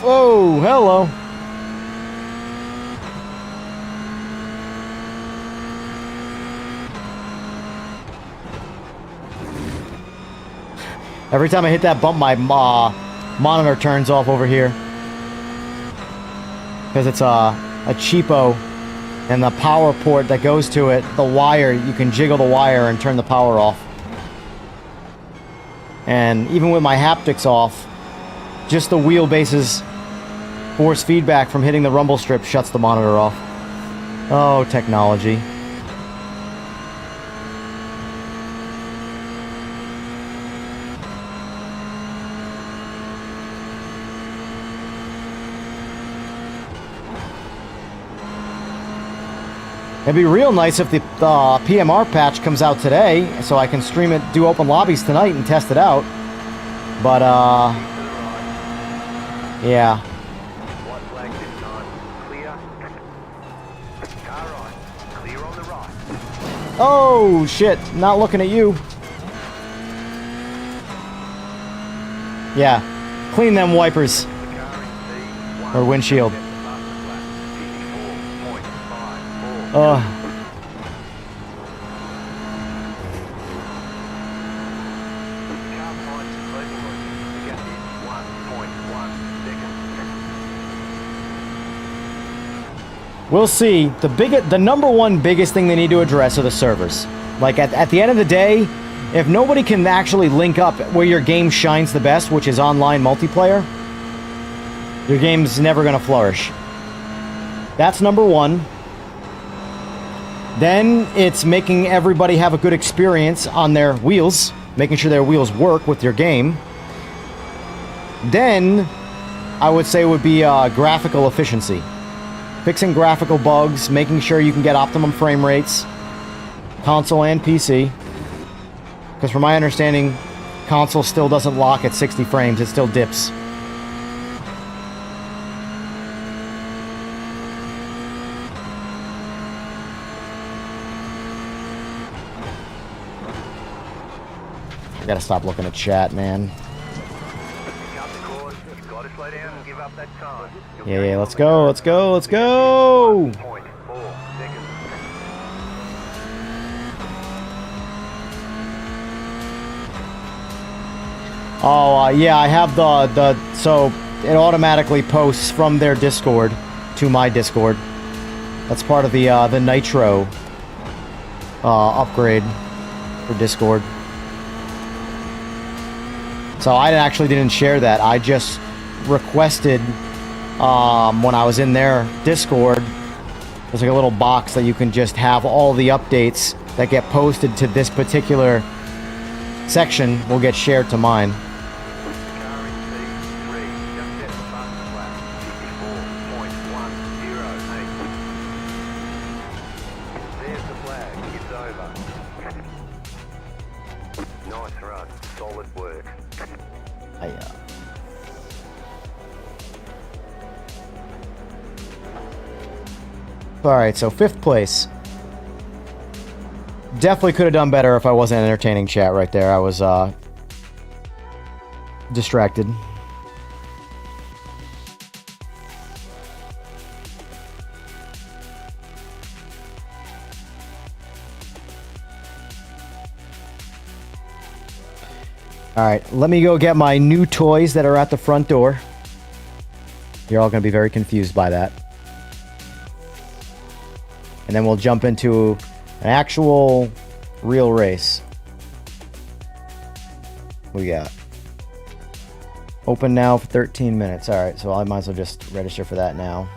S2: Oh, hello. Every time I hit that bump, my monitor turns off over here. Because it's a cheapo, and the power port that goes to it, the wire, you can jiggle the wire and turn the power off. And even with my haptics off, just the wheelbase's force feedback from hitting the rumble strip shuts the monitor off. Oh, technology. It'd be real nice if the PMR patch comes out today, so I can stream it, do open lobbies tonight and test it out. But, yeah.
S3: White flag this time. Clear. Car right. Clear on the right.
S2: Oh, shit. Not looking at you. Yeah. Clean them wipers.
S3: The car in C1.
S2: or windshield.
S3: Get the fastest lap. 54. Car finds the closing line. The gap is 1.1 seconds.
S2: We'll see. The number one biggest thing they need to address are the servers. Like, at the end of the day, if nobody can actually link up where your game shines the best, which is online multiplayer, your game's never going to flourish. That's number one. Then it's making everybody have a good experience on their wheels, making sure their wheels work with your game. Then, I would say would be graphical efficiency. Fixing graphical bugs, making sure you can get optimum frame rates, console and PC. Because from my understanding, console still doesn't lock at 60 frames, it still dips. I gotta stop looking at chat, man.
S3: Cut the cord. You've got to slow down and give up that time.
S2: Yeah, let's go, let's go, let's go!
S3: 0.4 seconds.
S2: Oh, yeah, I have so it automatically posts from their Discord to my Discord. That's part of the Nitro upgrade for Discord. So I actually didn't share that. I just requested when I was in their Discord. There's like a little box that you can just have all the updates that get posted to this particular section will get shared to mine.
S3: Car in C3, just set the fastest lap, 54.108. There's the flag, it's over. Nice run, solid work.
S2: Alright, so 5th place. Definitely could have done better if I wasn't entertaining chat right there. I was distracted. Alright, let me go get my new toys that are at the front door. You're all going to be very confused by that. And then we'll jump into an actual real race. What we got? Open now for 13 minutes. Alright, so I might as well just register for that now.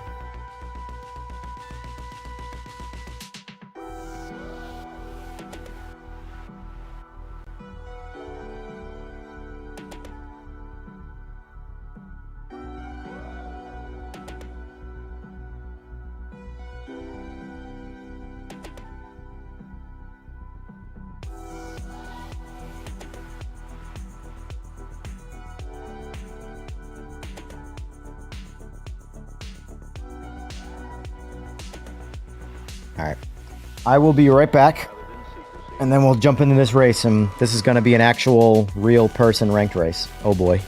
S2: Alright. I will be right back. And then we'll jump into this race. And this is going to be an actual, real person ranked race. Oh boy.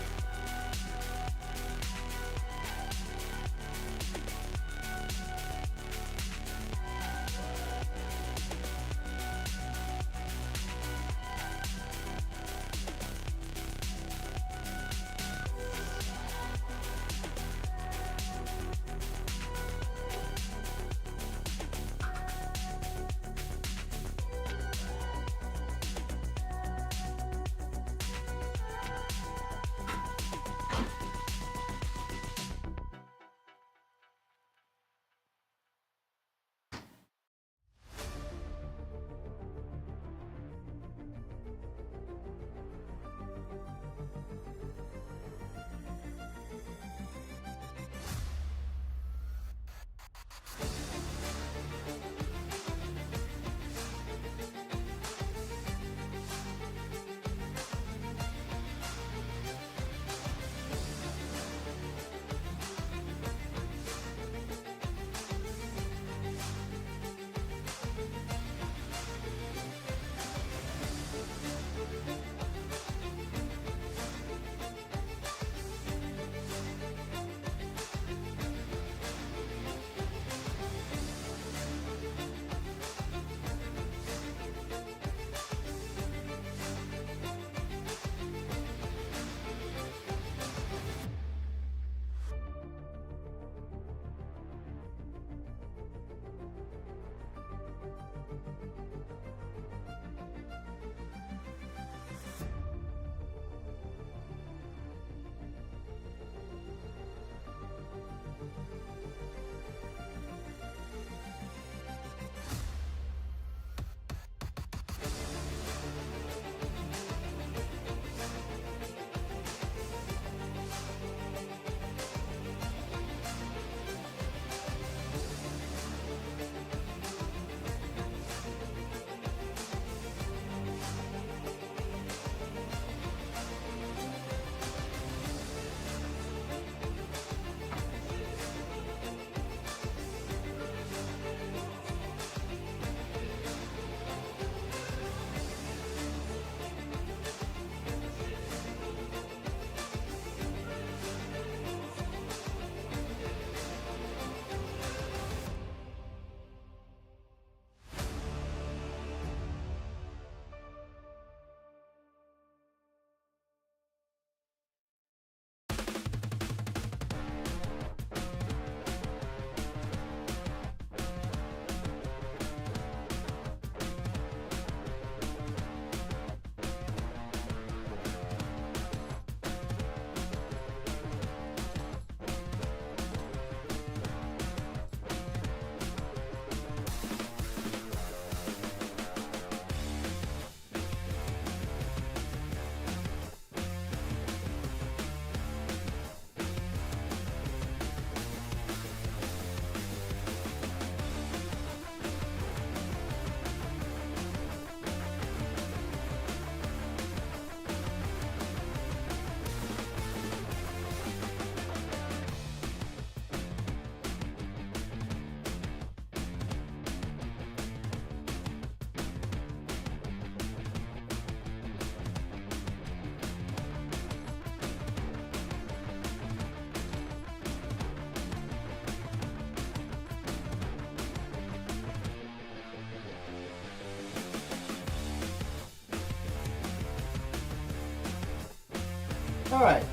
S2: All right.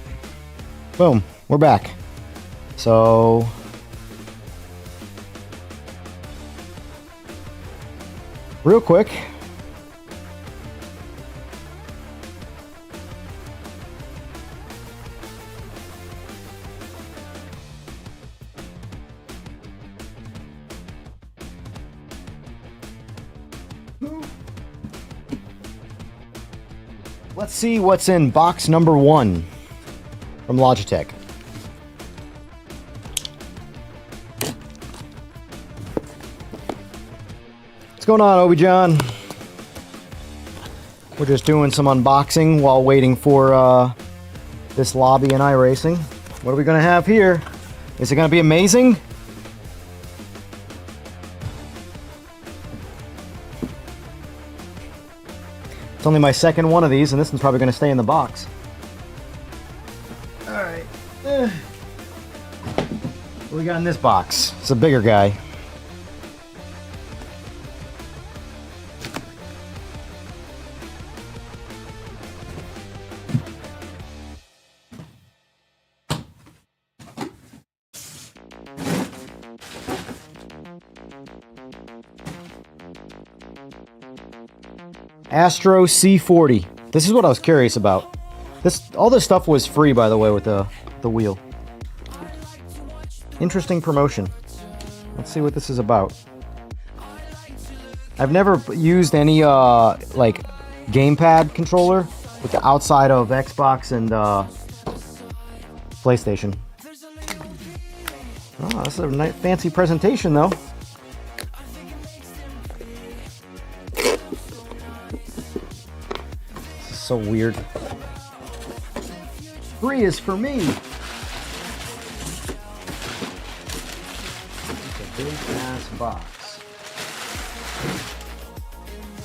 S2: Boom. We're back. So... real quick. Let's see what's in box number 1 from Logitech. What's going on, Obi-John? We're just doing some unboxing while waiting for this lobby in iRacing. What are we going to have here? Is it going to be amazing? It's only my second one of these, and this one's probably going to stay in the box. Alright. What do we got in this box? It's a bigger guy. Astro C40. This is what I was curious about. All this stuff was free, by the way, with the wheel. Interesting promotion. Let's see what this is about. I've never used any like gamepad controller with the outside of Xbox and PlayStation. Oh, this is a nice, fancy presentation, though. So weird. 3 is for me. It's a big ass box.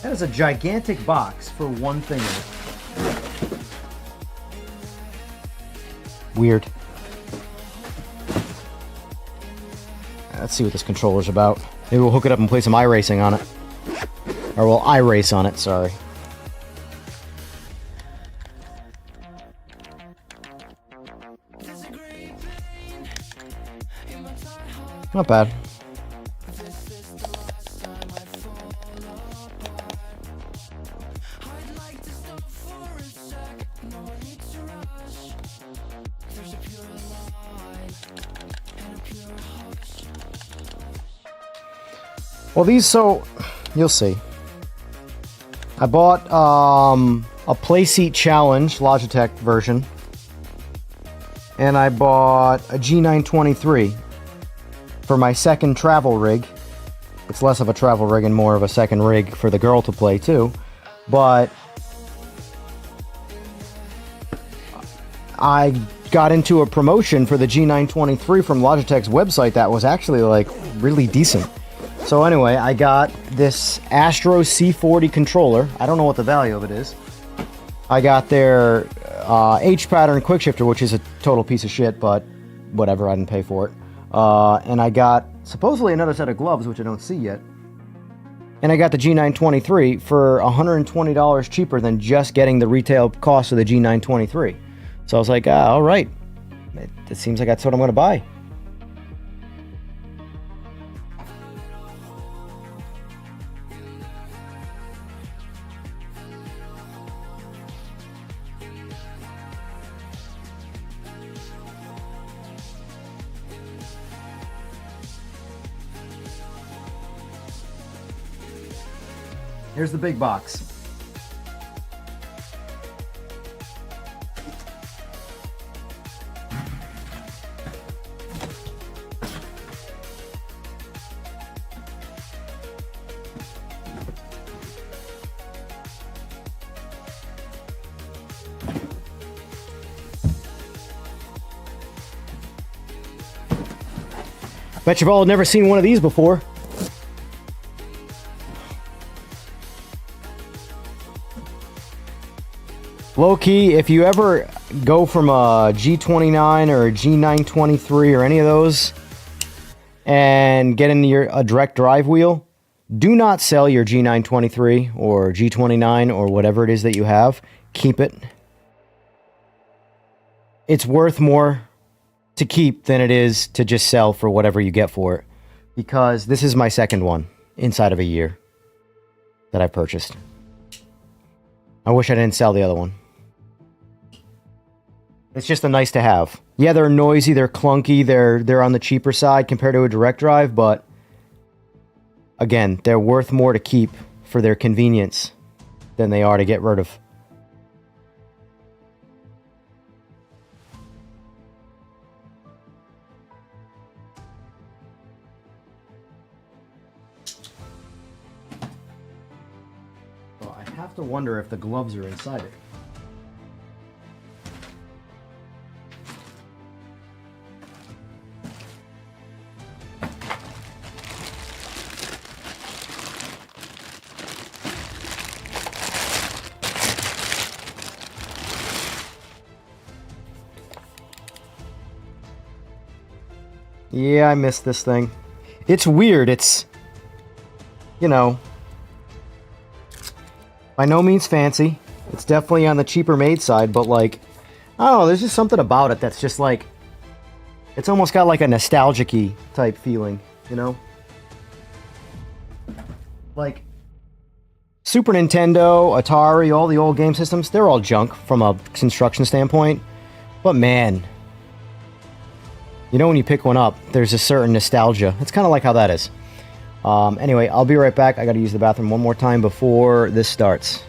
S2: That is a gigantic box for one thing in it. Weird. Let's see what this controller's about. Maybe we'll hook it up and play some iRacing on it. Or we'll iRace on it, sorry. Not bad. Well, these, so you'll see. I bought a Playseat Challenge Logitech version, and I bought a G923 for my second travel rig. It's less of a travel rig and more of a second rig for the girl to play too. But I got into a promotion for the G923 from Logitech's website that was actually like really decent. So anyway, I got this Astro C40 controller. I don't know what the value of it is. I got their H-pattern quick shifter, which is a total piece of shit, but whatever, I didn't pay for it. And I got supposedly another set of gloves, which I don't see yet. And I got the G923 for $120 cheaper than just getting the retail cost of the G923. So I was like, all right. It seems like that's what I'm going to buy. Here's the big box. Bet you've all never seen one of these before. Low key, if you ever go from a G29 or a G923 or any of those and get into a direct drive wheel, do not sell your G923 or G29 or whatever it is that you have. Keep it. it's worth more to keep than it is to just sell for whatever you get for it. Because this is my second one inside of a year that I purchased. I wish I didn't sell the other one. It's just a nice to have. Yeah, they're noisy, they're clunky, they're on the cheaper side compared to a direct drive, but again, they're worth more to keep for their convenience than they are to get rid of. Well, I have to wonder if the gloves are inside it. Yeah, I missed this thing. It's weird. It's, you know, by no means fancy. It's definitely on the cheaper made side, but like, I don't know, there's just something about it that's just like, it's almost got like a nostalgic-y type feeling, you know? Like, Super Nintendo, Atari, all the old game systems, they're all junk from a construction standpoint. But man, you know when you pick one up, there's a certain nostalgia. It's kind of like how that is. Anyway, I'll be right back. I got to use the bathroom one more time before this starts.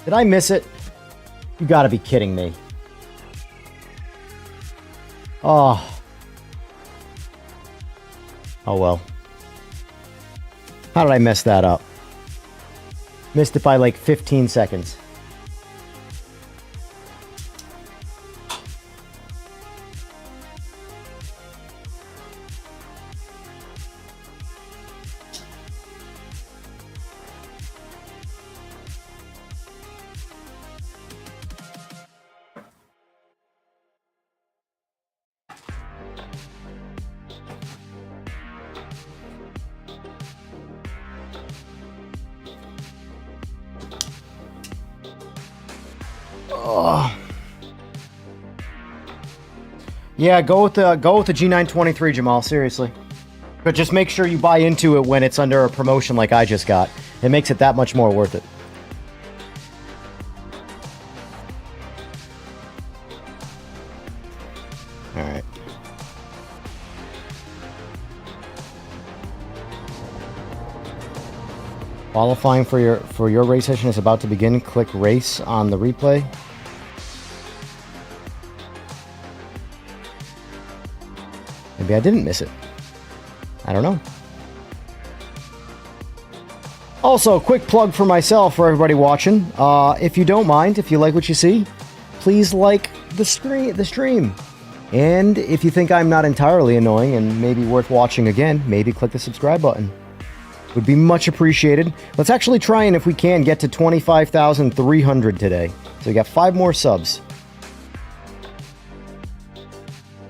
S2: Did I miss it? You gotta be kidding me. Oh. Oh well. How did I mess that up? Missed it by like 15 seconds. Oh. Yeah, go with the G923, Jamal, seriously. But just make sure you buy into it when it's under a promotion like I just got. It makes it that much more worth it. Alright. Qualifying for your race session is about to begin. Click race on the replay. Maybe I didn't miss it. I don't know. Also, quick plug for myself, for everybody watching. If you don't mind, if you like what you see, please like the stream. And if you think I'm not entirely annoying and maybe worth watching again, maybe click the subscribe button. Would be much appreciated. Let's actually try and, if we can, get to 25,300 today. So we got 5 more subs.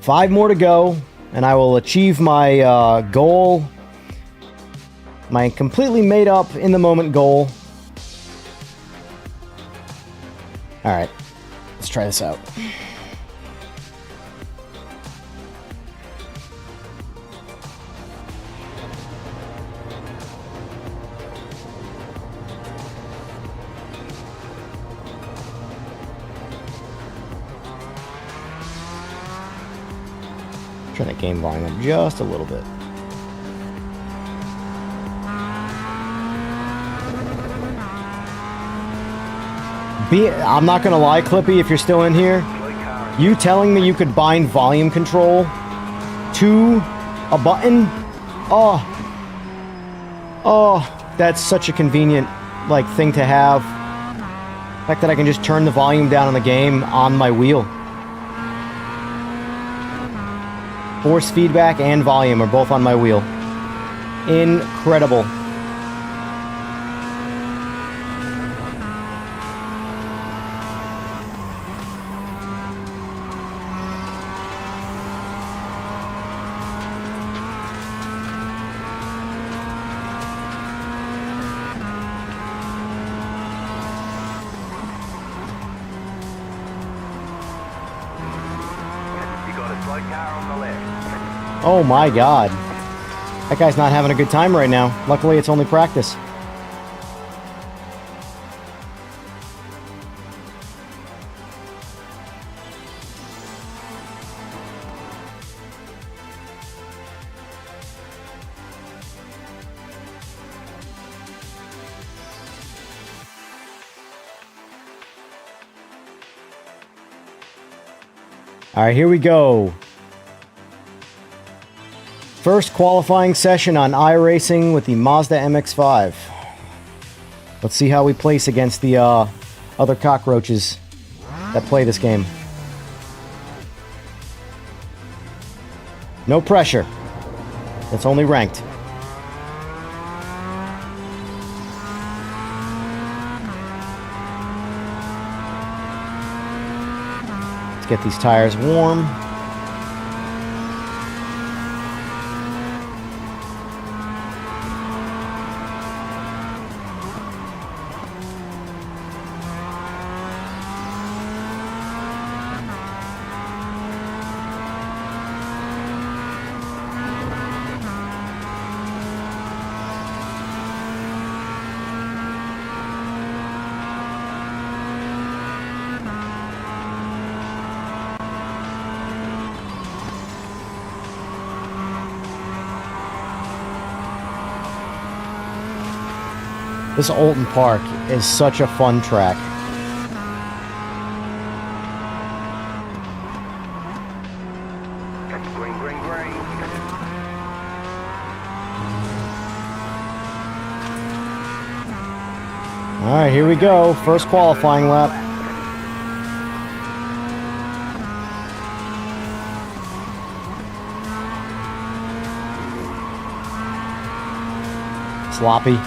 S2: 5 more to go, and I will achieve my goal. My completely made up, in the moment goal. Alright, let's try this out. Turn that game volume up just a little bit. I'm not gonna lie, Clippy, if you're still in here, you telling me you could bind volume control to a button? Oh, that's such a convenient thing to have. The fact that I can just turn the volume down on the game on my wheel. Force feedback and volume are both on my wheel. Incredible. Oh my god. That guy's not having a good time right now. Luckily, it's only practice. Alright, here we go. First qualifying session on iRacing with the Mazda MX-5. Let's see how we place against the other cockroaches that play this game. No pressure. It's only ranked. Let's get these tires warm. This Alton Park is such a fun track.
S3: Green, green, green.
S2: All right, here we go. First qualifying lap. Sloppy.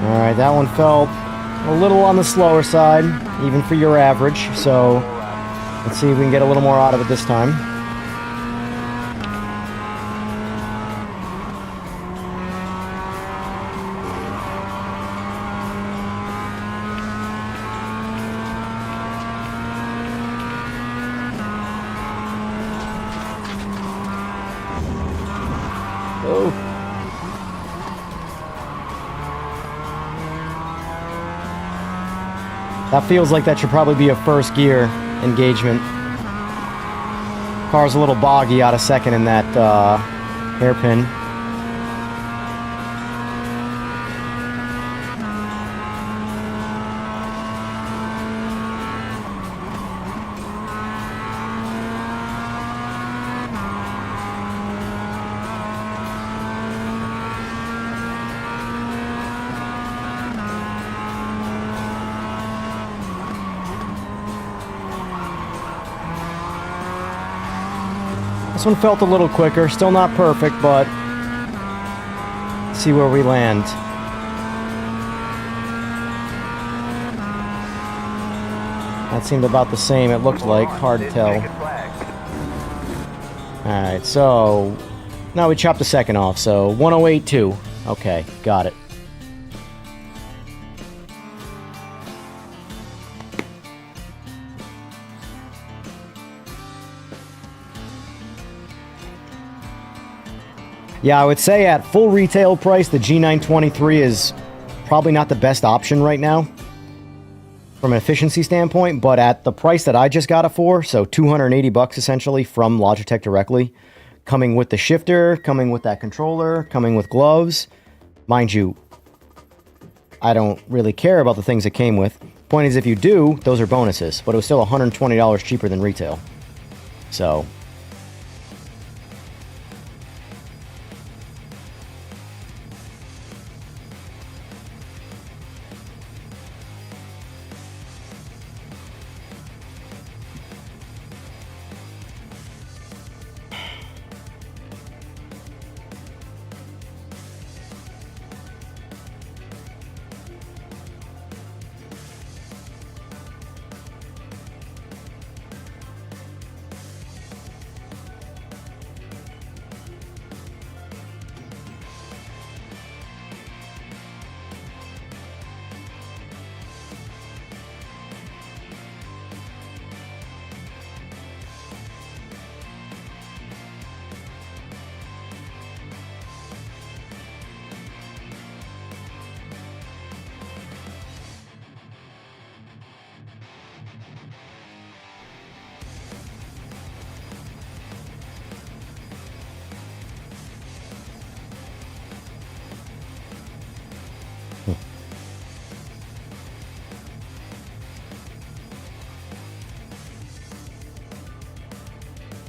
S2: Alright, that one felt a little on the slower side, even for your average, so let's see if we can get a little more out of it this time. Oh. That feels like that should probably be a first gear engagement. Car's a little boggy out of second in that hairpin. This one felt a little quicker, still not perfect, but let's see where we land. That seemed about the same, it looked like, hard to tell. Alright, so now we chopped the second off, so 108.2. Okay, got it. Yeah, I would say at full retail price, the G923 is probably not the best option right now from an efficiency standpoint, but at the price that I just got it for, so 280 bucks essentially from Logitech directly, coming with the shifter, coming with that controller, coming with gloves. Mind you, I don't really care about the things it came with. Point is, if you do, those are bonuses, but it was still $120 cheaper than retail. So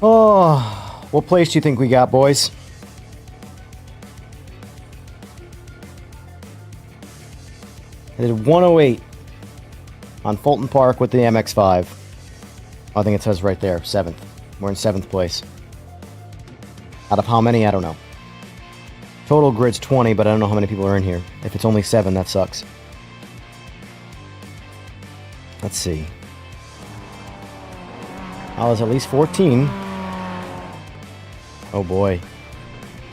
S2: oh, what place do you think we got, boys? I did 108 on Fulton Park with the MX-5. I think it says right there, 7th. We're in 7th place. Out of how many? I don't know. Total grid's 20, but I don't know how many people are in here. If it's only 7, that sucks. Let's see. I was at least 14. Oh boy.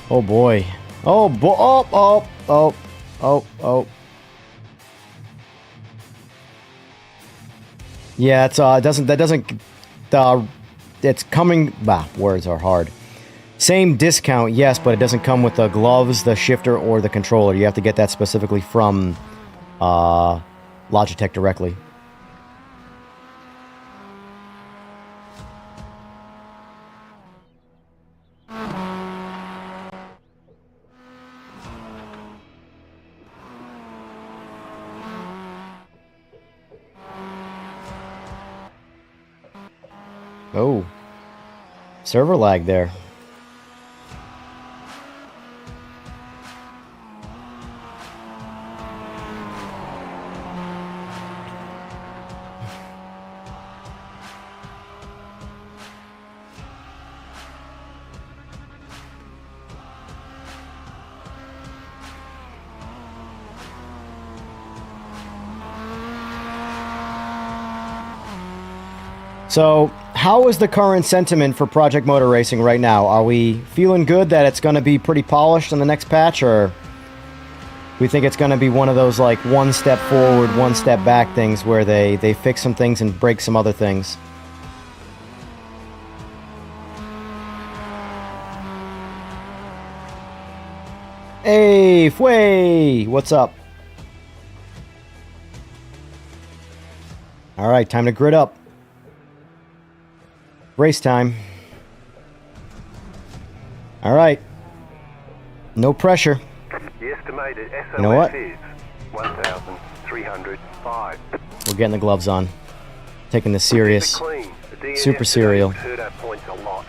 S2: Oh boy. Oh boy. Oh, oh, oh, oh, oh. Yeah, it's it's coming, words are hard. Same discount, yes, but it doesn't come with the gloves, the shifter, or the controller. You have to get that specifically from Logitech directly. Oh, server lag there. So, how is the current sentiment for Project Motor Racing right now? Are we feeling good that it's going to be pretty polished in the next patch, or we think it's going to be one of those like one step forward, one step back things where they fix some things and break some other things? Hey, Fway! What's up? Alright, time to grid up. Race time. Alright. No pressure.
S3: The estimated SOS
S2: You know what?
S3: is 1,305.
S2: We're getting the gloves on. Taking this serious.
S3: Clean. The DNF
S2: Super
S3: today
S2: serial.
S3: would hurt our points a lot.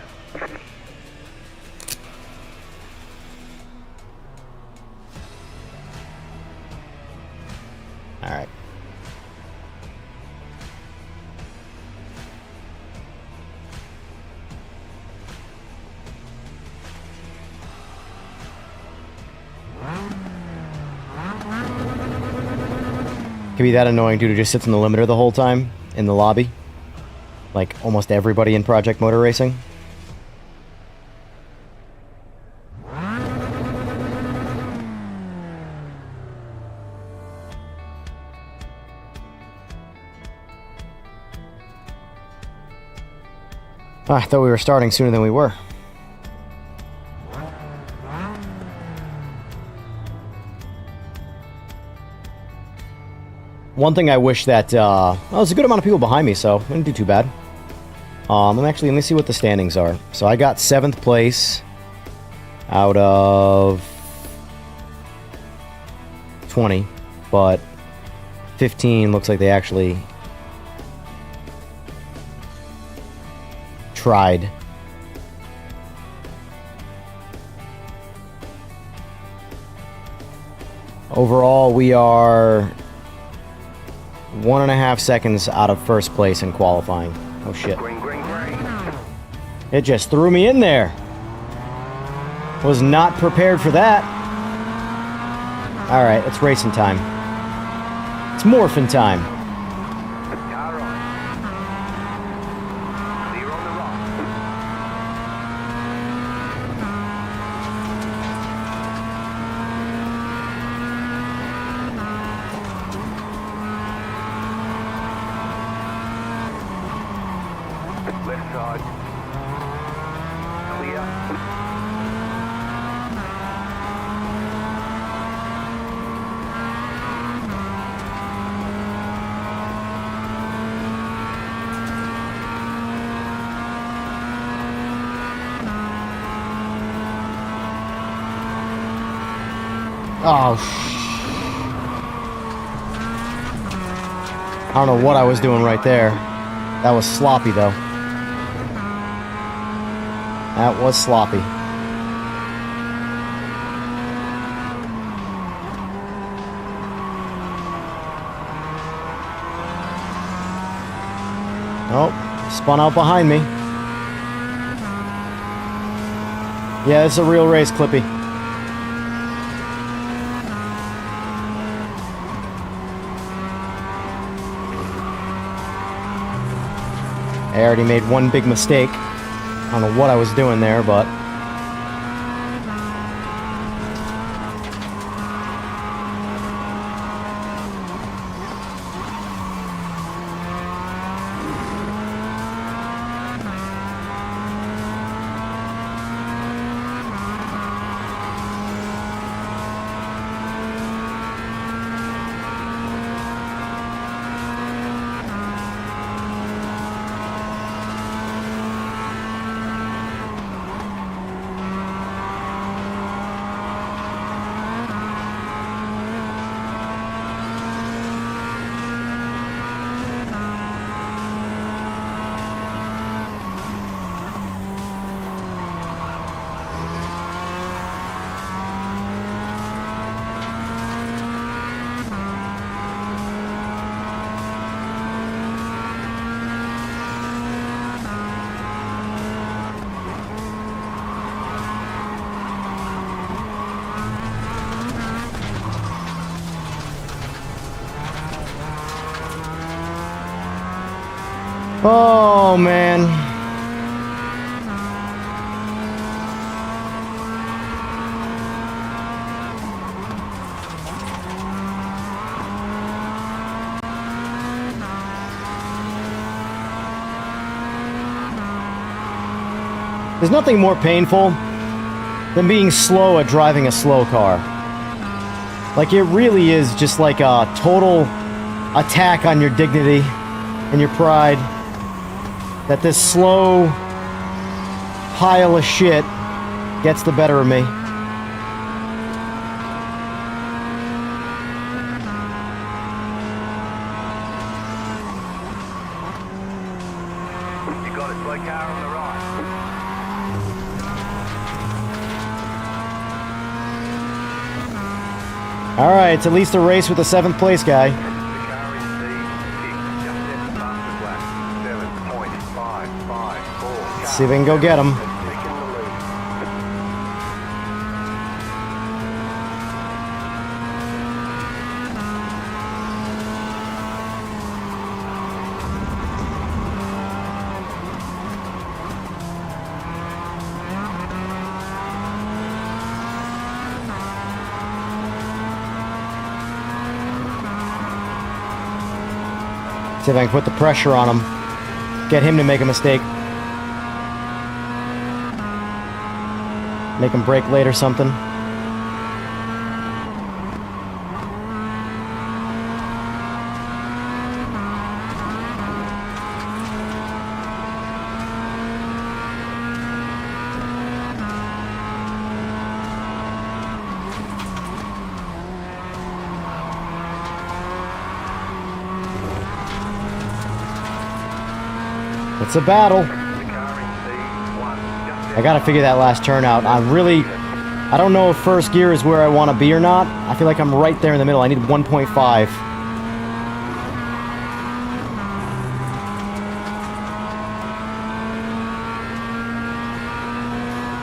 S2: Alright. Can be that annoying dude who just sits in the limiter the whole time in the lobby. Like almost everybody in Project Motor Racing. I thought we were starting sooner than we were. One thing I wish that, well, there's a good amount of people behind me, so I didn't do too bad. Let me see what the standings are. So I got 7th place out of 20, but 15 looks like they actually tried. Overall, we are 1.5 seconds out of first place in qualifying. Oh shit.
S3: Green, green, green.
S2: It just threw me in there. Was not prepared for that. Alright, it's racing time. It's morphin' time.
S3: Car on. Clear on the right. Left side. Clear.
S2: Oh, I don't know what I was doing right there. That was sloppy, though. That was sloppy. Oh, spun out behind me. Yeah, it's a real race, Clippy. I already made one big mistake. I don't know what I was doing there, but... Oh, man. There's nothing more painful than being slow at driving a slow car. Like, it really is just like a total attack on your dignity and your pride that this slow pile of shit gets the better of me.
S3: You got it, slow car on the right.
S2: Alright, it's at least a race with the 7th place guy.
S3: The car in P6, just at the fastest lap. 7.554.
S2: Let's see if we can go get him.
S3: Taking the lead.
S2: See if I can put the pressure on him. Get him to make a mistake. Make him brake late or something. It's a battle. I gotta figure that last turn out. I don't know if first gear is where I want to be or not. I feel like I'm right there in the middle. I need 1.5.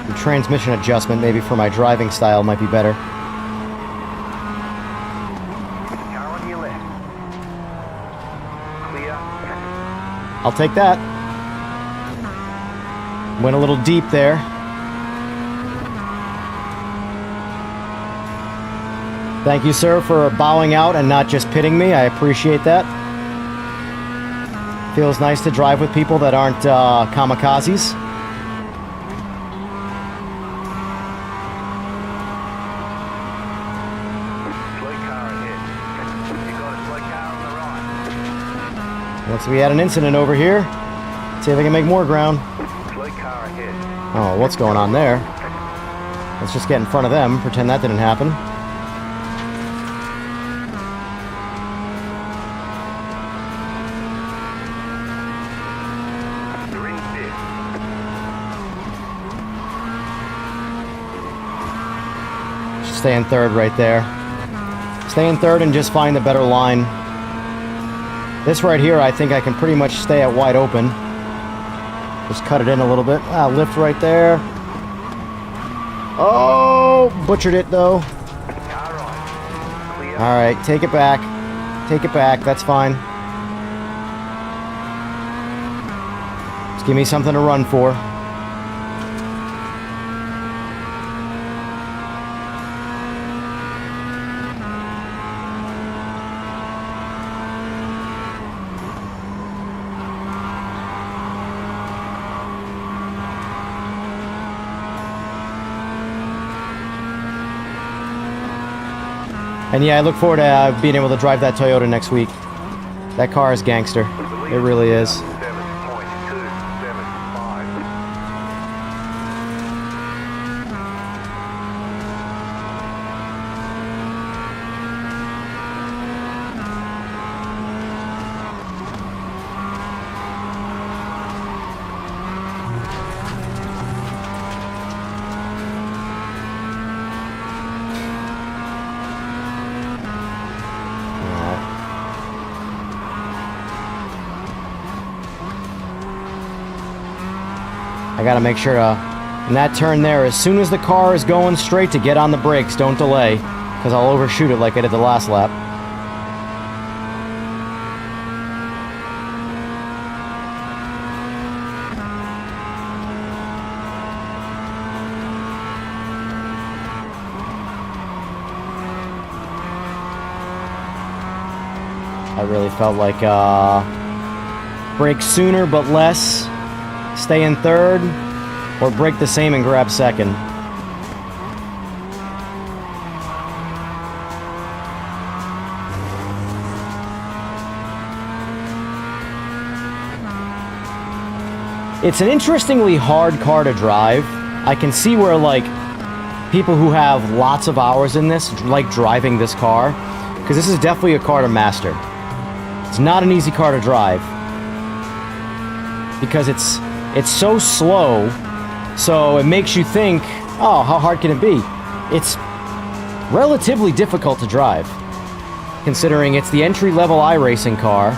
S2: The transmission adjustment maybe for my driving style might be better.
S3: Car on your left. Clear.
S2: I'll take that. Went a little deep there. Thank you, sir, for bowing out and not just pitting me. I appreciate that. Feels nice to drive with people that aren't kamikazes.
S3: Slow car ahead. You got a slow car on the right.
S2: Looks like we had an incident over here. See if I can make more ground.
S3: Slow car ahead.
S2: Oh, what's going on there? Let's just get in front of them, pretend that didn't happen.
S3: You're in fifth.
S2: Stay in third right there. Stay in third and just find the better line. This right here, I think I can pretty much stay at wide open. Just cut it in a little bit. Ah, lift right there. Oh, butchered it though.
S3: Car right. Clear.
S2: All right, take it back. Take it back, that's fine. Just give me something to run for. And yeah, I look forward to being able to drive that Toyota next week. That car is gangster. It really is.
S3: 7.275.
S2: I gotta make sure in that turn there, as soon as the car is going straight, to get on the brakes, don't delay, because I'll overshoot it like I did the last lap. I really felt like break sooner but less, stay in third, or break the same and grab second. It's an interestingly hard car to drive. I can see where, like, people who have lots of hours in this like driving this car, because this is definitely a car to master. It's not an easy car to drive because it's so slow, so it makes you think, oh, how hard can it be? It's relatively difficult to drive, considering it's the entry-level iRacing car,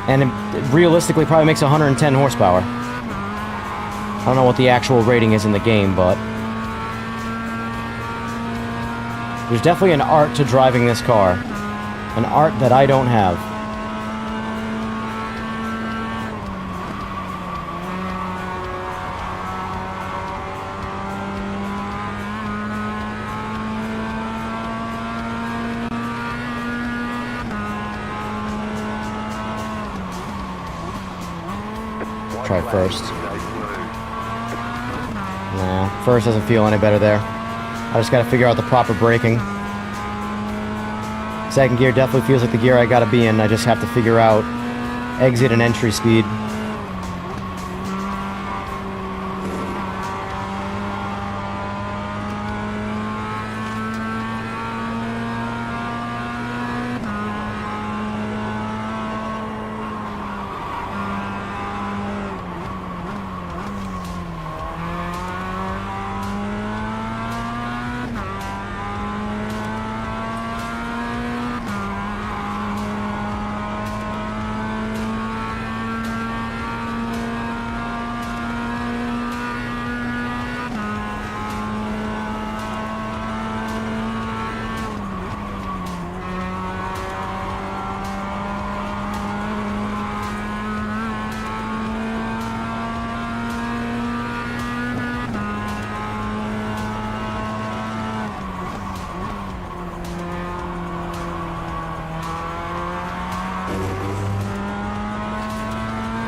S2: and it realistically probably makes 110 horsepower. I don't know what the actual rating is in the game, but there's definitely an art to driving this car. An art that I don't have. Try first. Nah, first doesn't feel any better there. I just gotta figure out the proper braking. Second gear definitely feels like the gear I gotta be in. I just have to figure out exit and entry speed.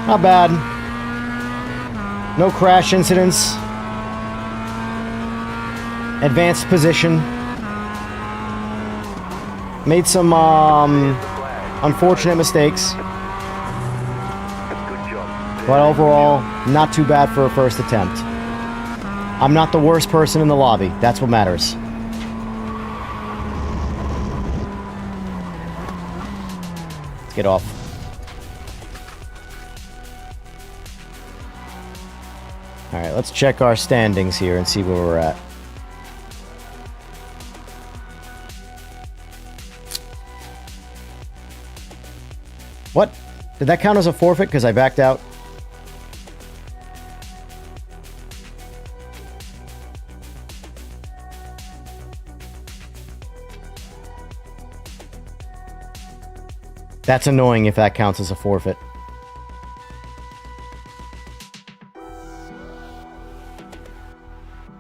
S2: Not bad. No crash incidents. Advanced position. Made some unfortunate mistakes. But overall, not too bad for a first attempt. I'm not the worst person in the lobby. That's what matters. Let's get off. Alright, let's check our standings here and see where we're at. What? Did that count as a forfeit because I backed out? That's annoying if that counts as a forfeit.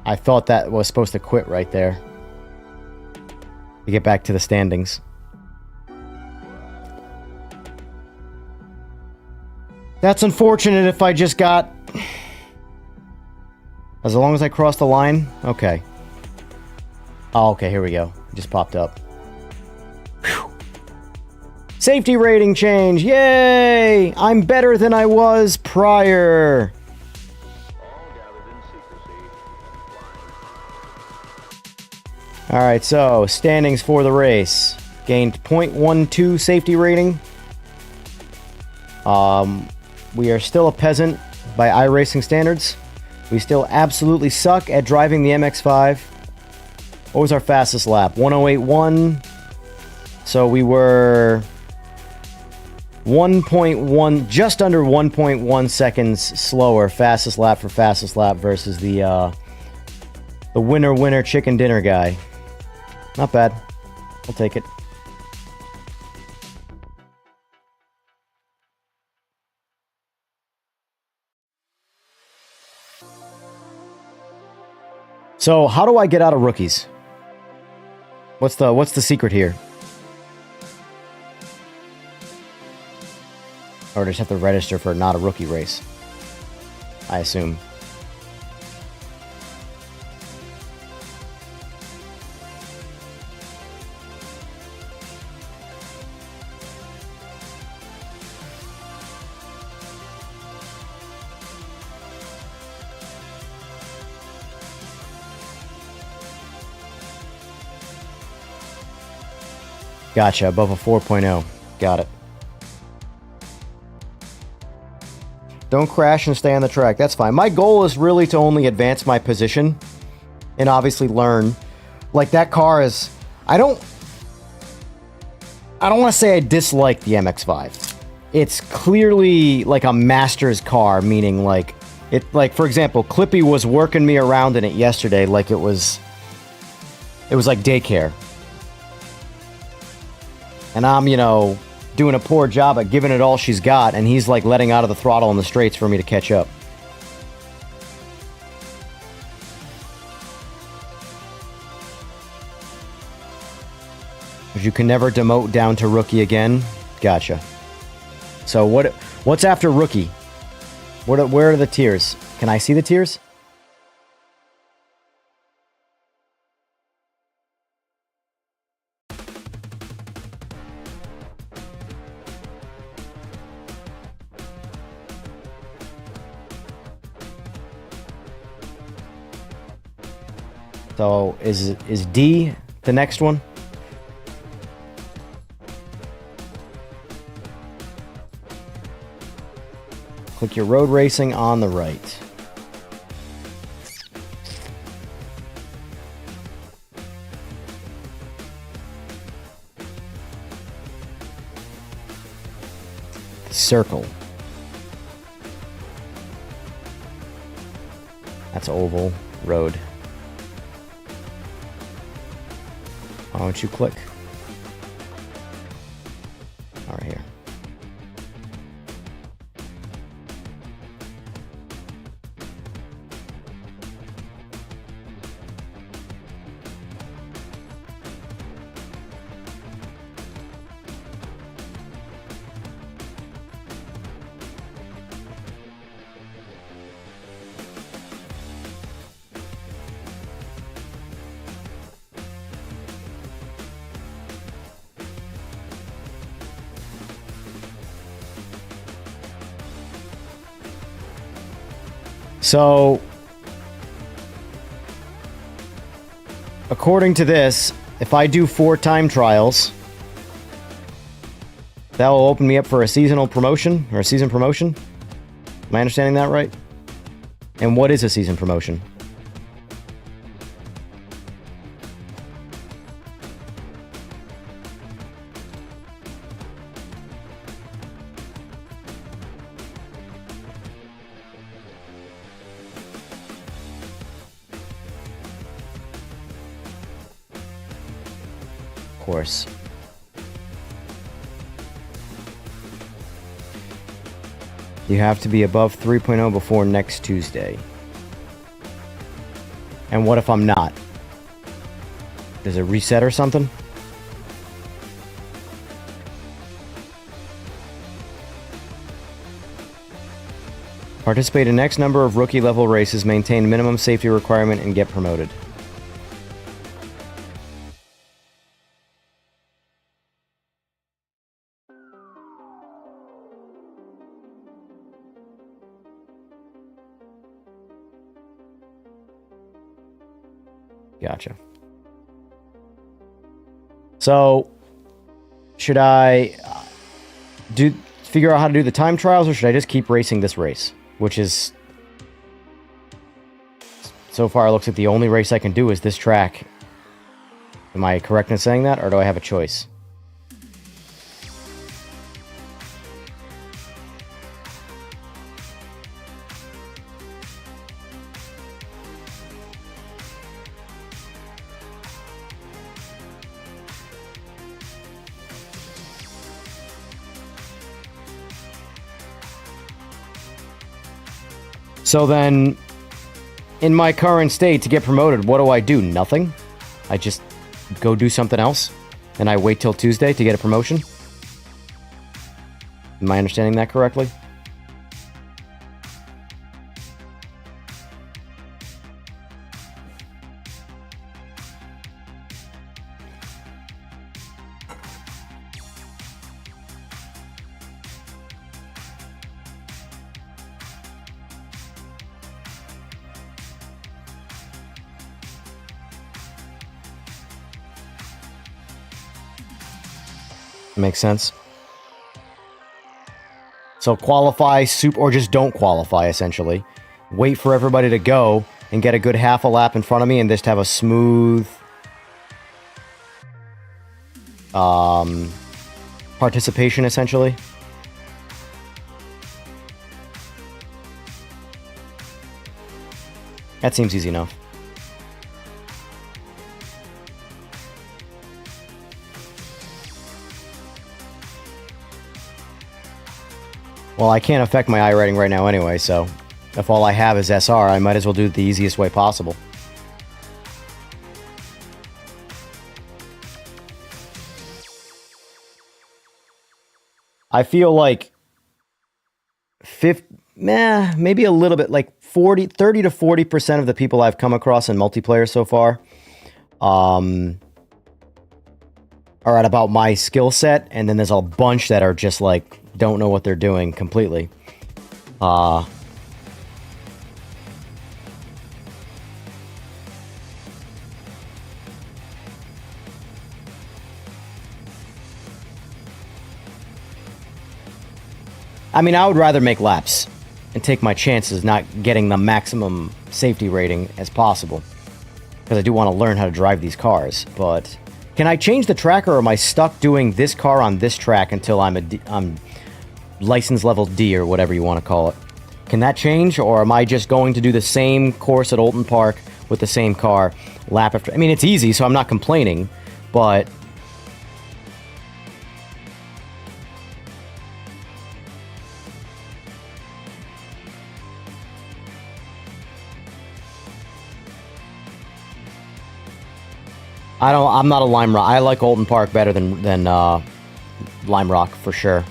S2: I thought that was supposed to quit right there. To get back to the standings. That's unfortunate if I just got... As long as I crossed the line? Okay. Oh, okay, here we go. It just popped up. Whew. Safety rating change! Yay! I'm better than I was prior! Alright, so, standings for the race. Gained 0.12 safety rating. We are still a peasant by iRacing standards. We still absolutely suck at driving the MX-5. What was our fastest lap? 108.1. So we were 1.1, just under 1.1 seconds slower fastest lap for fastest lap versus the winner chicken dinner guy. Not bad. I'll take it. So, how do I get out of rookies? What's the secret here? Or just have to register for not a rookie race, I assume. Gotcha, above a 4.0. Got it. Don't crash and stay on the track. That's fine. My goal is really to only advance my position and obviously learn. Like, that car is... I don't want to say I dislike the MX-5. It's clearly like a master's car, meaning like... for example, Clippy was working me around in it yesterday like it was like daycare. And I'm, you know, doing a poor job at giving it all she's got, and he's like letting out of the throttle in the straights for me to catch up. You can never demote down to rookie again. Gotcha. So what's after rookie? Where are the tiers? Can I see the tiers? So is D the next one? Click your road racing on the right. Circle. That's oval road. Why don't you click? All right, here. So, according to this, if I do 4 time trials, that will open me up for a seasonal promotion, or a season promotion. Am I understanding that right? And what is a season promotion? Course. You have to be above 3.0 before next Tuesday. And what if I'm not? Does it reset or something? Participate in X number of rookie level races, maintain minimum safety requirement, and get promoted. Gotcha. So, should I figure out how to do the time trials, or should I just keep racing this race? Which is, so far it looks like the only race I can do is this track. Am I correct in saying that, or do I have a choice? So then, in my current state, to get promoted, what do I do? Nothing? I just go do something else? And I wait till Tuesday to get a promotion? Am I understanding that correctly? Makes sense. So qualify, or just don't qualify, essentially. Wait for everybody to go and get a good half a lap in front of me and just have a smooth participation, essentially. That seems easy enough. Well, I can't affect my iRating right now anyway, so if all I have is SR, I might as well do it the easiest way possible. I feel like maybe a little bit, like 30 to 40% of the people I've come across in multiplayer so far are at about my skill set, and then there's a bunch that are just like don't know what they're doing completely. I mean, I would rather make laps and take my chances not getting the maximum safety rating as possible, because I do want to learn how to drive these cars. But can I change the track, or am I stuck doing this car on this track until I'm license level D, or whatever you want to call it? Can that change, or am I just going to do the same course at Alton Park with the same car lap after? I mean, it's easy, so I'm not complaining, but I'm not a Lime Rock. I like Alton Park better than Lime Rock for sure.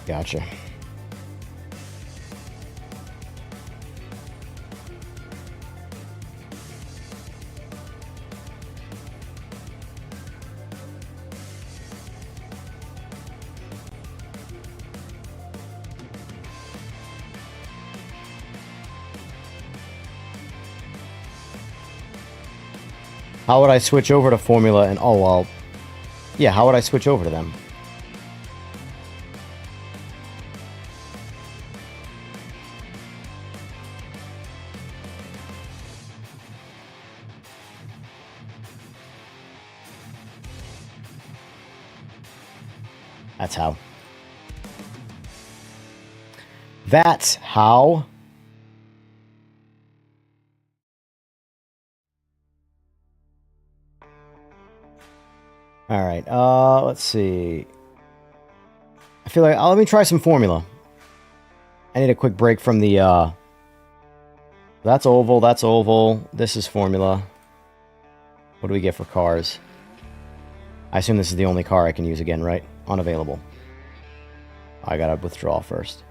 S2: Gotcha. How would I switch over to Formula and... Oh, well... Yeah, how would I switch over to them? That's how. That's how. All right, let's see. I feel like, let me try some Formula. I need a quick break from the, that's oval, that's oval. This is Formula. What do we get for cars? I assume this is the only car I can use again, right? Unavailable. I gotta withdraw first.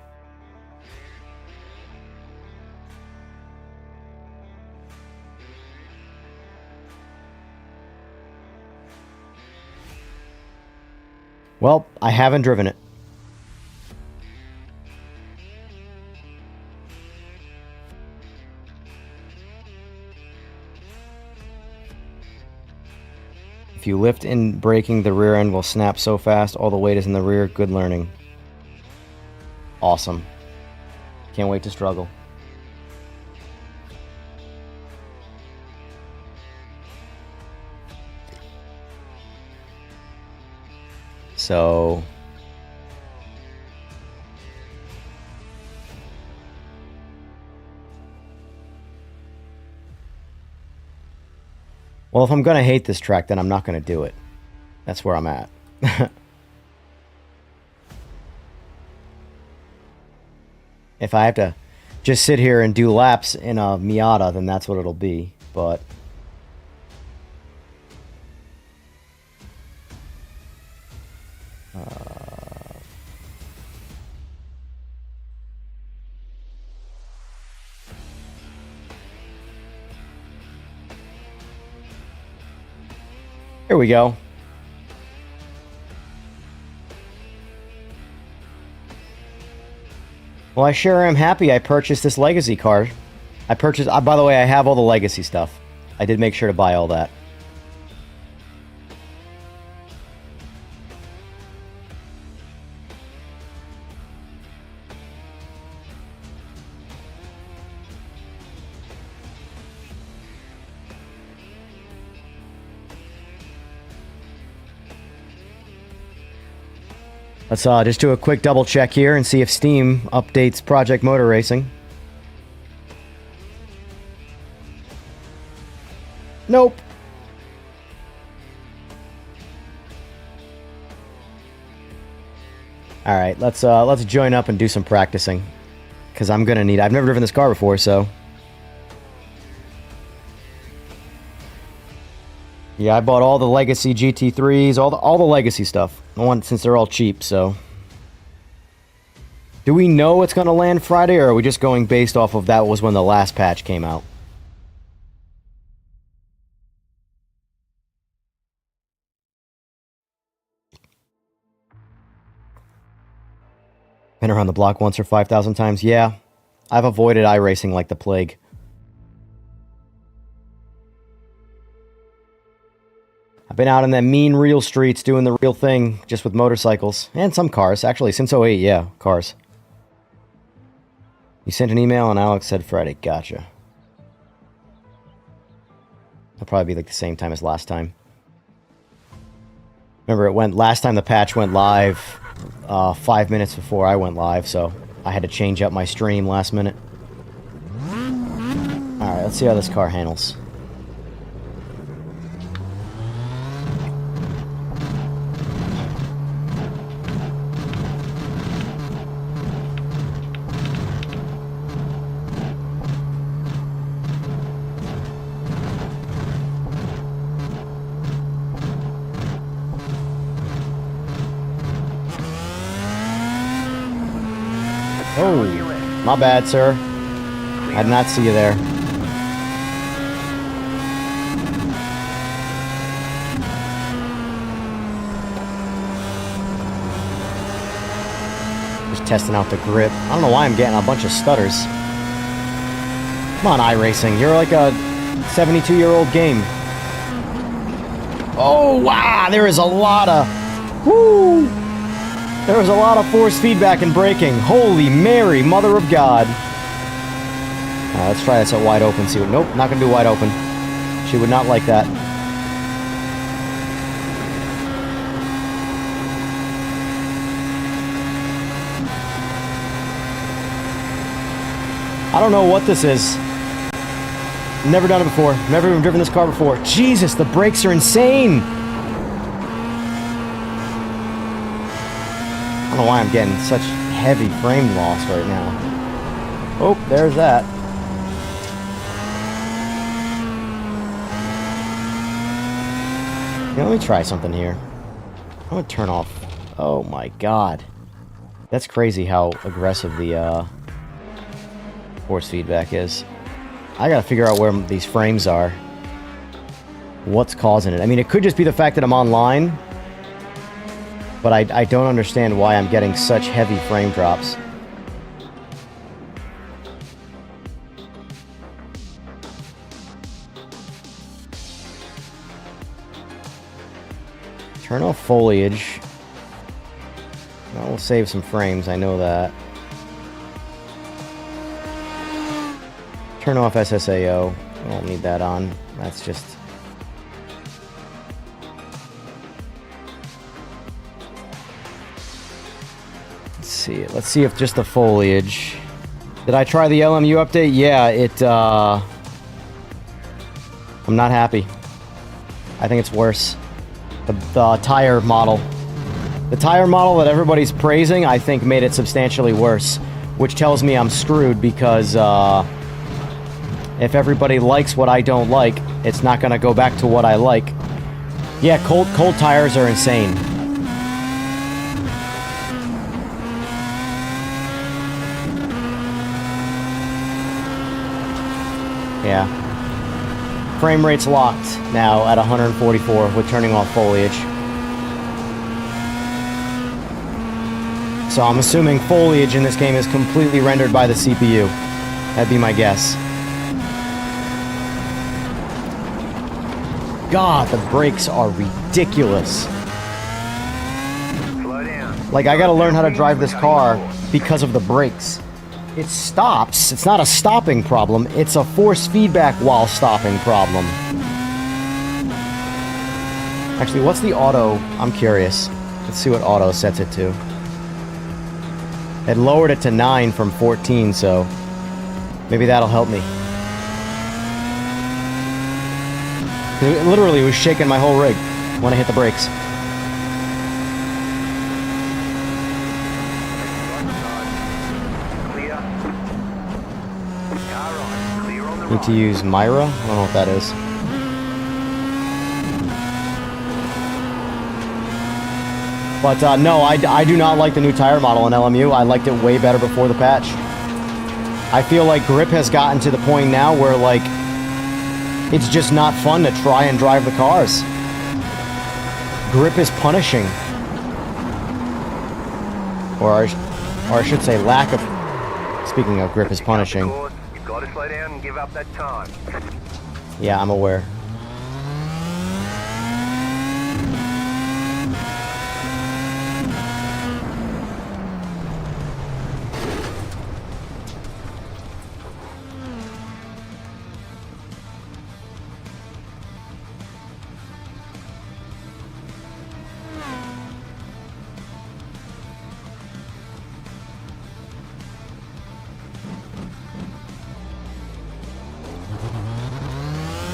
S2: Well, I haven't driven it. If you lift in braking, the rear end will snap so fast, all the weight is in the rear. Good learning. Awesome. Can't wait to struggle. So... Well, if I'm going to hate this track, then I'm not going to do it. That's where I'm at. If I have to just sit here and do laps in a Miata, then that's what it'll be. But here we go. Well, I sure am happy I purchased this Legacy card. By the way, I have all the Legacy stuff. I did make sure to buy all that. Let's just do a quick double check here and see if Steam updates Project Motor Racing. Nope. All right, let's join up and do some practicing, because I'm gonna need. I've never driven this car before, so. Yeah, I bought all the Legacy GT3s, all the Legacy stuff. I want, since they're all cheap, so. Do we know it's going to land Friday, or are we just going based off of that was when the last patch came out? Been around the block once or 5,000 times? Yeah. I've avoided iRacing like the plague. I've been out in them mean real streets doing the real thing, just with motorcycles. And some cars, actually, since '08, yeah, cars. You sent an email and Alex said Friday. Gotcha. It'll probably be like the same time as last time. Remember, last time the patch went live 5 minutes before I went live, so I had to change up my stream last minute. Alright, let's see how this car handles. Oh, my bad, sir. I did not see you there. Just testing out the grip. I don't know why I'm getting a bunch of stutters. Come on, iRacing. You're like a 72-year-old game. Oh, wow. There is a lot of... Woo! There was a lot of force feedback and braking. Holy Mary, Mother of God. Let's try this at wide open. See what? Nope, not gonna do wide open. She would not like that. I don't know what this is. Never done it before. Never even driven this car before. Jesus, the brakes are insane. I don't know why I'm getting such heavy frame loss right now. Oh, there's that. Yeah, let me try something here. I'm gonna turn off. Oh my God. That's crazy how aggressive the force feedback is. I gotta figure out where these frames are. What's causing it? I mean, it could just be the fact that I'm online. But I don't understand why I'm getting such heavy frame drops. Turn off foliage. That will save some frames, I know that. Turn off SSAO. I don't need that on. That's just... Let's see if just the foliage. Did I try the LMU update? Yeah, I'm not happy. I think it's worse. The tire model. The tire model that everybody's praising, I think, made it substantially worse. Which tells me I'm screwed because, if everybody likes what I don't like, it's not gonna go back to what I like. Yeah, cold tires are insane. Yeah. Frame rate's locked now at 144 with turning off foliage. So I'm assuming foliage in this game is completely rendered by the CPU. That'd be my guess. God, the brakes are ridiculous.
S3: Slow down.
S2: Like, I gotta learn how to drive this car because of the brakes. It stops. It's not a stopping problem. It's a force feedback while stopping problem. Actually, what's the auto? I'm curious. Let's see what auto sets it to. It lowered it to 9 from 14, so maybe that'll help me. It literally was shaking my whole rig when I hit the brakes.
S3: Clear. Car right. Clear on the
S2: Need to
S3: right.
S2: use Myra? I don't know what that is. But no, I do not like the new tire model in LMU. I liked it way better before the patch. I feel like grip has gotten to the point now where, like, it's just not fun to try and drive the cars. Grip is punishing. Or I should say lack of... Speaking of grip is punishing.
S3: You've got to slow down and give up that time.
S2: Yeah, I'm aware.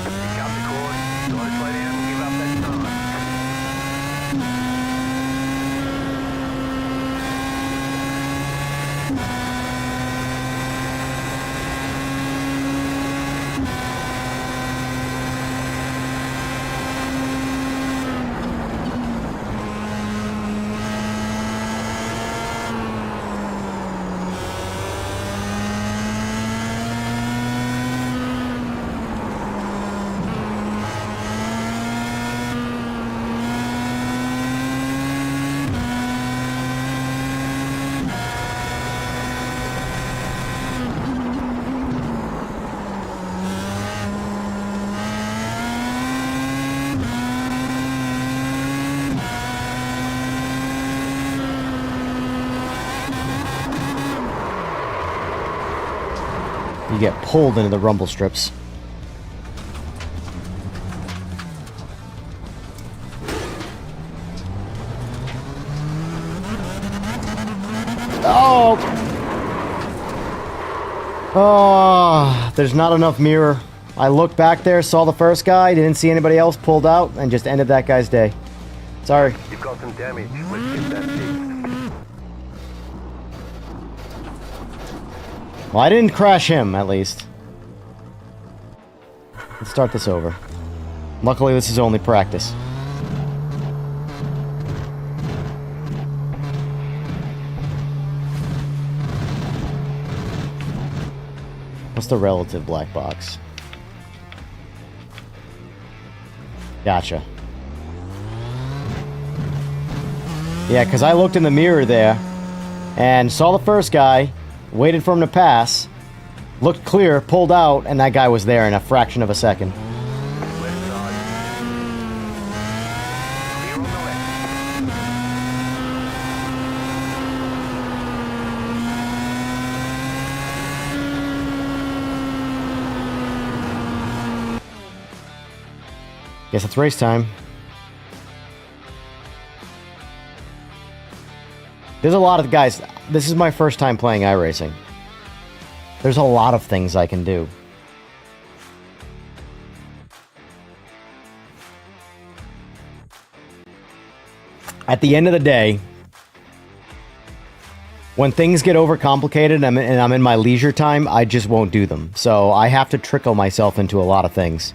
S3: Pick up the course. You've got to slow down and give up that time.
S2: You get pulled into the rumble strips. Oh! Oh, there's not enough mirror. I looked back there, saw the first guy, didn't see anybody else, pulled out, and just ended that guy's day. Sorry.
S3: You've got some damage. Let's get that fixed.
S2: Well, I didn't crash him, at least. Let's start this over. Luckily, this is only practice. What's the relative black box? Gotcha. Yeah, because I looked in the mirror there and saw the first guy, waited for him to pass, looked clear, pulled out, and that guy was there in a fraction of a second.
S3: Left side. Clear on the left.
S2: Guess it's race time. There's a lot of guys. This is my first time playing iRacing. There's a lot of things I can do. at the end of the day, when things get overcomplicated and I'm in my leisure time, I just won't do them. So I have to trickle myself into a lot of things.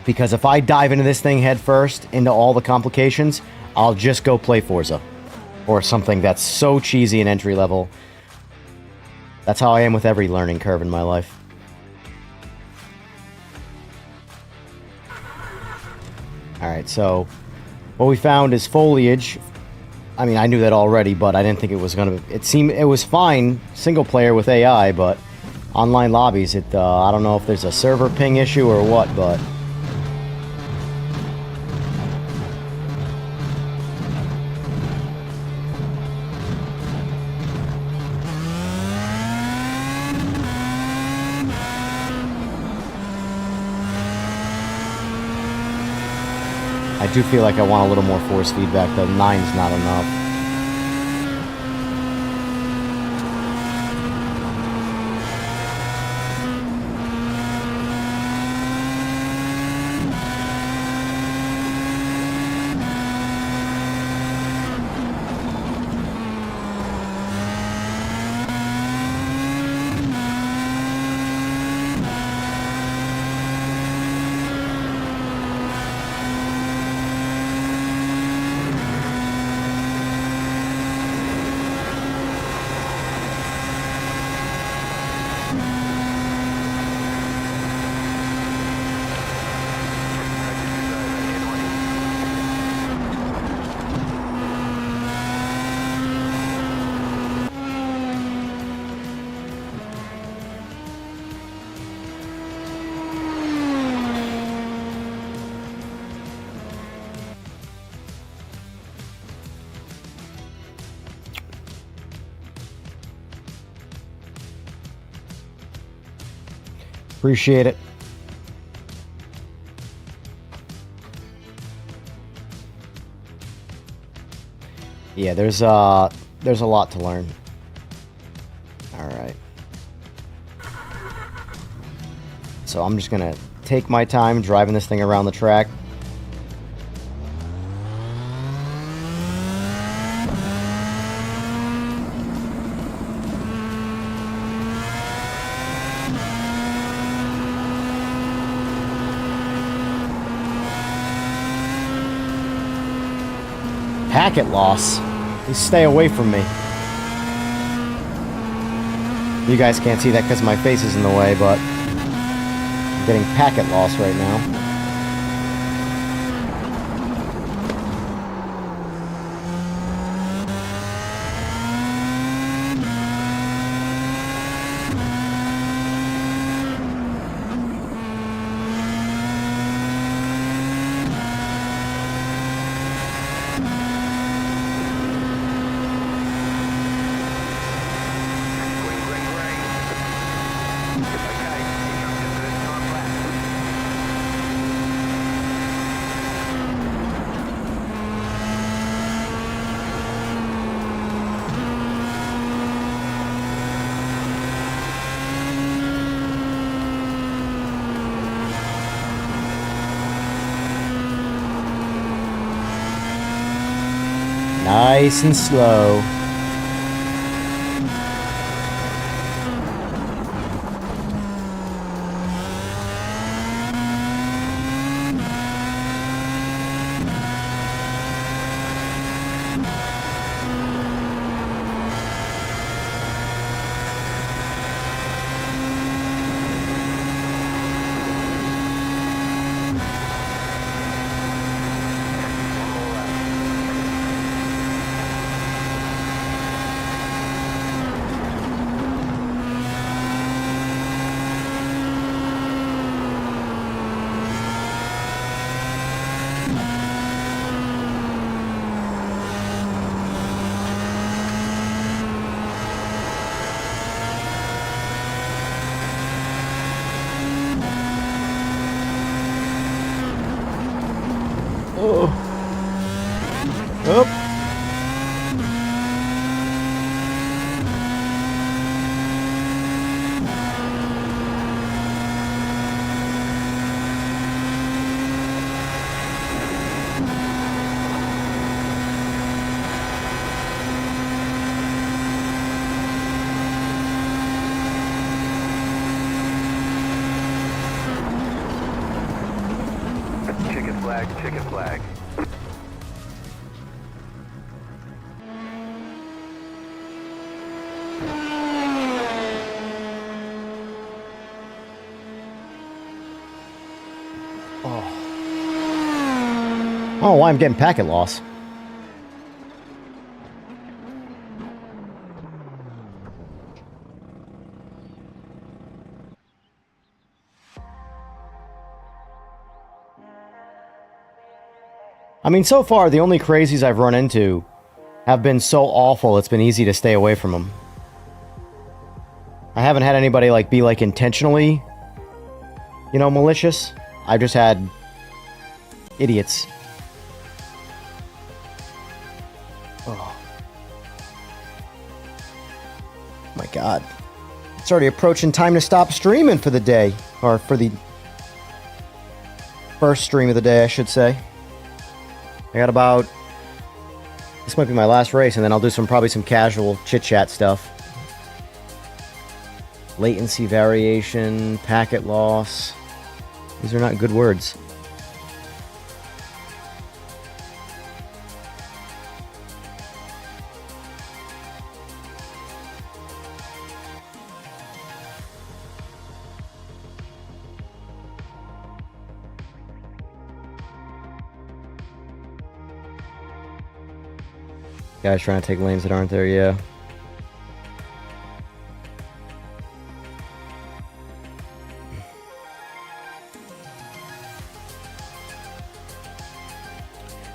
S2: Because if I dive into this thing head first, into all the complications, I'll just go play Forza. Or something that's so cheesy and entry level. That's how I am with every learning curve in my life. Alright, so what we found is foliage. I mean, I knew that already, but I didn't think it was gonna... It was fine, single player with AI, but online lobbies, I don't know if there's a server ping issue or what, but... I do feel like I want a little more force feedback, though 9's not enough. Appreciate it. Yeah, there's a lot to learn. All right. So I'm just gonna take my time driving this thing around the track. Packet loss. Please stay away from me. You guys can't see that because my face is in the way, but I'm getting packet loss right now. Nice and slow.
S3: flag, checkered flag.
S2: Oh, why I'm getting packet loss. I mean, so far, the only crazies I've run into have been so awful, it's been easy to stay away from them. I haven't had anybody, like, be, like, intentionally, you know, malicious. I've just had idiots. Oh. My God. It's already approaching time to stop streaming for the day. Or for the first stream of the day, I should say. I got about... This might be my last race, and then I'll do probably some casual chit-chat stuff. Latency variation, packet loss. These are not good words. Guys trying to take lanes that aren't there, yeah.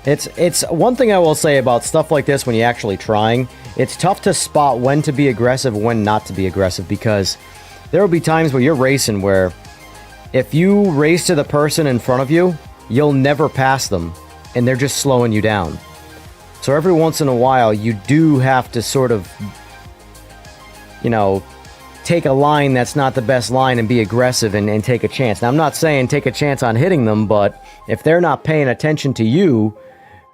S2: It's one thing I will say about stuff like this when you're actually trying. It's tough to spot when to be aggressive, when not to be aggressive, because there will be times where you're racing where if you race to the person in front of you, you'll never pass them, and they're just slowing you down. So every once in a while, you do have to sort of, you know, take a line that's not the best line and be aggressive and take a chance. Now, I'm not saying take a chance on hitting them, but if they're not paying attention to you,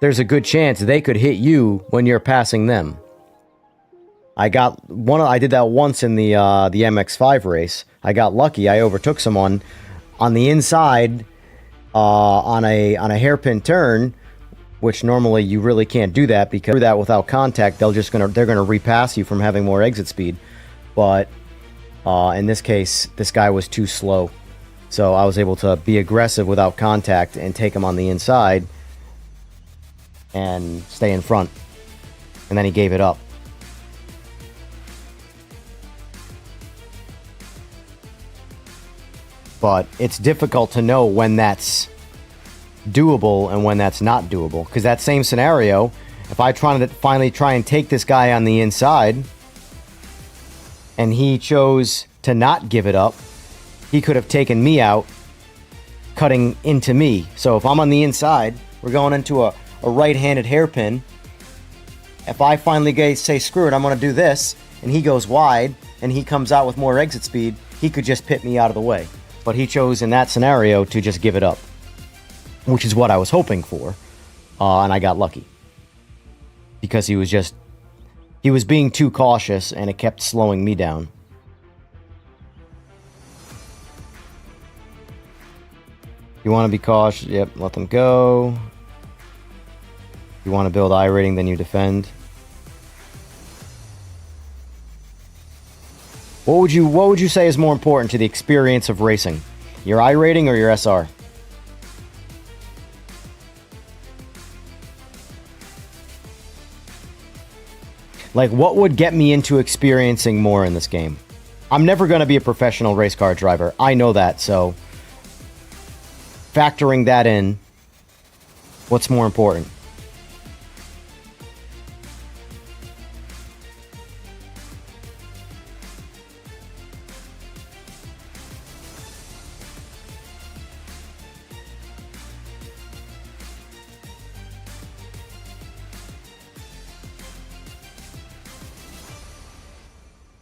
S2: there's a good chance they could hit you when you're passing them. I did that once in the MX-5 race. I got lucky. I overtook someone on the inside on a hairpin turn, which normally you really can't do that, because that without contact, they're gonna repass you from having more exit speed. But in this case, this guy was too slow, so I was able to be aggressive without contact and take him on the inside and stay in front. And then he gave it up. But it's difficult to know when that's doable and when that's not doable, because that same scenario, if I finally try and take this guy on the inside and he chose to not give it up, he could have taken me out, cutting into me. So if I'm on the inside, we're going into a right-handed hairpin. If I finally say screw it, I'm going to do this, and he goes wide and he comes out with more exit speed, he could just pit me out of the way. But he chose in that scenario to just give it up, which is what I was hoping for, and I got lucky. Because he was being too cautious, and it kept slowing me down. You want to be cautious, yep, let them go. You want to build iRating, then you defend. What would you say is more important to the experience of racing? Your iRating or your SR? Like, what would get me into experiencing more in this game? I'm never going to be a professional race car driver. I know that, so factoring that in, what's more important?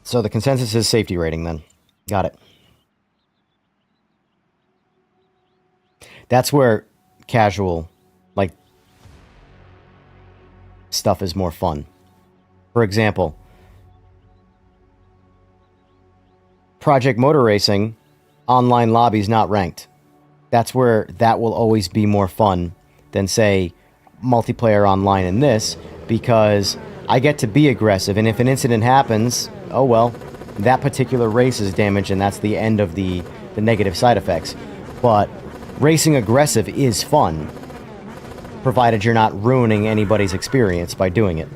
S2: So the consensus is safety rating then. Got it. That's where casual, like, stuff is more fun. For example, Project Motor Racing, online lobbies not ranked. that's where that will always be more fun than, say, multiplayer online in this, because I get to be aggressive, and if an incident happens, oh well, that particular race is damaged, and that's the end of the negative side effects. But racing aggressive is fun, provided you're not ruining anybody's experience by doing it.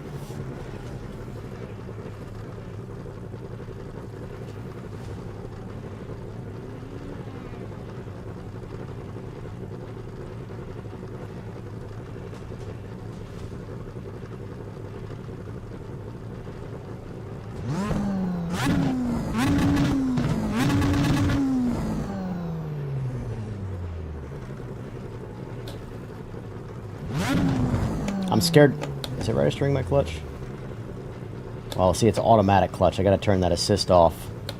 S2: I'm scared. Is it registering my clutch? Well, see, it's automatic clutch. I gotta turn that assist off,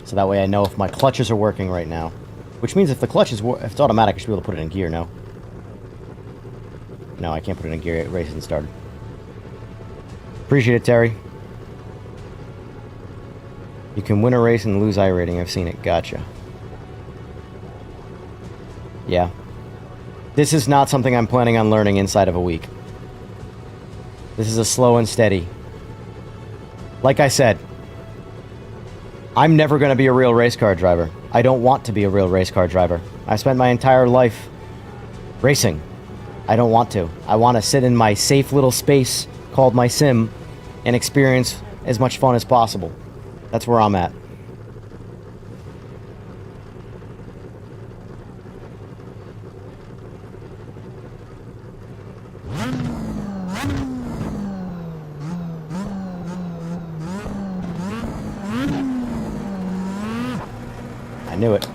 S2: so that way I know if my clutches are working right now. Which means if the clutch is, if it's automatic, I should be able to put it in gear, no? No, I can't put it in gear. Race isn't started. Appreciate it, Terry. You can win a race and lose iRating. I've seen it. Gotcha. Yeah. This is not something I'm planning on learning inside of a week. This is a slow and steady. Like I said, I'm never going to be a real race car driver. I don't want to be a real race car driver. I spent my entire life racing. I don't want to. I want to sit in my safe little space called my sim and experience as much fun as possible. That's where I'm at. I knew it.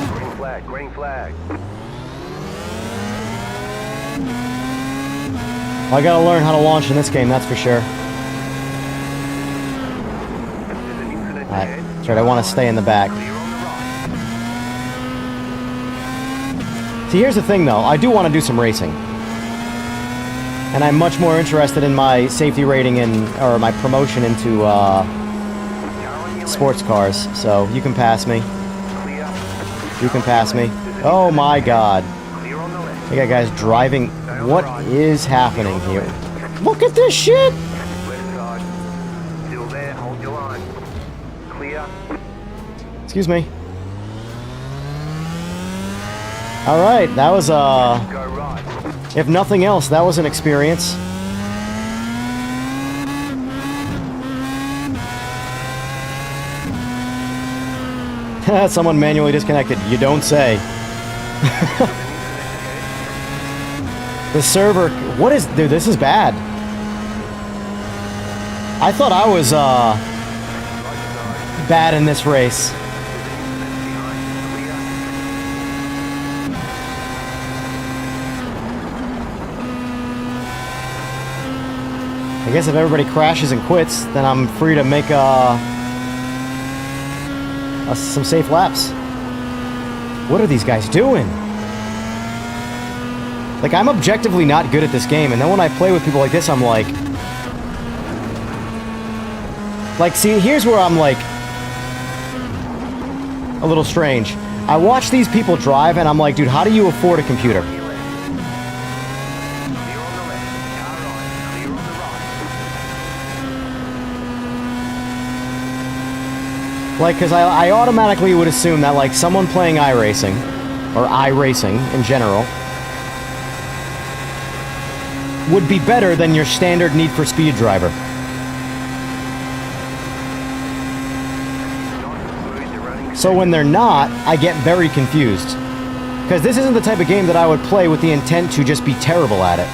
S3: Green flag, green flag.
S2: Well, I gotta learn how to launch in this game, that's for sure.
S3: There's an incident
S2: Alright,
S3: ahead.
S2: that's right, I want to stay in the back.
S3: Clear on the right.
S2: See, here's the thing, though. I do want to do some racing. And I'm much more interested in my safety rating and, or my promotion into,
S3: Car on your
S2: sports cars. So, you can pass me.
S3: left. Clear.
S2: You can pass me. Oh my god.
S3: Clear on the left.
S2: I got guys driving. What is happening here? Look at this shit!
S3: Left side. Still there, hold your line. Clear.
S2: Excuse me. Alright, that was,
S3: Go right.
S2: if nothing else, that was an experience. Someone manually disconnected. You don't say. The server... What is... Dude, this is bad. I thought I was, bad in this race. I guess if everybody crashes and quits, then I'm free to make, some safe laps. What are these guys doing? Like, I'm objectively not good at this game, and then when I play with people like this, I'm like... Like, see, here's where I'm, like... a little strange. I watch these people drive, and I'm like, dude, how do you afford a computer?
S3: Clear on the left. Car right. Clear on the right.
S2: Like, because I automatically would assume that, like, someone playing iRacing, or iRacing in general, would be better than your standard Need for Speed driver. So when they're not, I get very confused. Because this isn't the type of game that I would play with the intent to just be terrible at it.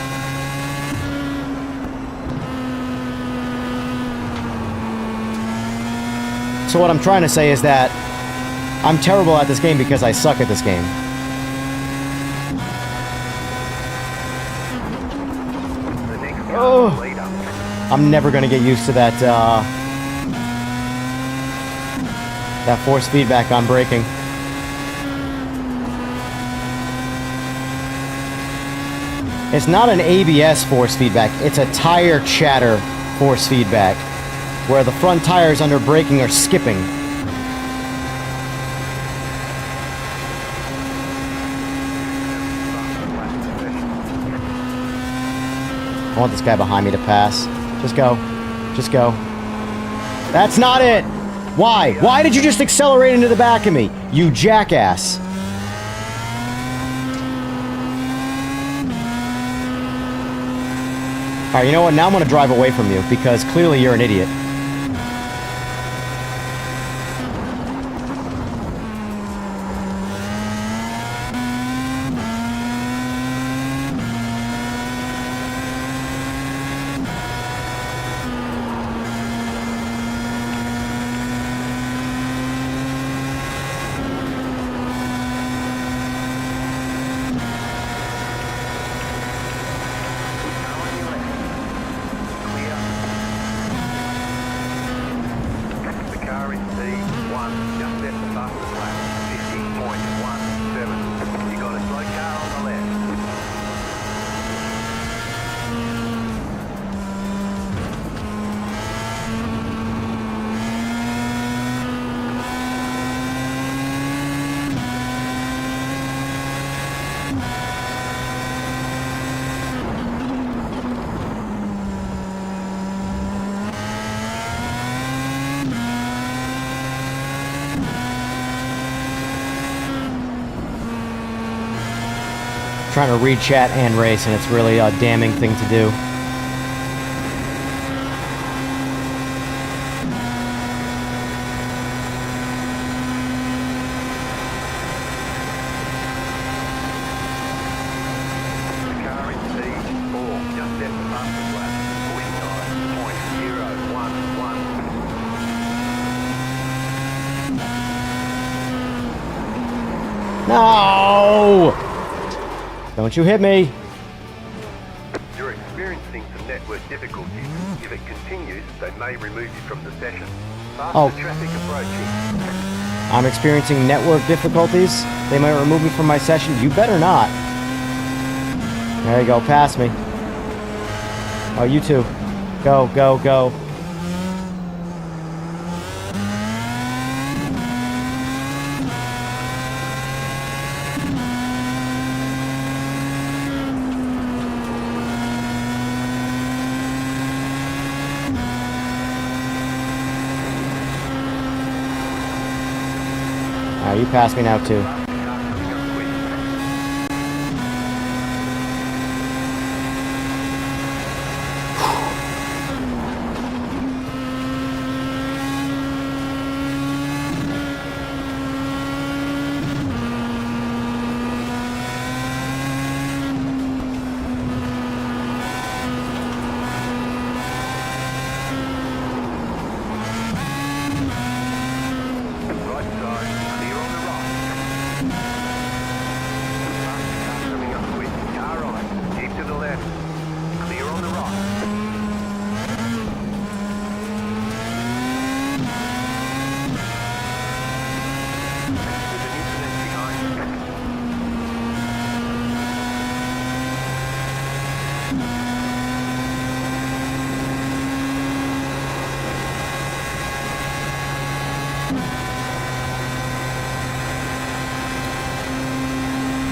S2: So what I'm trying to say is that I'm terrible at this game because I suck at this game.
S3: The next
S2: Oh.
S3: car leader.
S2: I'm never gonna get used to that, that force feedback on braking. It's not an ABS force feedback, it's a tire chatter force feedback, where the front tires under braking are skipping. I want this guy behind me to pass. Just go. Just go. That's not it! Why? Why did you just accelerate into the back of me? You jackass. Alright, you know what? Now I'm gonna drive away from you, because clearly you're an idiot. Trying to read chat and race, and it's really a damning thing to do. No! Don't you hit me!
S3: You're experiencing some network difficulties. If it continues, they may remove you from the session. Faster traffic approaching.
S2: I'm experiencing network difficulties. They might remove me from my session. You better not. There you go. Pass me. Oh, you too. Go, go, go. You passed me now too.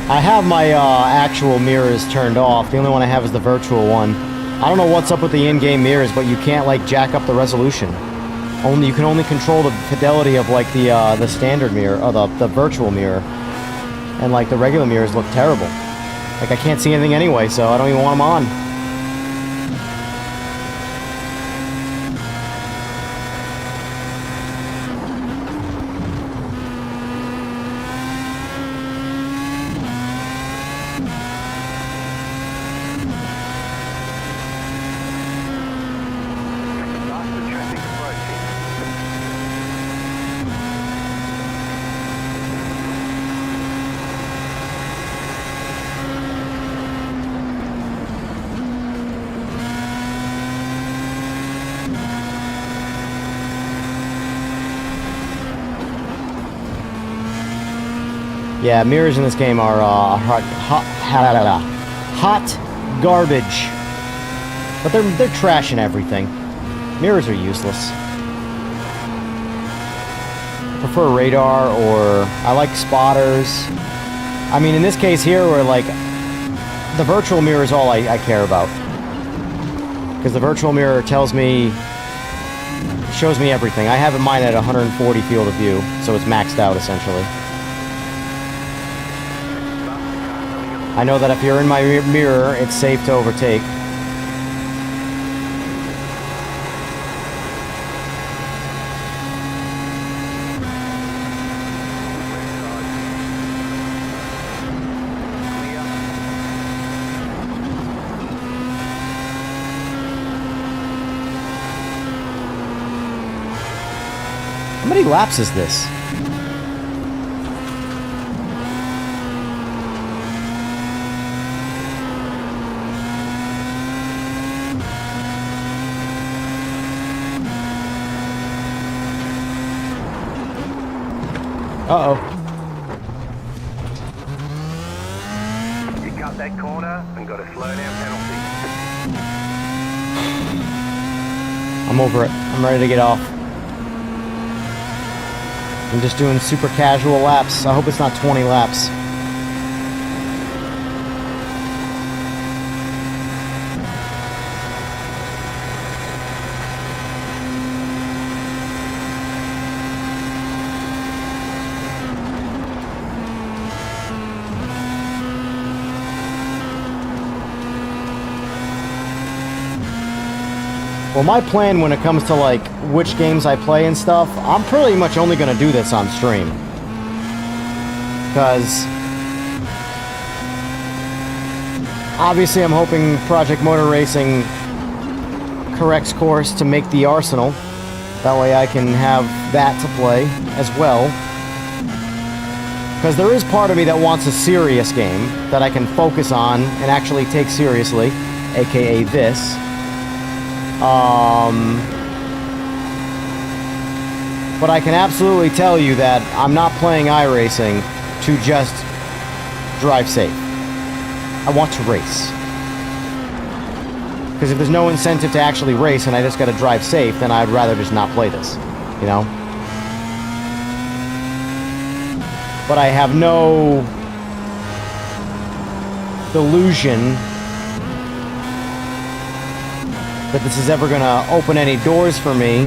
S2: I have my actual mirrors turned off. The only one I have is the virtual one. I don't know what's up with the in-game mirrors, but you can't like jack up the resolution. You can only control the fidelity of like the standard mirror or the virtual mirror, and like the regular mirrors look terrible. Like I can't see anything anyway, so I don't even want them on. Yeah, mirrors in this game are hot garbage. But they're trashing everything. Mirrors are useless. I prefer radar, or I like spotters. I mean, in this case here, where like the virtual mirror is all I care about. because the virtual mirror shows me everything. I have mine at 140 field of view, so it's maxed out essentially. I know that if you're in my mirror, it's safe to overtake. How many laps is this? Uh-oh.
S3: You cut that corner and got a slowdown penalty.
S2: I'm over it. I'm ready to get off. I'm just doing super casual laps. I hope it's not 20 laps. Well, my plan when it comes to, like, which games I play and stuff, I'm pretty much only going to do this on stream. Because obviously I'm hoping Project Motor Racing corrects course to make the Arsenal. That way I can have that to play as well. Because there is part of me that wants a serious game that I can focus on and actually take seriously, aka this. But I can absolutely tell you that I'm not playing iRacing to just drive safe. I want to race. Because if there's no incentive to actually race and I just gotta drive safe, then I'd rather just not play this, you know? But I have no delusion that this is ever gonna open any doors for me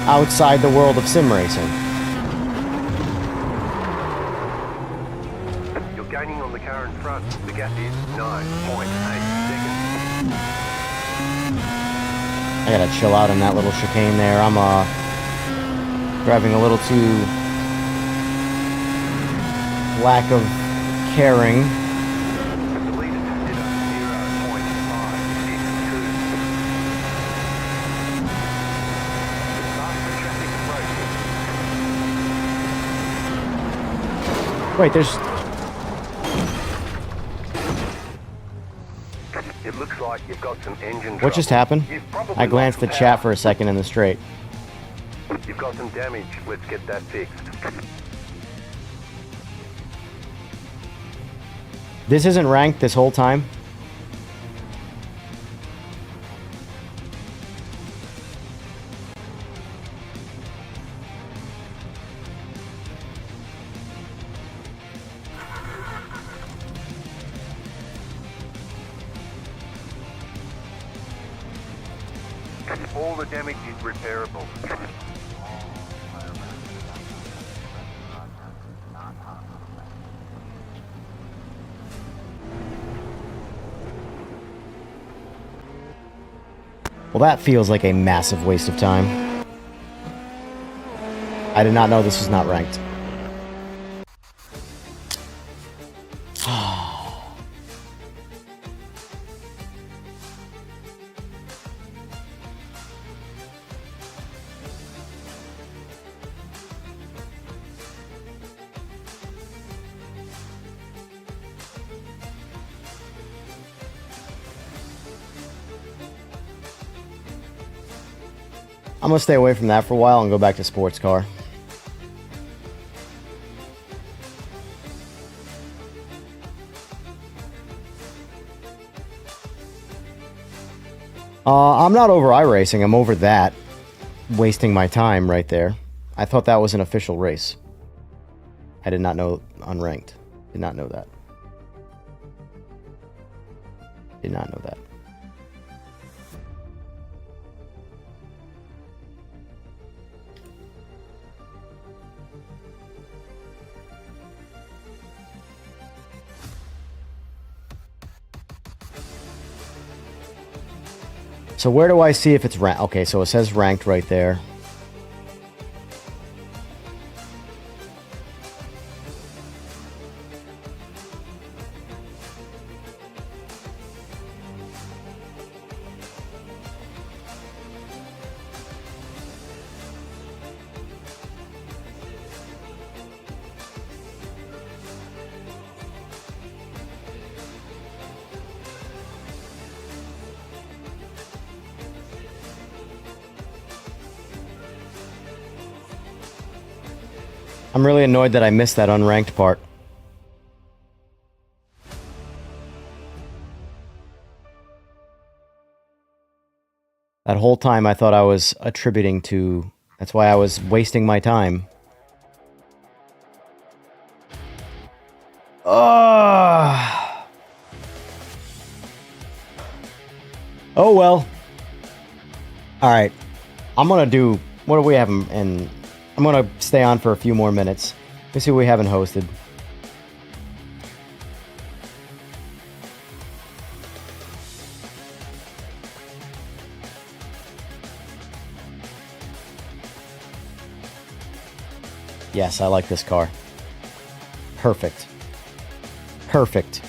S2: outside the world of sim racing.
S3: You're gaining on the car in front. The gap is 9.8 seconds.
S2: I gotta chill out in that little chicane there. I'm driving a little too lack of caring.
S3: The leader just did a 0.562.
S2: Wait, there's...
S3: It looks like you've got some engine
S2: What just
S3: trouble.
S2: happened?
S3: You've probably
S2: I glanced
S3: lost
S2: at
S3: some
S2: chat
S3: power.
S2: for a second in the straight.
S3: You've got some damage. Let's get that fixed.
S2: This isn't ranked this whole time?
S3: All the damage is repairable.
S2: Well, that feels like a massive waste of time. I did not know this was not ranked. I'm gonna stay away from that for a while and go back to sports car. I'm not over iRacing, I'm over that. Wasting my time right there. I thought that was an official race. I did not know unranked. Did not know that. Did not know that. So where do I see if it's ranked? Okay, so it says ranked right there. I'm really annoyed that I missed that unranked part. That whole time I thought I was attributing to... That's why I was wasting my time. Oh well. Alright. I'm gonna do... What do we have in... I'm gonna stay on for a few more minutes. Let's see what we haven't hosted. Yes, I like this car. Perfect. Perfect.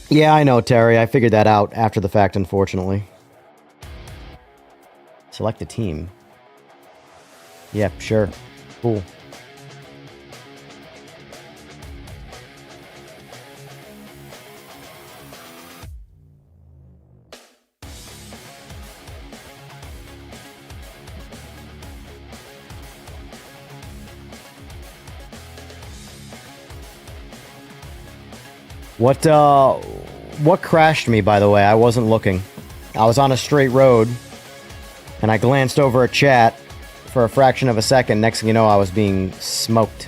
S2: Yeah, I know, Terry. I figured that out after the fact, unfortunately. Select a team. Yeah, sure. Cool. What crashed me, by the way? I wasn't looking. I was on a straight road, and I glanced over a chat for a fraction of a second. Next thing you know, I was being smoked.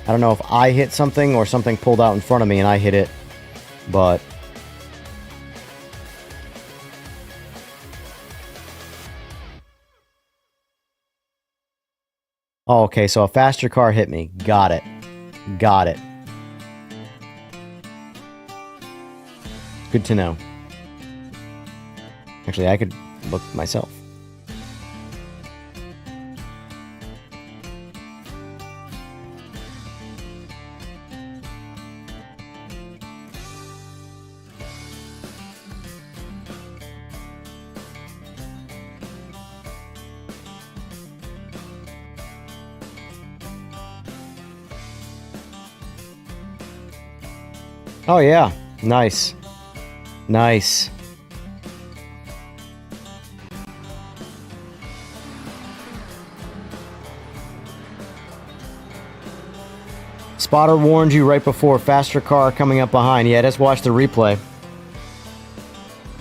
S2: I don't know if I hit something or something pulled out in front of me and I hit it, but... Oh, okay, so a faster car hit me. Got it. Got it. Good to know. Actually, I could look myself. Oh yeah, nice. Nice. Spotter warned you right before. Faster car coming up behind. Yeah, just watch the replay.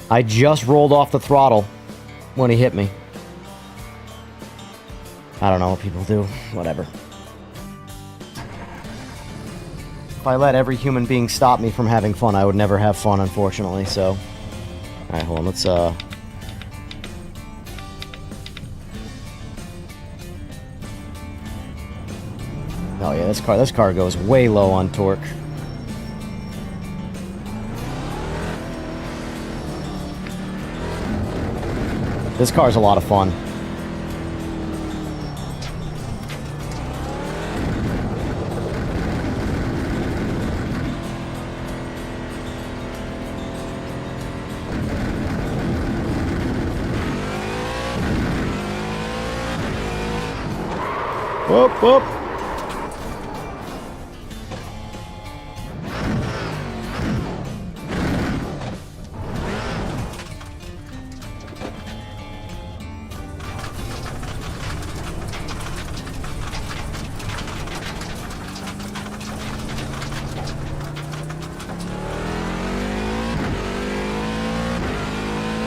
S2: I just rolled off the throttle when he hit me. I don't know what people do. Whatever. If I let every human being stop me from having fun, I would never have fun, unfortunately, so... Alright, hold on, let's, Oh yeah, this car goes way low on torque. This car's a lot of fun. Whoop, whoop.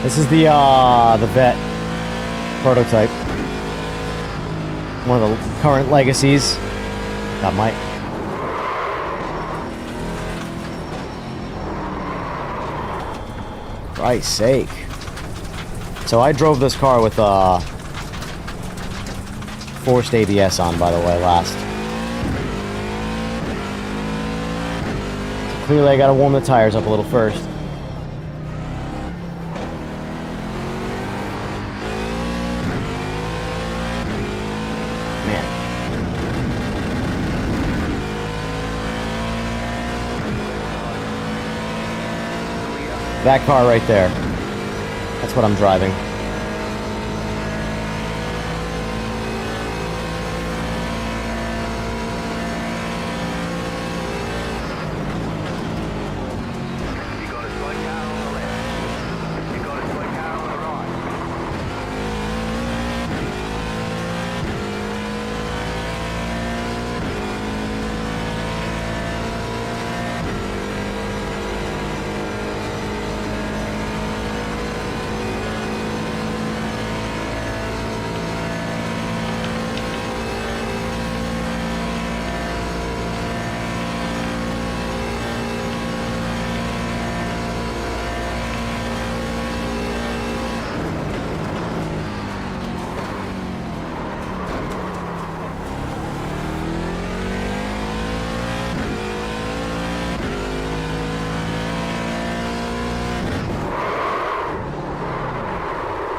S2: This is the vet prototype. One of the current legacies. Got my... Christ's sake. So I drove this car with forced ABS on, by the way, last. So clearly I gotta warm the tires up a little first. That car right there. That's what I'm driving.
S3: You got a slow car on the left. You got a slow car on the right.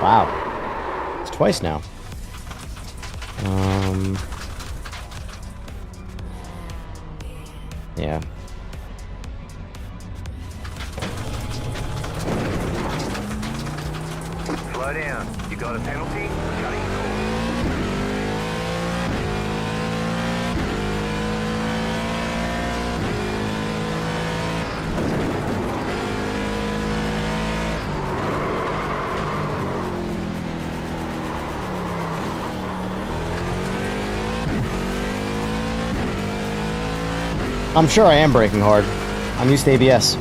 S2: Wow. It's twice now. Yeah.
S3: Slow down. You got a penalty? Cutting course.
S2: I'm sure I am braking hard. I'm used to ABS.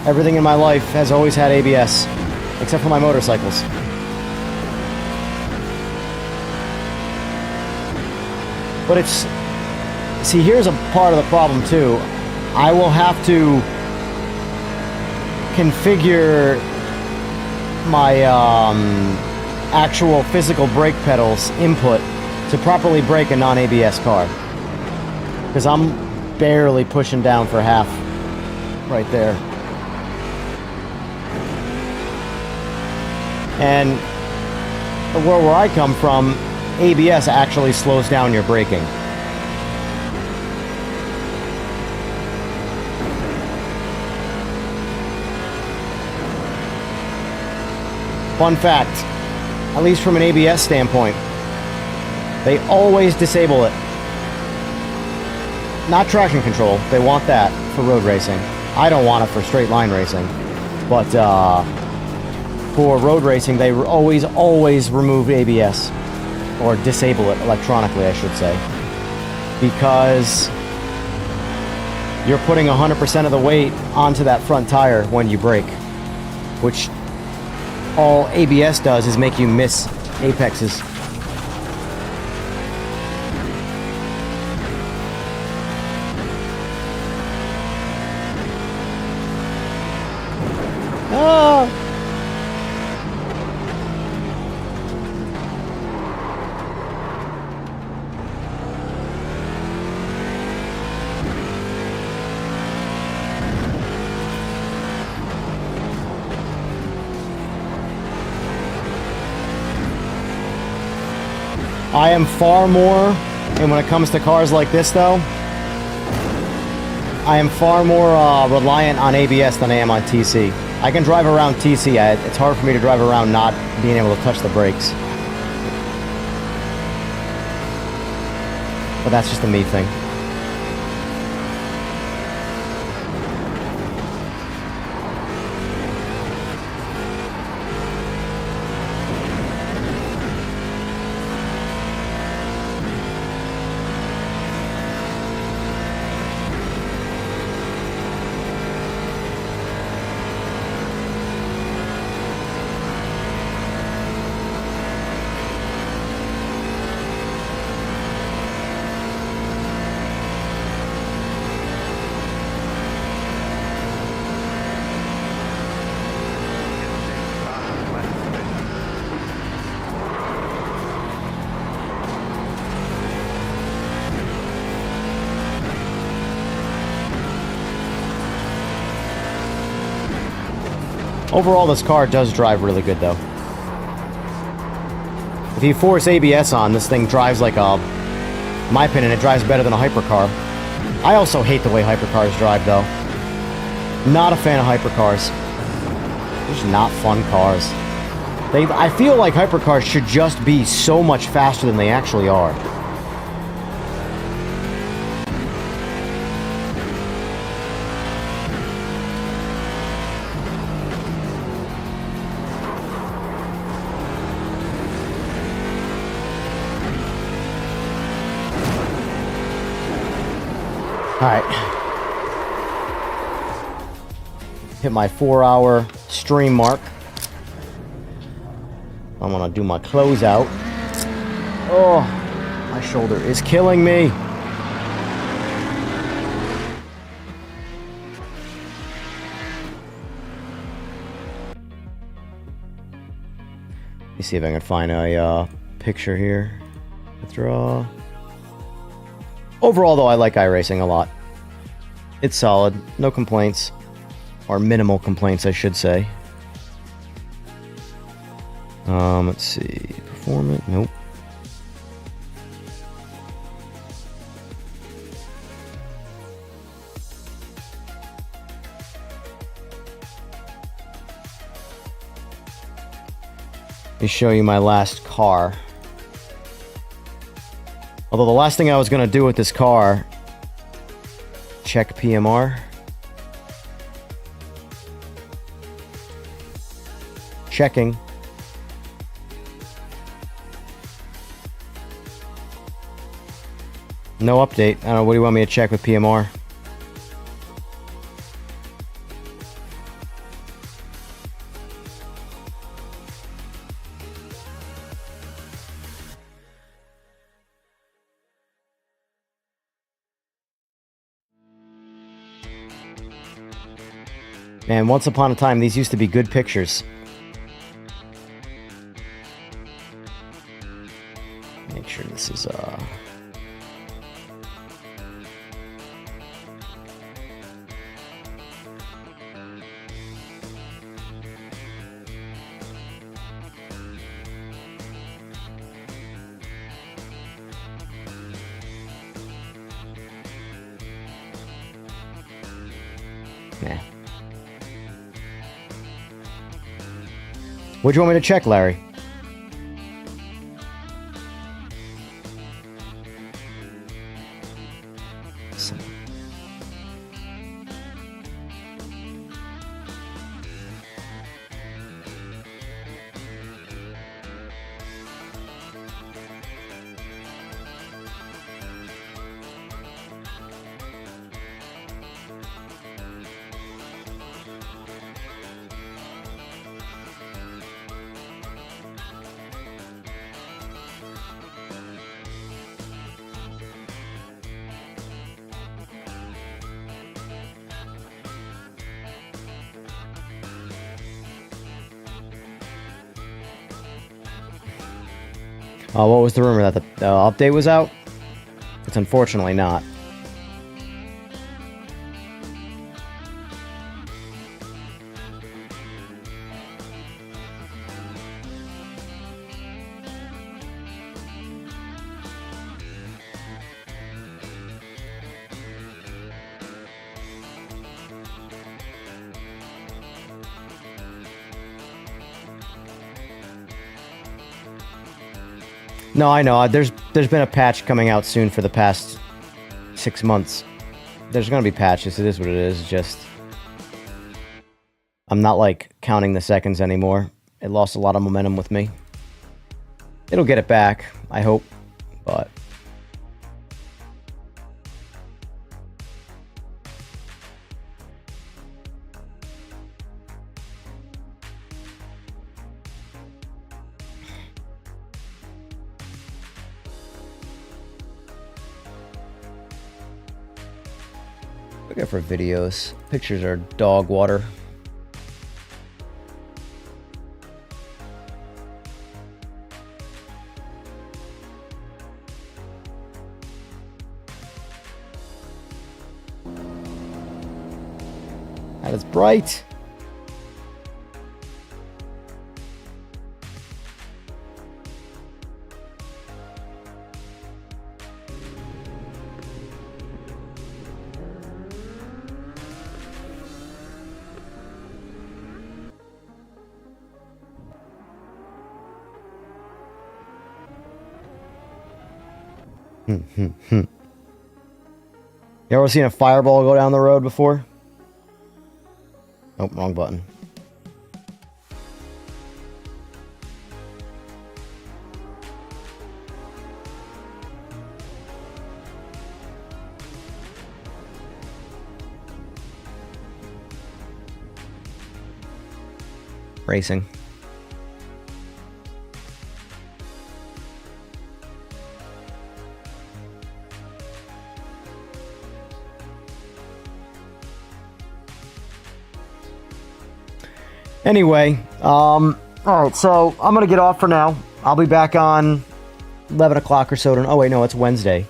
S2: Everything in my life has always had ABS, except for my motorcycles. But it's... See, here's a part of the problem, too. I will have to configure my actual physical brake pedals input to properly brake a non-ABS car. Because I'm barely pushing down for half right there. And where I come from, ABS actually slows down your braking. Fun fact, at least from an ABS standpoint, they always disable it. Not traction control, they want that for road racing. I don't want it for straight line racing. But for road racing, they always remove ABS. Or disable it electronically, I should say. Because you're putting 100% of the weight onto that front tire when you brake. Which all ABS does is make you miss apexes. I am far more, and when it comes to cars like this though, I am far more reliant on ABS than I am on TC. I can drive around TC, it's hard for me to drive around not being able to touch the brakes. But that's just a me thing. Overall, this car does drive really good, though. If you force ABS on, this thing drives like a... In my opinion, it drives better than a hypercar. I also hate the way hypercars drive, though. Not a fan of hypercars. They're just not fun cars. I feel like hypercars should just be so much faster than they actually are. Alright. Hit my 4-hour stream mark. I'm gonna do my closeout. Oh, my shoulder is killing me. Let me see if I can find a picture here to draw. Overall, though, I like iRacing a lot. It's solid. No complaints. Or minimal complaints, I should say. Let's see. Performance? Nope. Let me show you my last car. Although the last thing I was going to do with this car, check PMR. Checking. No update. I don't know, what do you want me to check with PMR? Man, once upon a time, these used to be good pictures. Make sure this is, Nah. What do you want me to check, Larry? What was the rumor that the update was out? It's unfortunately not. No, I know. There's been a patch coming out soon for the past 6 months. There's gonna be patches. It is what it is. Just I'm not like counting the seconds anymore. It lost a lot of momentum with me. It'll get it back, I hope, but looking for videos. Pictures are dog water. That is bright. You ever seen a fireball go down the road before? Oh, wrong button. Racing. Anyway, all right, so I'm going to get off for now. I'll be back on 11 o'clock or so. Oh, wait, no, it's Wednesday.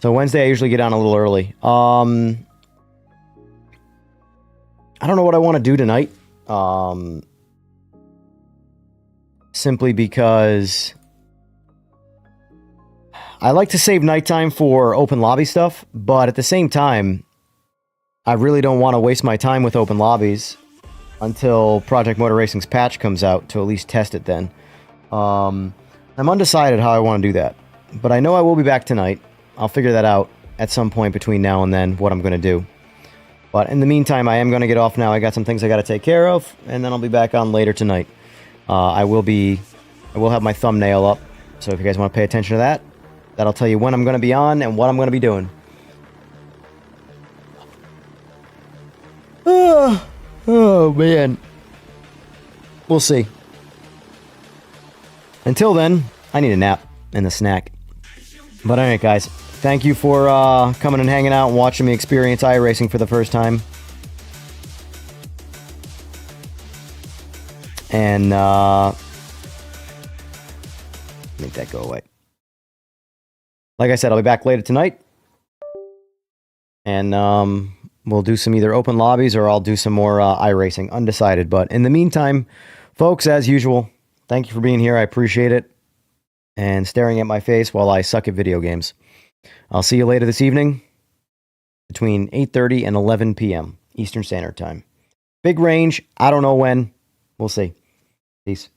S2: So Wednesday, I usually get on a little early. I don't know what I want to do tonight. Simply because I like to save nighttime for open lobby stuff, but at the same time, I really don't want to waste my time with open lobbies until Project Motor Racing's patch comes out to at least test it then. I'm undecided how I want to do that, but I know I will be back tonight. I'll figure that out at some point between now and then, what I'm going to do. But in the meantime, I am going to get off now. I got some things I got to take care of, and then I'll be back on later tonight. I will have my thumbnail up, so if you guys want to pay attention to that, that'll tell you when I'm going to be on and what I'm going to be doing. Oh, man. We'll see. Until then, I need a nap and a snack. But anyway, guys, thank you for coming and hanging out and watching me experience iRacing for the first time. And make that go away. Like I said, I'll be back later tonight. And we'll do some either open lobbies or I'll do some more iRacing. Undecided. But in the meantime, folks, as usual, thank you for being here. I appreciate it. And staring at my face while I suck at video games. I'll see you later this evening between 8:30 and 11 p.m. Eastern Standard Time. Big range. I don't know when. We'll see. Peace.